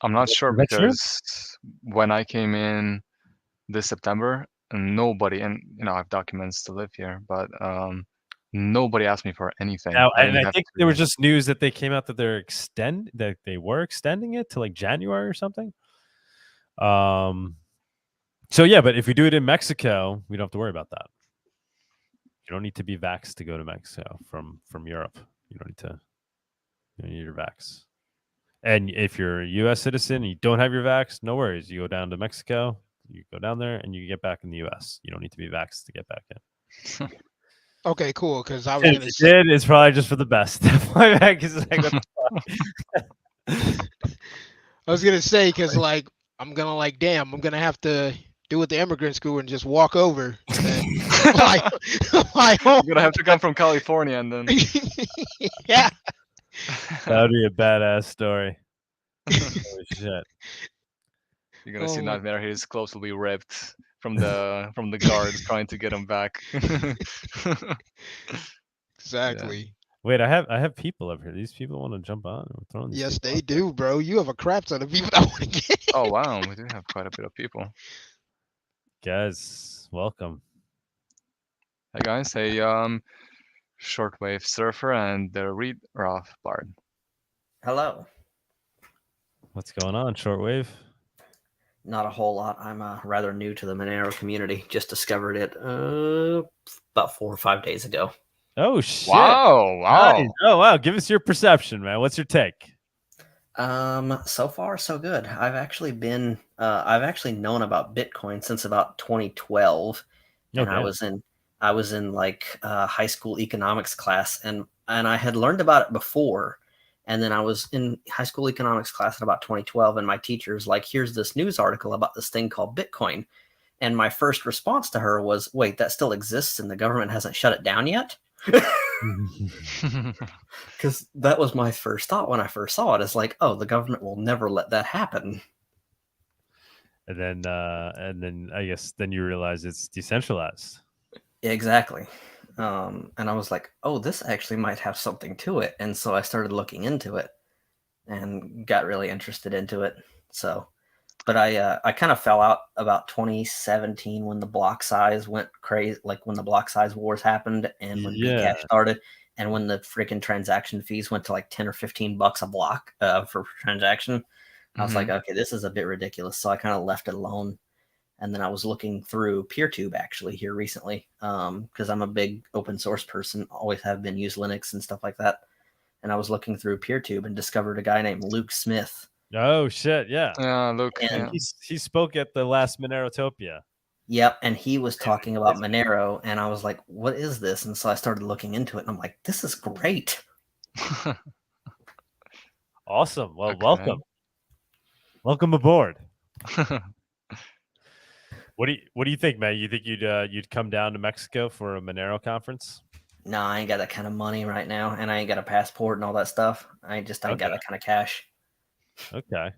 I'm not sure Is that true? because when I came in this September, nobody, and I have documents to live here, but nobody asked me for anything. Now, I and didn't I have think to. there was just news that they came out that they were extending it to like January or something. So yeah, but if we do it in Mexico, we don't have to worry about that. You don't need to be vaxxed to go to Mexico from Europe. You don't need your vax. And if you're a U.S. citizen and you don't have your vax, no worries. You go down to Mexico, you go down there, and you get back in the U.S. You don't need to be vaxxed to get back in. Okay, cool. Because I was If gonna you say, did, it's probably just for the best. My back is like, what the fuck? because like I'm gonna have to do what the immigrant school and just walk over and then fly home. You're gonna have to come from California and then. Yeah. That would be a badass story. Holy shit. You're gonna see Oh my- Nitemare. His clothes will be ripped from the guards trying to get him back. Exactly. Wait, I have people up here. These people want to jump on. We're throwing these Yes, people they out there. do, bro. You have a crap ton of people that want to get in. Oh wow, we do have quite a bit of people. Guys, welcome. Hey guys, hey shortwave surfer and the read Roth bard. Hello. What's going on, shortwave? Not a whole lot. I'm rather new to the Monero community. Just discovered it about 4 or 5 days ago. Oh shit! Wow! Nice. Oh wow! Give us your perception, man. What's your take? So far so good. I've actually known about Bitcoin since about 2012, and I was in like high school economics class, and I had learned about it before, and then I was in high school economics class in about 2012, and my teacher's like, "Here's this news article about this thing called Bitcoin," and my first response to her was, "Wait, that still exists, and the government hasn't shut it down yet?" Because that was my first thought when I first saw it. It's like, oh, the government will never let that happen. And then I guess then you realize it's decentralized. Exactly. And I was like, oh, this actually might have something to it. And so I started looking into it and got really interested into it. So, but I kind of fell out about 2017 when the block size went crazy, like when the block size wars happened and when Bcash started and when the freaking transaction fees went to like 10 or 15 bucks a block for transaction. I was like, okay, this is a bit ridiculous. So I kind of left it alone. And then I was looking through PeerTube actually here recently because I'm a big open source person, always have been, use Linux and stuff like that. And I was looking through PeerTube and discovered a guy named Luke Smith. Oh shit! Yeah. Luke. And he spoke at the last Monerotopia. Yep, and he was talking about Monero, and I was like, "What is this?" And so I started looking into it, and I'm like, "This is great." Awesome. Well, welcome aboard. What do you think, man? You think you'd come down to Mexico for a Monero conference? No, I ain't got that kind of money right now, and I ain't got a passport and all that stuff. I ain't got that kind of cash. Okay.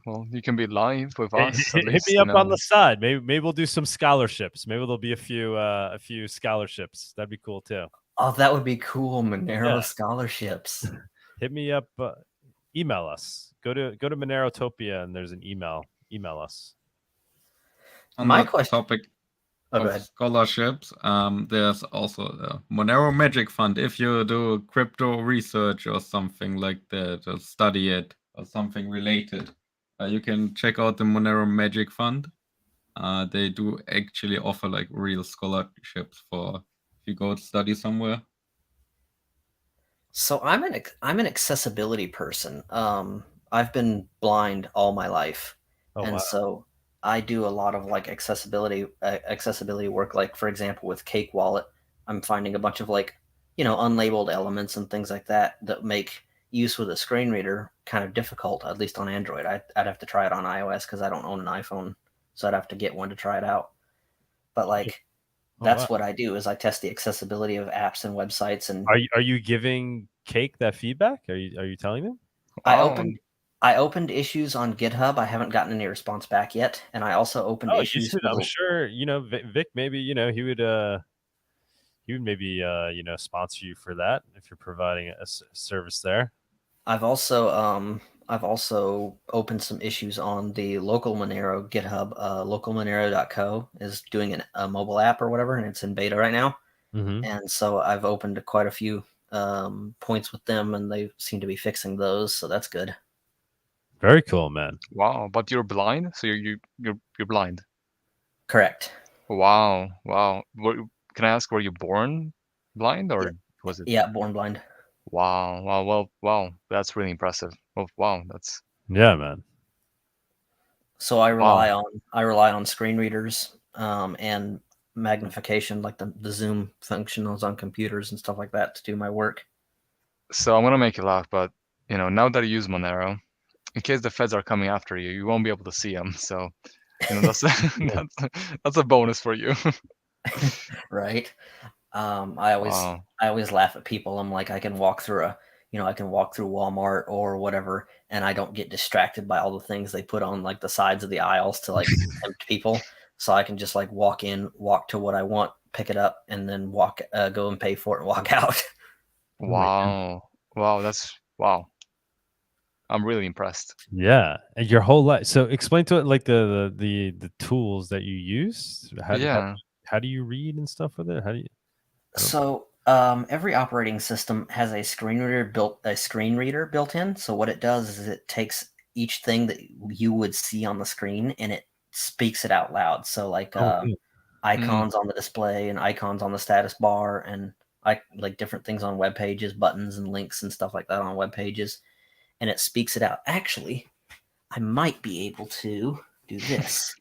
Well, you can be live with us. Hit me up on the side. Maybe we'll do some scholarships. Maybe there'll be a few scholarships. That'd be cool too. Oh, that would be cool. Monero scholarships. Hit me up. Email us. Go to Monerotopia and there's an email. Email us. On the topic of scholarships, there's also the Monero Magic Fund. If you do crypto research or something like that, or study it or something related, you can check out the Monero Magic Fund. They do actually offer like real scholarships for if you go to study somewhere. So I'm an accessibility person. I've been blind all my life, so I do a lot of like accessibility work. Like for example, with Cake Wallet, I'm finding a bunch of like, unlabeled elements and things like that that make use with a screen reader kind of difficult, at least on Android. I'd have to try it on iOS because I don't own an iPhone, so I'd have to get one to try it out. But like, that's what I do is I test the accessibility of apps and websites. And are you giving Cake that feedback? Are you telling them? I opened issues on GitHub. I haven't gotten any response back yet, and I also opened issues. I'm sure Vic. Maybe he would maybe sponsor you for that if you're providing a service there. I've also opened some issues on the local Monero GitHub. Localmonero.co is doing a mobile app or whatever, and it's in beta right now. And so I've opened quite a few points with them, and they seem to be fixing those, so that's good. Very cool, man. Wow, but you're blind, so you're blind. Correct. Wow. Can I ask, were you born blind or was it? Yeah, born blind. Wow. Wow. That's really impressive. Oh, wow. That's man. So I rely on screen readers and magnification, like the zoom functions on computers and stuff like that to do my work. So I'm gonna make you laugh, but now that you use Monero, in case the feds are coming after you, you won't be able to see them. So that's that's a bonus for you. Right. I always laugh at people. I'm like, I can walk through Walmart or whatever, and I don't get distracted by all the things they put on like the sides of the aisles to like tempt people. So I can just like walk to what I want, pick it up, and then go and pay for it and walk out. Wow. Wow. I'm really impressed. Yeah, and your whole life. So explain to it like the tools that you use. How do you read and stuff with it? How do you? So every operating system has a screen reader built in. So what it does is it takes each thing that you would see on the screen and it speaks it out loud. So like icons on the display and icons on the status bar and like different things on web pages, buttons and links and stuff like that on web pages, and it speaks it out. Actually, I might be able to do this.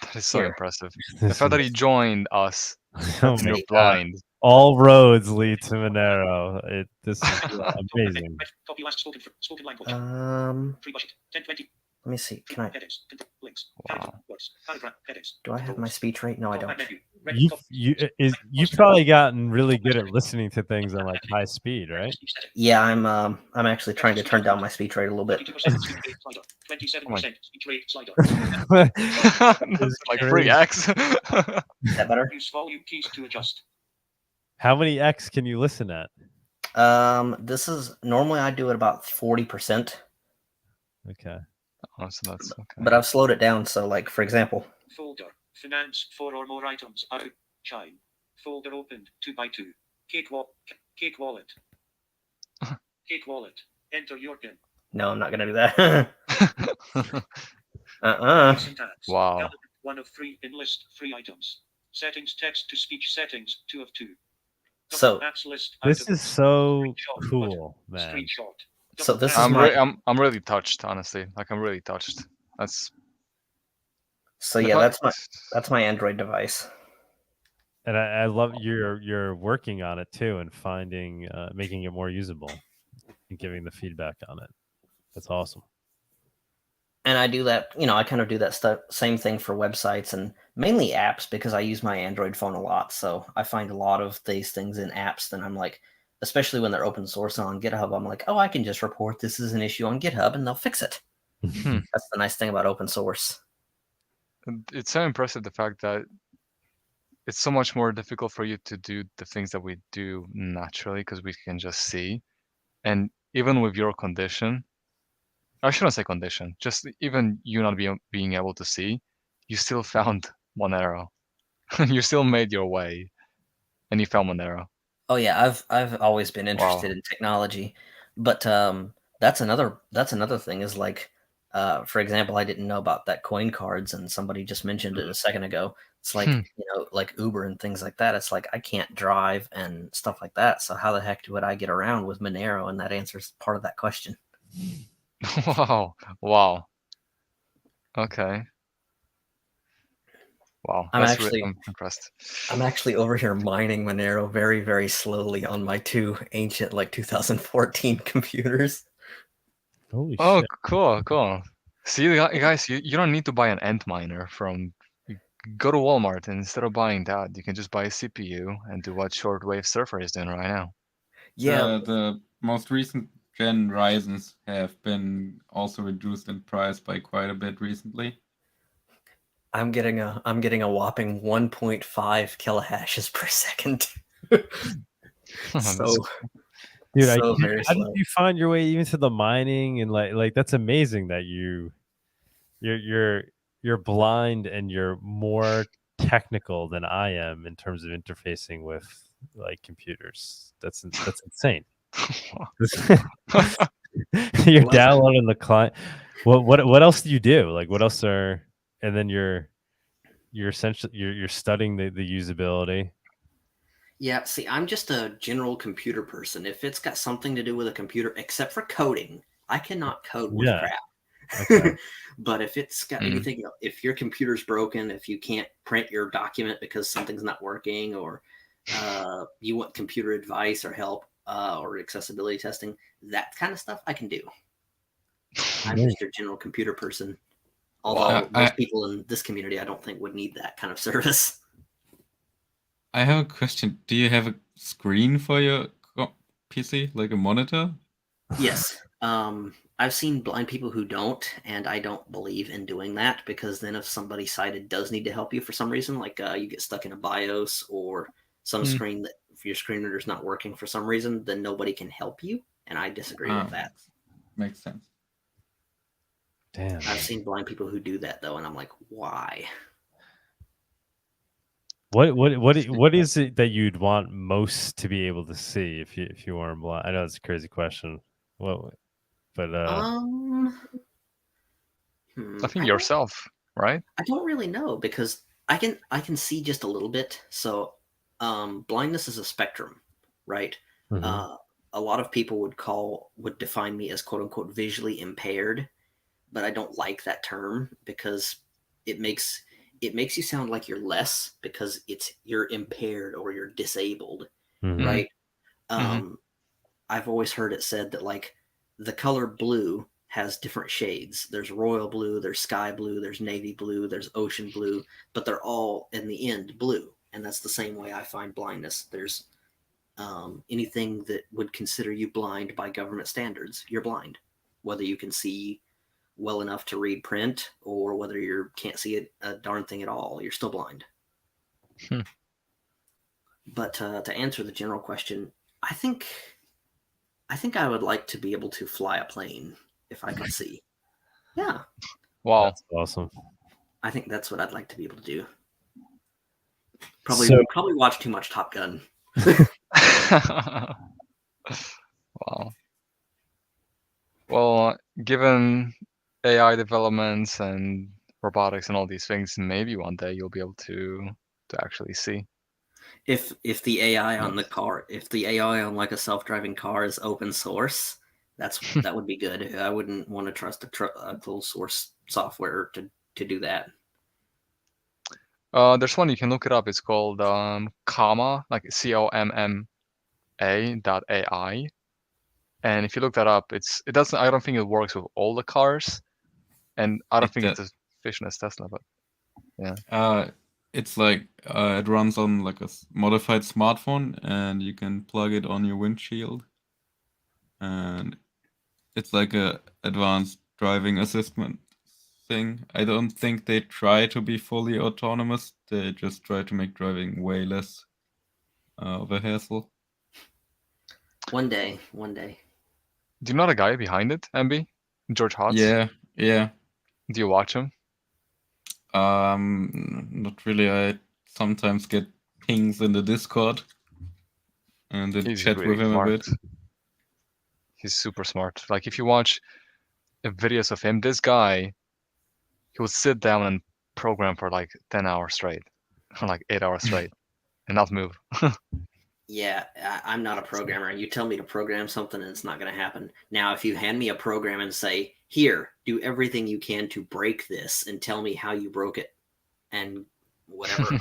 That is so impressive. The fact that he joined us. Oh you're blind. All roads lead to Monero. This is amazing. Let me see. Can I? Do I have my speech rate? No, I don't. You've probably gotten really good at listening to things on like high speed, right? Yeah, I'm actually trying to turn down my speech rate a little bit. 27% speech rate slider. Like 3x. Is that better? Use volume keys to adjust. How many X can you listen at? This is normally I do it about 40%. Okay. Oh, so that's okay. But I've slowed it down. So, like for example, folder finance 4 or more items out. Chime folder opened 2x2. Cake wallet. Cake wallet. Enter your PIN. No, I'm not gonna do that. Wow. 1 of 3 in list 3 items. Settings text to speech settings 2 of 2. So this is so cool, man. Screenshot. So this is I'm really touched, honestly. Like I'm really touched. That's that's my Android device. And I love you're working on it too and finding making it more usable and giving the feedback on it. That's awesome. And I do that, I kind of do that same thing for websites and mainly apps because I use my Android phone a lot. So I find a lot of these things in apps. Then I'm like, especially when they're open source on GitHub, I'm like, oh, I can just report this is an issue on GitHub and they'll fix it. That's the nice thing about open source. It's so impressive, the fact that it's so much more difficult for you to do the things that we do naturally because we can just see. And even with your condition, I shouldn't say condition, just even you not being able to see, you still found Monero. You still made your way and you found Monero. Oh yeah, I've always been interested in technology, but that's another thing is like, for example, I didn't know about that coin cards, and somebody just mentioned it a second ago. It's like like Uber and things like that. It's like I can't drive and stuff like that. So how the heck would I get around with Monero? And that answers part of that question. Wow. Okay. Wow, I'm I'm impressed. I'm actually over here mining Monero very, very slowly on my two ancient, like 2014 computers. Holy Oh, shit. cool. See, guys, you don't need to buy an Antminer from. Go to Walmart, and instead of buying that, you can just buy a CPU and do what shortwave surfer is doing right now. Yeah. The most recent gen Ryzens have been also reduced in price by quite a bit recently. I'm getting a whopping 1.5 kilohashes per second. so Dude, so very how did slow. you find your way even to the mining and like that's amazing that you're blind and you're more technical than I am in terms of interfacing with like computers. That's insane. You're downloading the client. What else do you do? Like what else are and then you're essentially you're studying the usability. Yeah, see, I'm just a general computer person. If it's got something to do with a computer, except for coding, I cannot code with crap. Okay. But if it's got anything, if your computer's broken, if you can't print your document because something's not working, or you want computer advice or help or accessibility testing, that kind of stuff I can do. I'm just your general computer person. Although most people in this community, I don't think would need that kind of service. I have a question. Do you have a screen for your PC, like a monitor? Yes. I've seen blind people who don't, and I don't believe in doing that, because then if somebody sighted does need to help you for some reason, like you get stuck in a BIOS or some screen that if your screen reader's not working for some reason, then nobody can help you, and I disagree with that. Makes sense. Damn. I've seen blind people who do that though, and I'm like, why? What is it that you'd want most to be able to see if you weren't blind? I know it's a crazy question. What? But I think yourself, right? I don't really know, because I can see just a little bit. So blindness is a spectrum, right? Mhm. A lot of people would define me as quote unquote visually impaired, but I don't like that term because it makes you sound like you're less, because you're impaired or you're disabled, right? I've always heard it said that like the color blue has different shades. There's royal blue, there's sky blue, there's navy blue, there's ocean blue, but they're all in the end blue. And that's the same way I find blindness. There's anything that would consider you blind by government standards, you're blind. Whether you can see well enough to read print or whether you can't see a darn thing at all, you're still blind. But to answer the general question, I think I would like to be able to fly a plane if I could see. Yeah. Wow. That's awesome. I think that's what I'd like to be able to do. Probably watch too much Top Gun. Wow. Well, given AI developments and robotics and all these things, maybe one day you'll be able to actually see. If the AI on the car, if the AI on like a self-driving car is open source, that would be good. I wouldn't want to trust a closed source software to do that. There's one, you can look it up. It's called Comma, like COMMA.ai. And if you look that up, it doesn't. I don't think it works with all the cars, and I don't think it's as efficient as Tesla. But yeah, it's like it runs on like a modified smartphone, and you can plug it on your windshield, and it's like a advanced driving assistant thing. I don't think they try to be fully autonomous. They just try to make driving way less of a hassle. One day. Do you know the guy behind it, MB? George Hotz? Yeah. Do you watch him? Not really. I sometimes get pings in the Discord and then chat really with him smart. a bit. He's super smart. Like if you watch videos of him, this guy, he would sit down and program for like 10 hours straight, or like 8 hours straight, and not move. Yeah, I'm not a programmer. You tell me to program something and it's not going to happen. Now, if you hand me a program and say, here, do everything you can to break this and tell me how you broke it and whatever,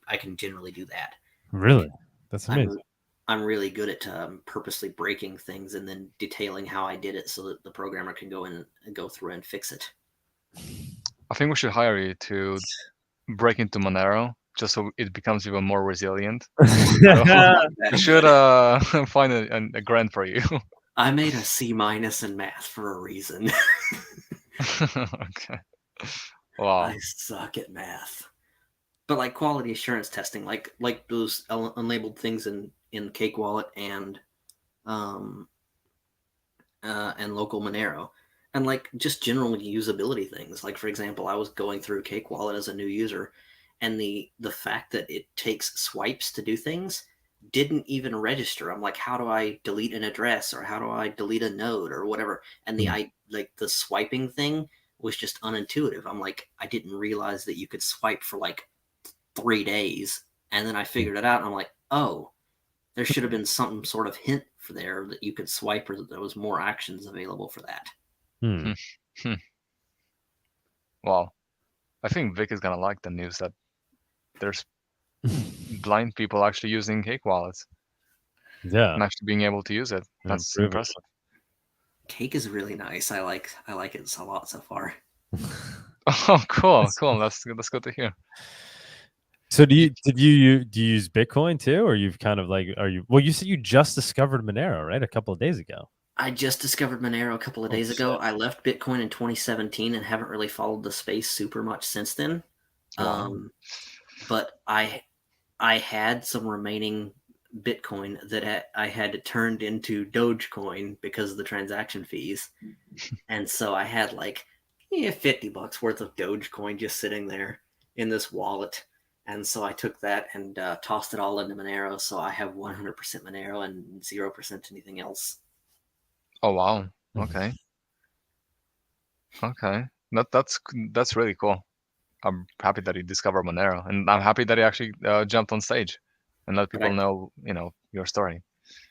I can generally do that. Really? That's amazing. I'm really good at purposely breaking things and then detailing how I did it so that the programmer can go in and go through and fix it. I think we should hire you to break into Monero just so it becomes even more resilient. So we should find a grant for you. I made a C- in math for a reason. Okay. Wow. I suck at math. But like quality assurance testing, like those unlabeled things in Cake Wallet and local Monero, and like just general usability things. Like for example, I was going through Cake Wallet as a new user, and the fact that it takes swipes to do things didn't even register. I'm like, how do I delete an address, or how do I delete a node, or whatever? And the swiping thing was just unintuitive. I'm like, I didn't realize that you could swipe for like 3 days, and then I figured it out. And I'm like, oh, there should have been some sort of hint for there that you could swipe, or that there was more actions available for that. Wow. I think Vic is gonna like the news that there's blind people actually using Cake wallets. Yeah. And actually being able to use it. That's impressive. Cake is really nice. I like it a lot so far. Oh, cool. That's good to hear. So do you use Bitcoin too, or you've kind of like, you said you just discovered Monero, right? A couple of days ago. I just discovered Monero a couple of days ago. I left Bitcoin in 2017 and haven't really followed the space super much since then. Wow. But I had some remaining Bitcoin that I had turned into Dogecoin because of the transaction fees. And so I had like $50 worth of Dogecoin just sitting there in this wallet. And so I took that and tossed it all into Monero. So I have 100% Monero and 0% anything else. Oh, wow. Okay. Okay. That's really cool. I'm happy that he discovered Monero, and I'm happy that he actually jumped on stage and let people know, your story.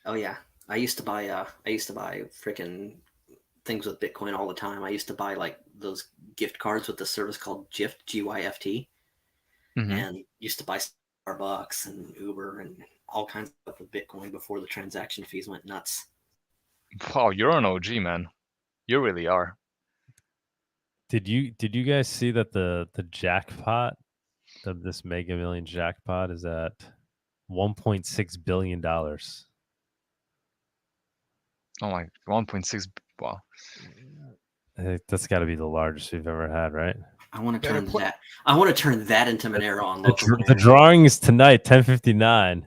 Oh yeah, I used to buy freaking things with Bitcoin all the time. I used to buy like those gift cards with the service called Gyft, GYFT, and used to buy Starbucks and Uber and all kinds of stuff with Bitcoin before the transaction fees went nuts. Wow, you're an OG, man. You really are. Did you guys see that the jackpot of this Mega Million jackpot is at $1.6 billion? Oh my, 1.6. Wow. I think that's got to be the largest we've ever had, right? I want to turn that into Monero on local Monero. The drawing is tonight, 10:59.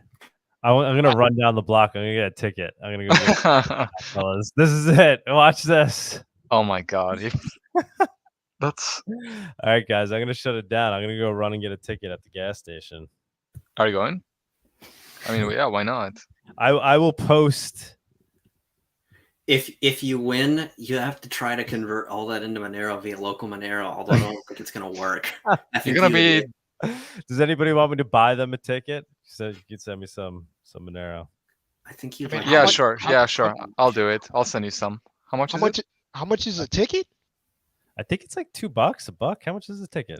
I'm gonna run down the block. I'm gonna get a ticket. I'm gonna go. Fellas, this is it. Watch this. Oh my god. That's all right, guys. I'm gonna shut it down. I'm gonna go run and get a ticket at the gas station. Are you going? I mean, yeah, why not? I will post. If you win, you have to try to convert all that into Monero via local Monero. Although I don't think it's gonna work. You're gonna be. Does anybody want me to buy them a ticket? So you can send me some Monero. I think you. Yeah, sure. I'll do it. I'll send you some. How much? How much is a ticket? I think it's like $2 a buck. How much is the ticket?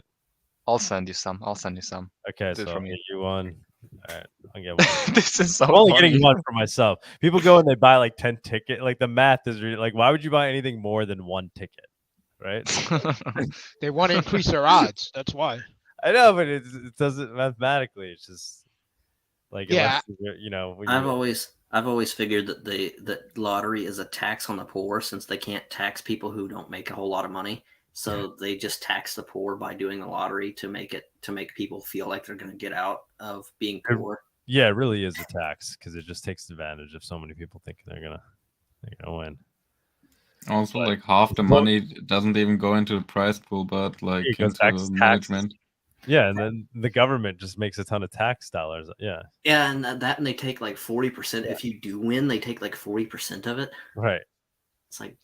I'll send you some. Okay, do so I'll me. get you one. All right, I'll get one. This is so I'm only funny. getting one for myself. People go and they buy like 10 tickets. Like the math is really like, why would you buy anything more than one ticket, right? They want to increase their odds. That's why. I know, but it doesn't mathematically. It's just like, yeah. Unless, I've always figured that that lottery is a tax on the poor, since they can't tax people who don't make a whole lot of money. So they just tax the poor by doing the lottery to make people feel like they're going to get out of being poor. Yeah, it really is a tax because it just takes advantage of so many people thinking they're gonna win. Also, like half the money doesn't even go into the prize pool, but like into management. Yeah, and then the government just makes a ton of tax dollars. Yeah. Yeah, and and they take like 40%. If you do win, they take like 40% of it. Right. It's like,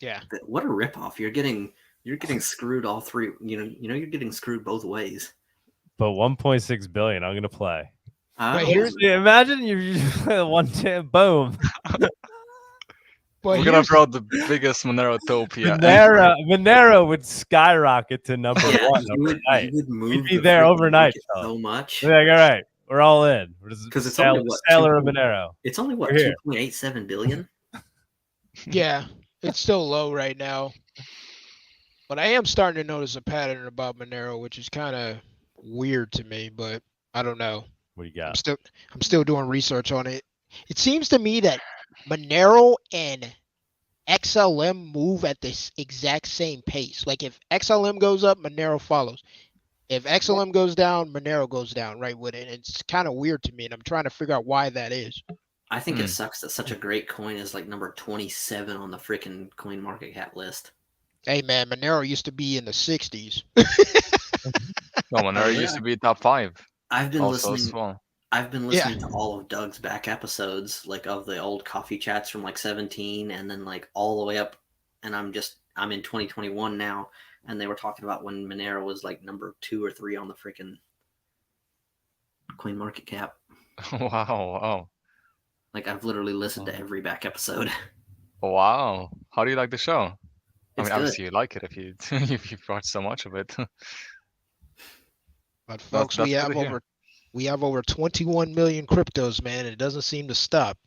what a ripoff! You're getting screwed all three. You're getting screwed both ways. But 1.6 billion, I'm gonna play. Here's imagine you play one time, boom. But We're gonna here's throw the biggest Monerotopia. Monero would skyrocket to number Yeah, one you would overnight. move We'd be the there freaking overnight, market fella. so much. We'd be like, all right, we're all in. Because it's only what Sailor of Monero. It's only what We're here. 2.87 billion. yeah, it's still low right now. But I am starting to notice a pattern about Monero, which is kind of weird to me, but I don't know. What do you got? I'm still doing research on it. It seems to me that Monero and XLM move at this exact same pace. Like if XLM goes up, Monero follows. If XLM goes down, Monero goes down right with it. It's kind of weird to me, and I'm trying to figure out why that is. I think it sucks that such a great coin is like number 27 on the freaking coin market cap list. Hey man, Monero used to be in the 60s. No, Monero used to be top 5. I've been also listening. as well. I've been listening to all of Doug's back episodes, like of the old coffee chats from like 17, and then like all the way up. And I'm in 2021 now, and they were talking about when Monero was like number 2 or 3 on the freaking coin market cap. Wow. Like I've literally listened to every back episode. Wow. How do you like the show? I It's mean, obviously good. you like it if you if you've watched so much of it. But folks, that's we good have to hear. over 21 million cryptos, man. It doesn't seem to stop.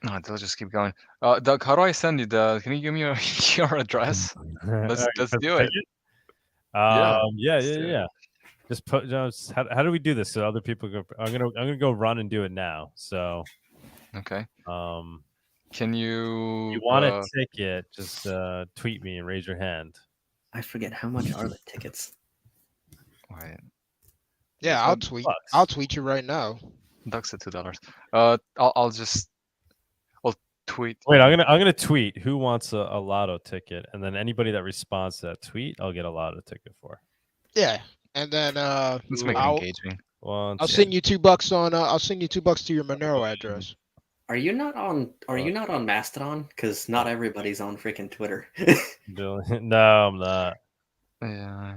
No, they'll just keep going. Doug, how do I send you the? Can you give me your address? Let's do it. Yeah. Just put. How do we do this so other people go? I'm gonna go run and do it now. So. Okay. If Can you want a ticket, just tweet me and raise your hand. I forget how much are the tickets. Wait. Yeah, I'll tweet. I'll tweet you right now. Doug's at $2. I'll tweet. Wait, I'm gonna tweet who wants a lotto ticket, and then anybody that responds to that tweet, I'll get a lotto ticket for. Yeah, and then let's make it engaging. I'll send you $2 on. I'll send you $2 to your Monero address. Are you not on Mastodon? Because not everybody's on freaking Twitter. No, I'm not. Yeah.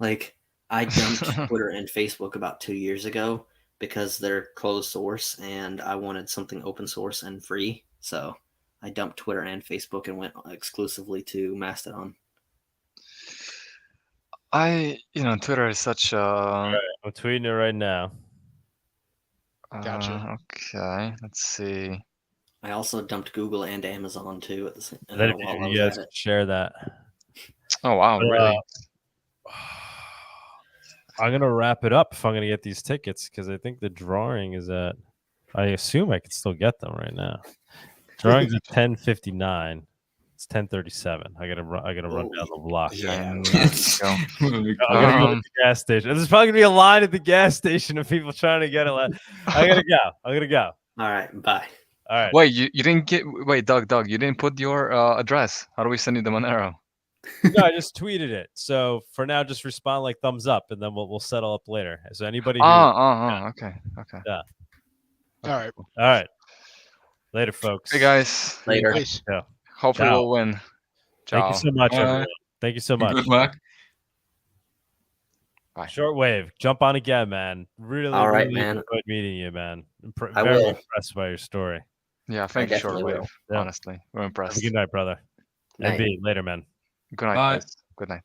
Like I dumped Twitter and Facebook about 2 years ago because they're closed source, and I wanted something open source and free. So I dumped Twitter and Facebook and went exclusively to Mastodon. Twitter is such a. Right, I'm tweeting it right now. Gotcha. Okay, let's see. I also dumped Google and Amazon too at the same. And then you guys share that. Oh wow, really? I'm gonna wrap it up if I'm gonna get these tickets because I think the drawing is at. I assume I could still get them right now. Drawing's at 10:59. It's 10:37. I gotta run down the block. Yeah, let's go. I'm gonna go to the gas station. There's probably gonna be a line at the gas station of people trying to get it. I gotta go. All right, bye. All right. Wait, you didn't get. Wait, Doug, you didn't put your address. How do we send you the Monero? No, I just tweeted it. So for now, just respond like thumbs up, and then we'll settle up later. So anybody. Okay. Yeah. All right. Later, folks. Hey guys. Later. Yeah. Hopefully we'll win. Thank you so much, everyone. Thank you so much. Good luck. Bye. Shortwave, jump on again, man. Really, all right, really man. enjoyed meeting you, man. I Very will. impressed by your story. Yeah, thank you, definitely Shortwave. will. Yeah. Honestly, we're impressed. Have a good night, brother. Night. And B, later, man. Good night, Bye. guys. Good night.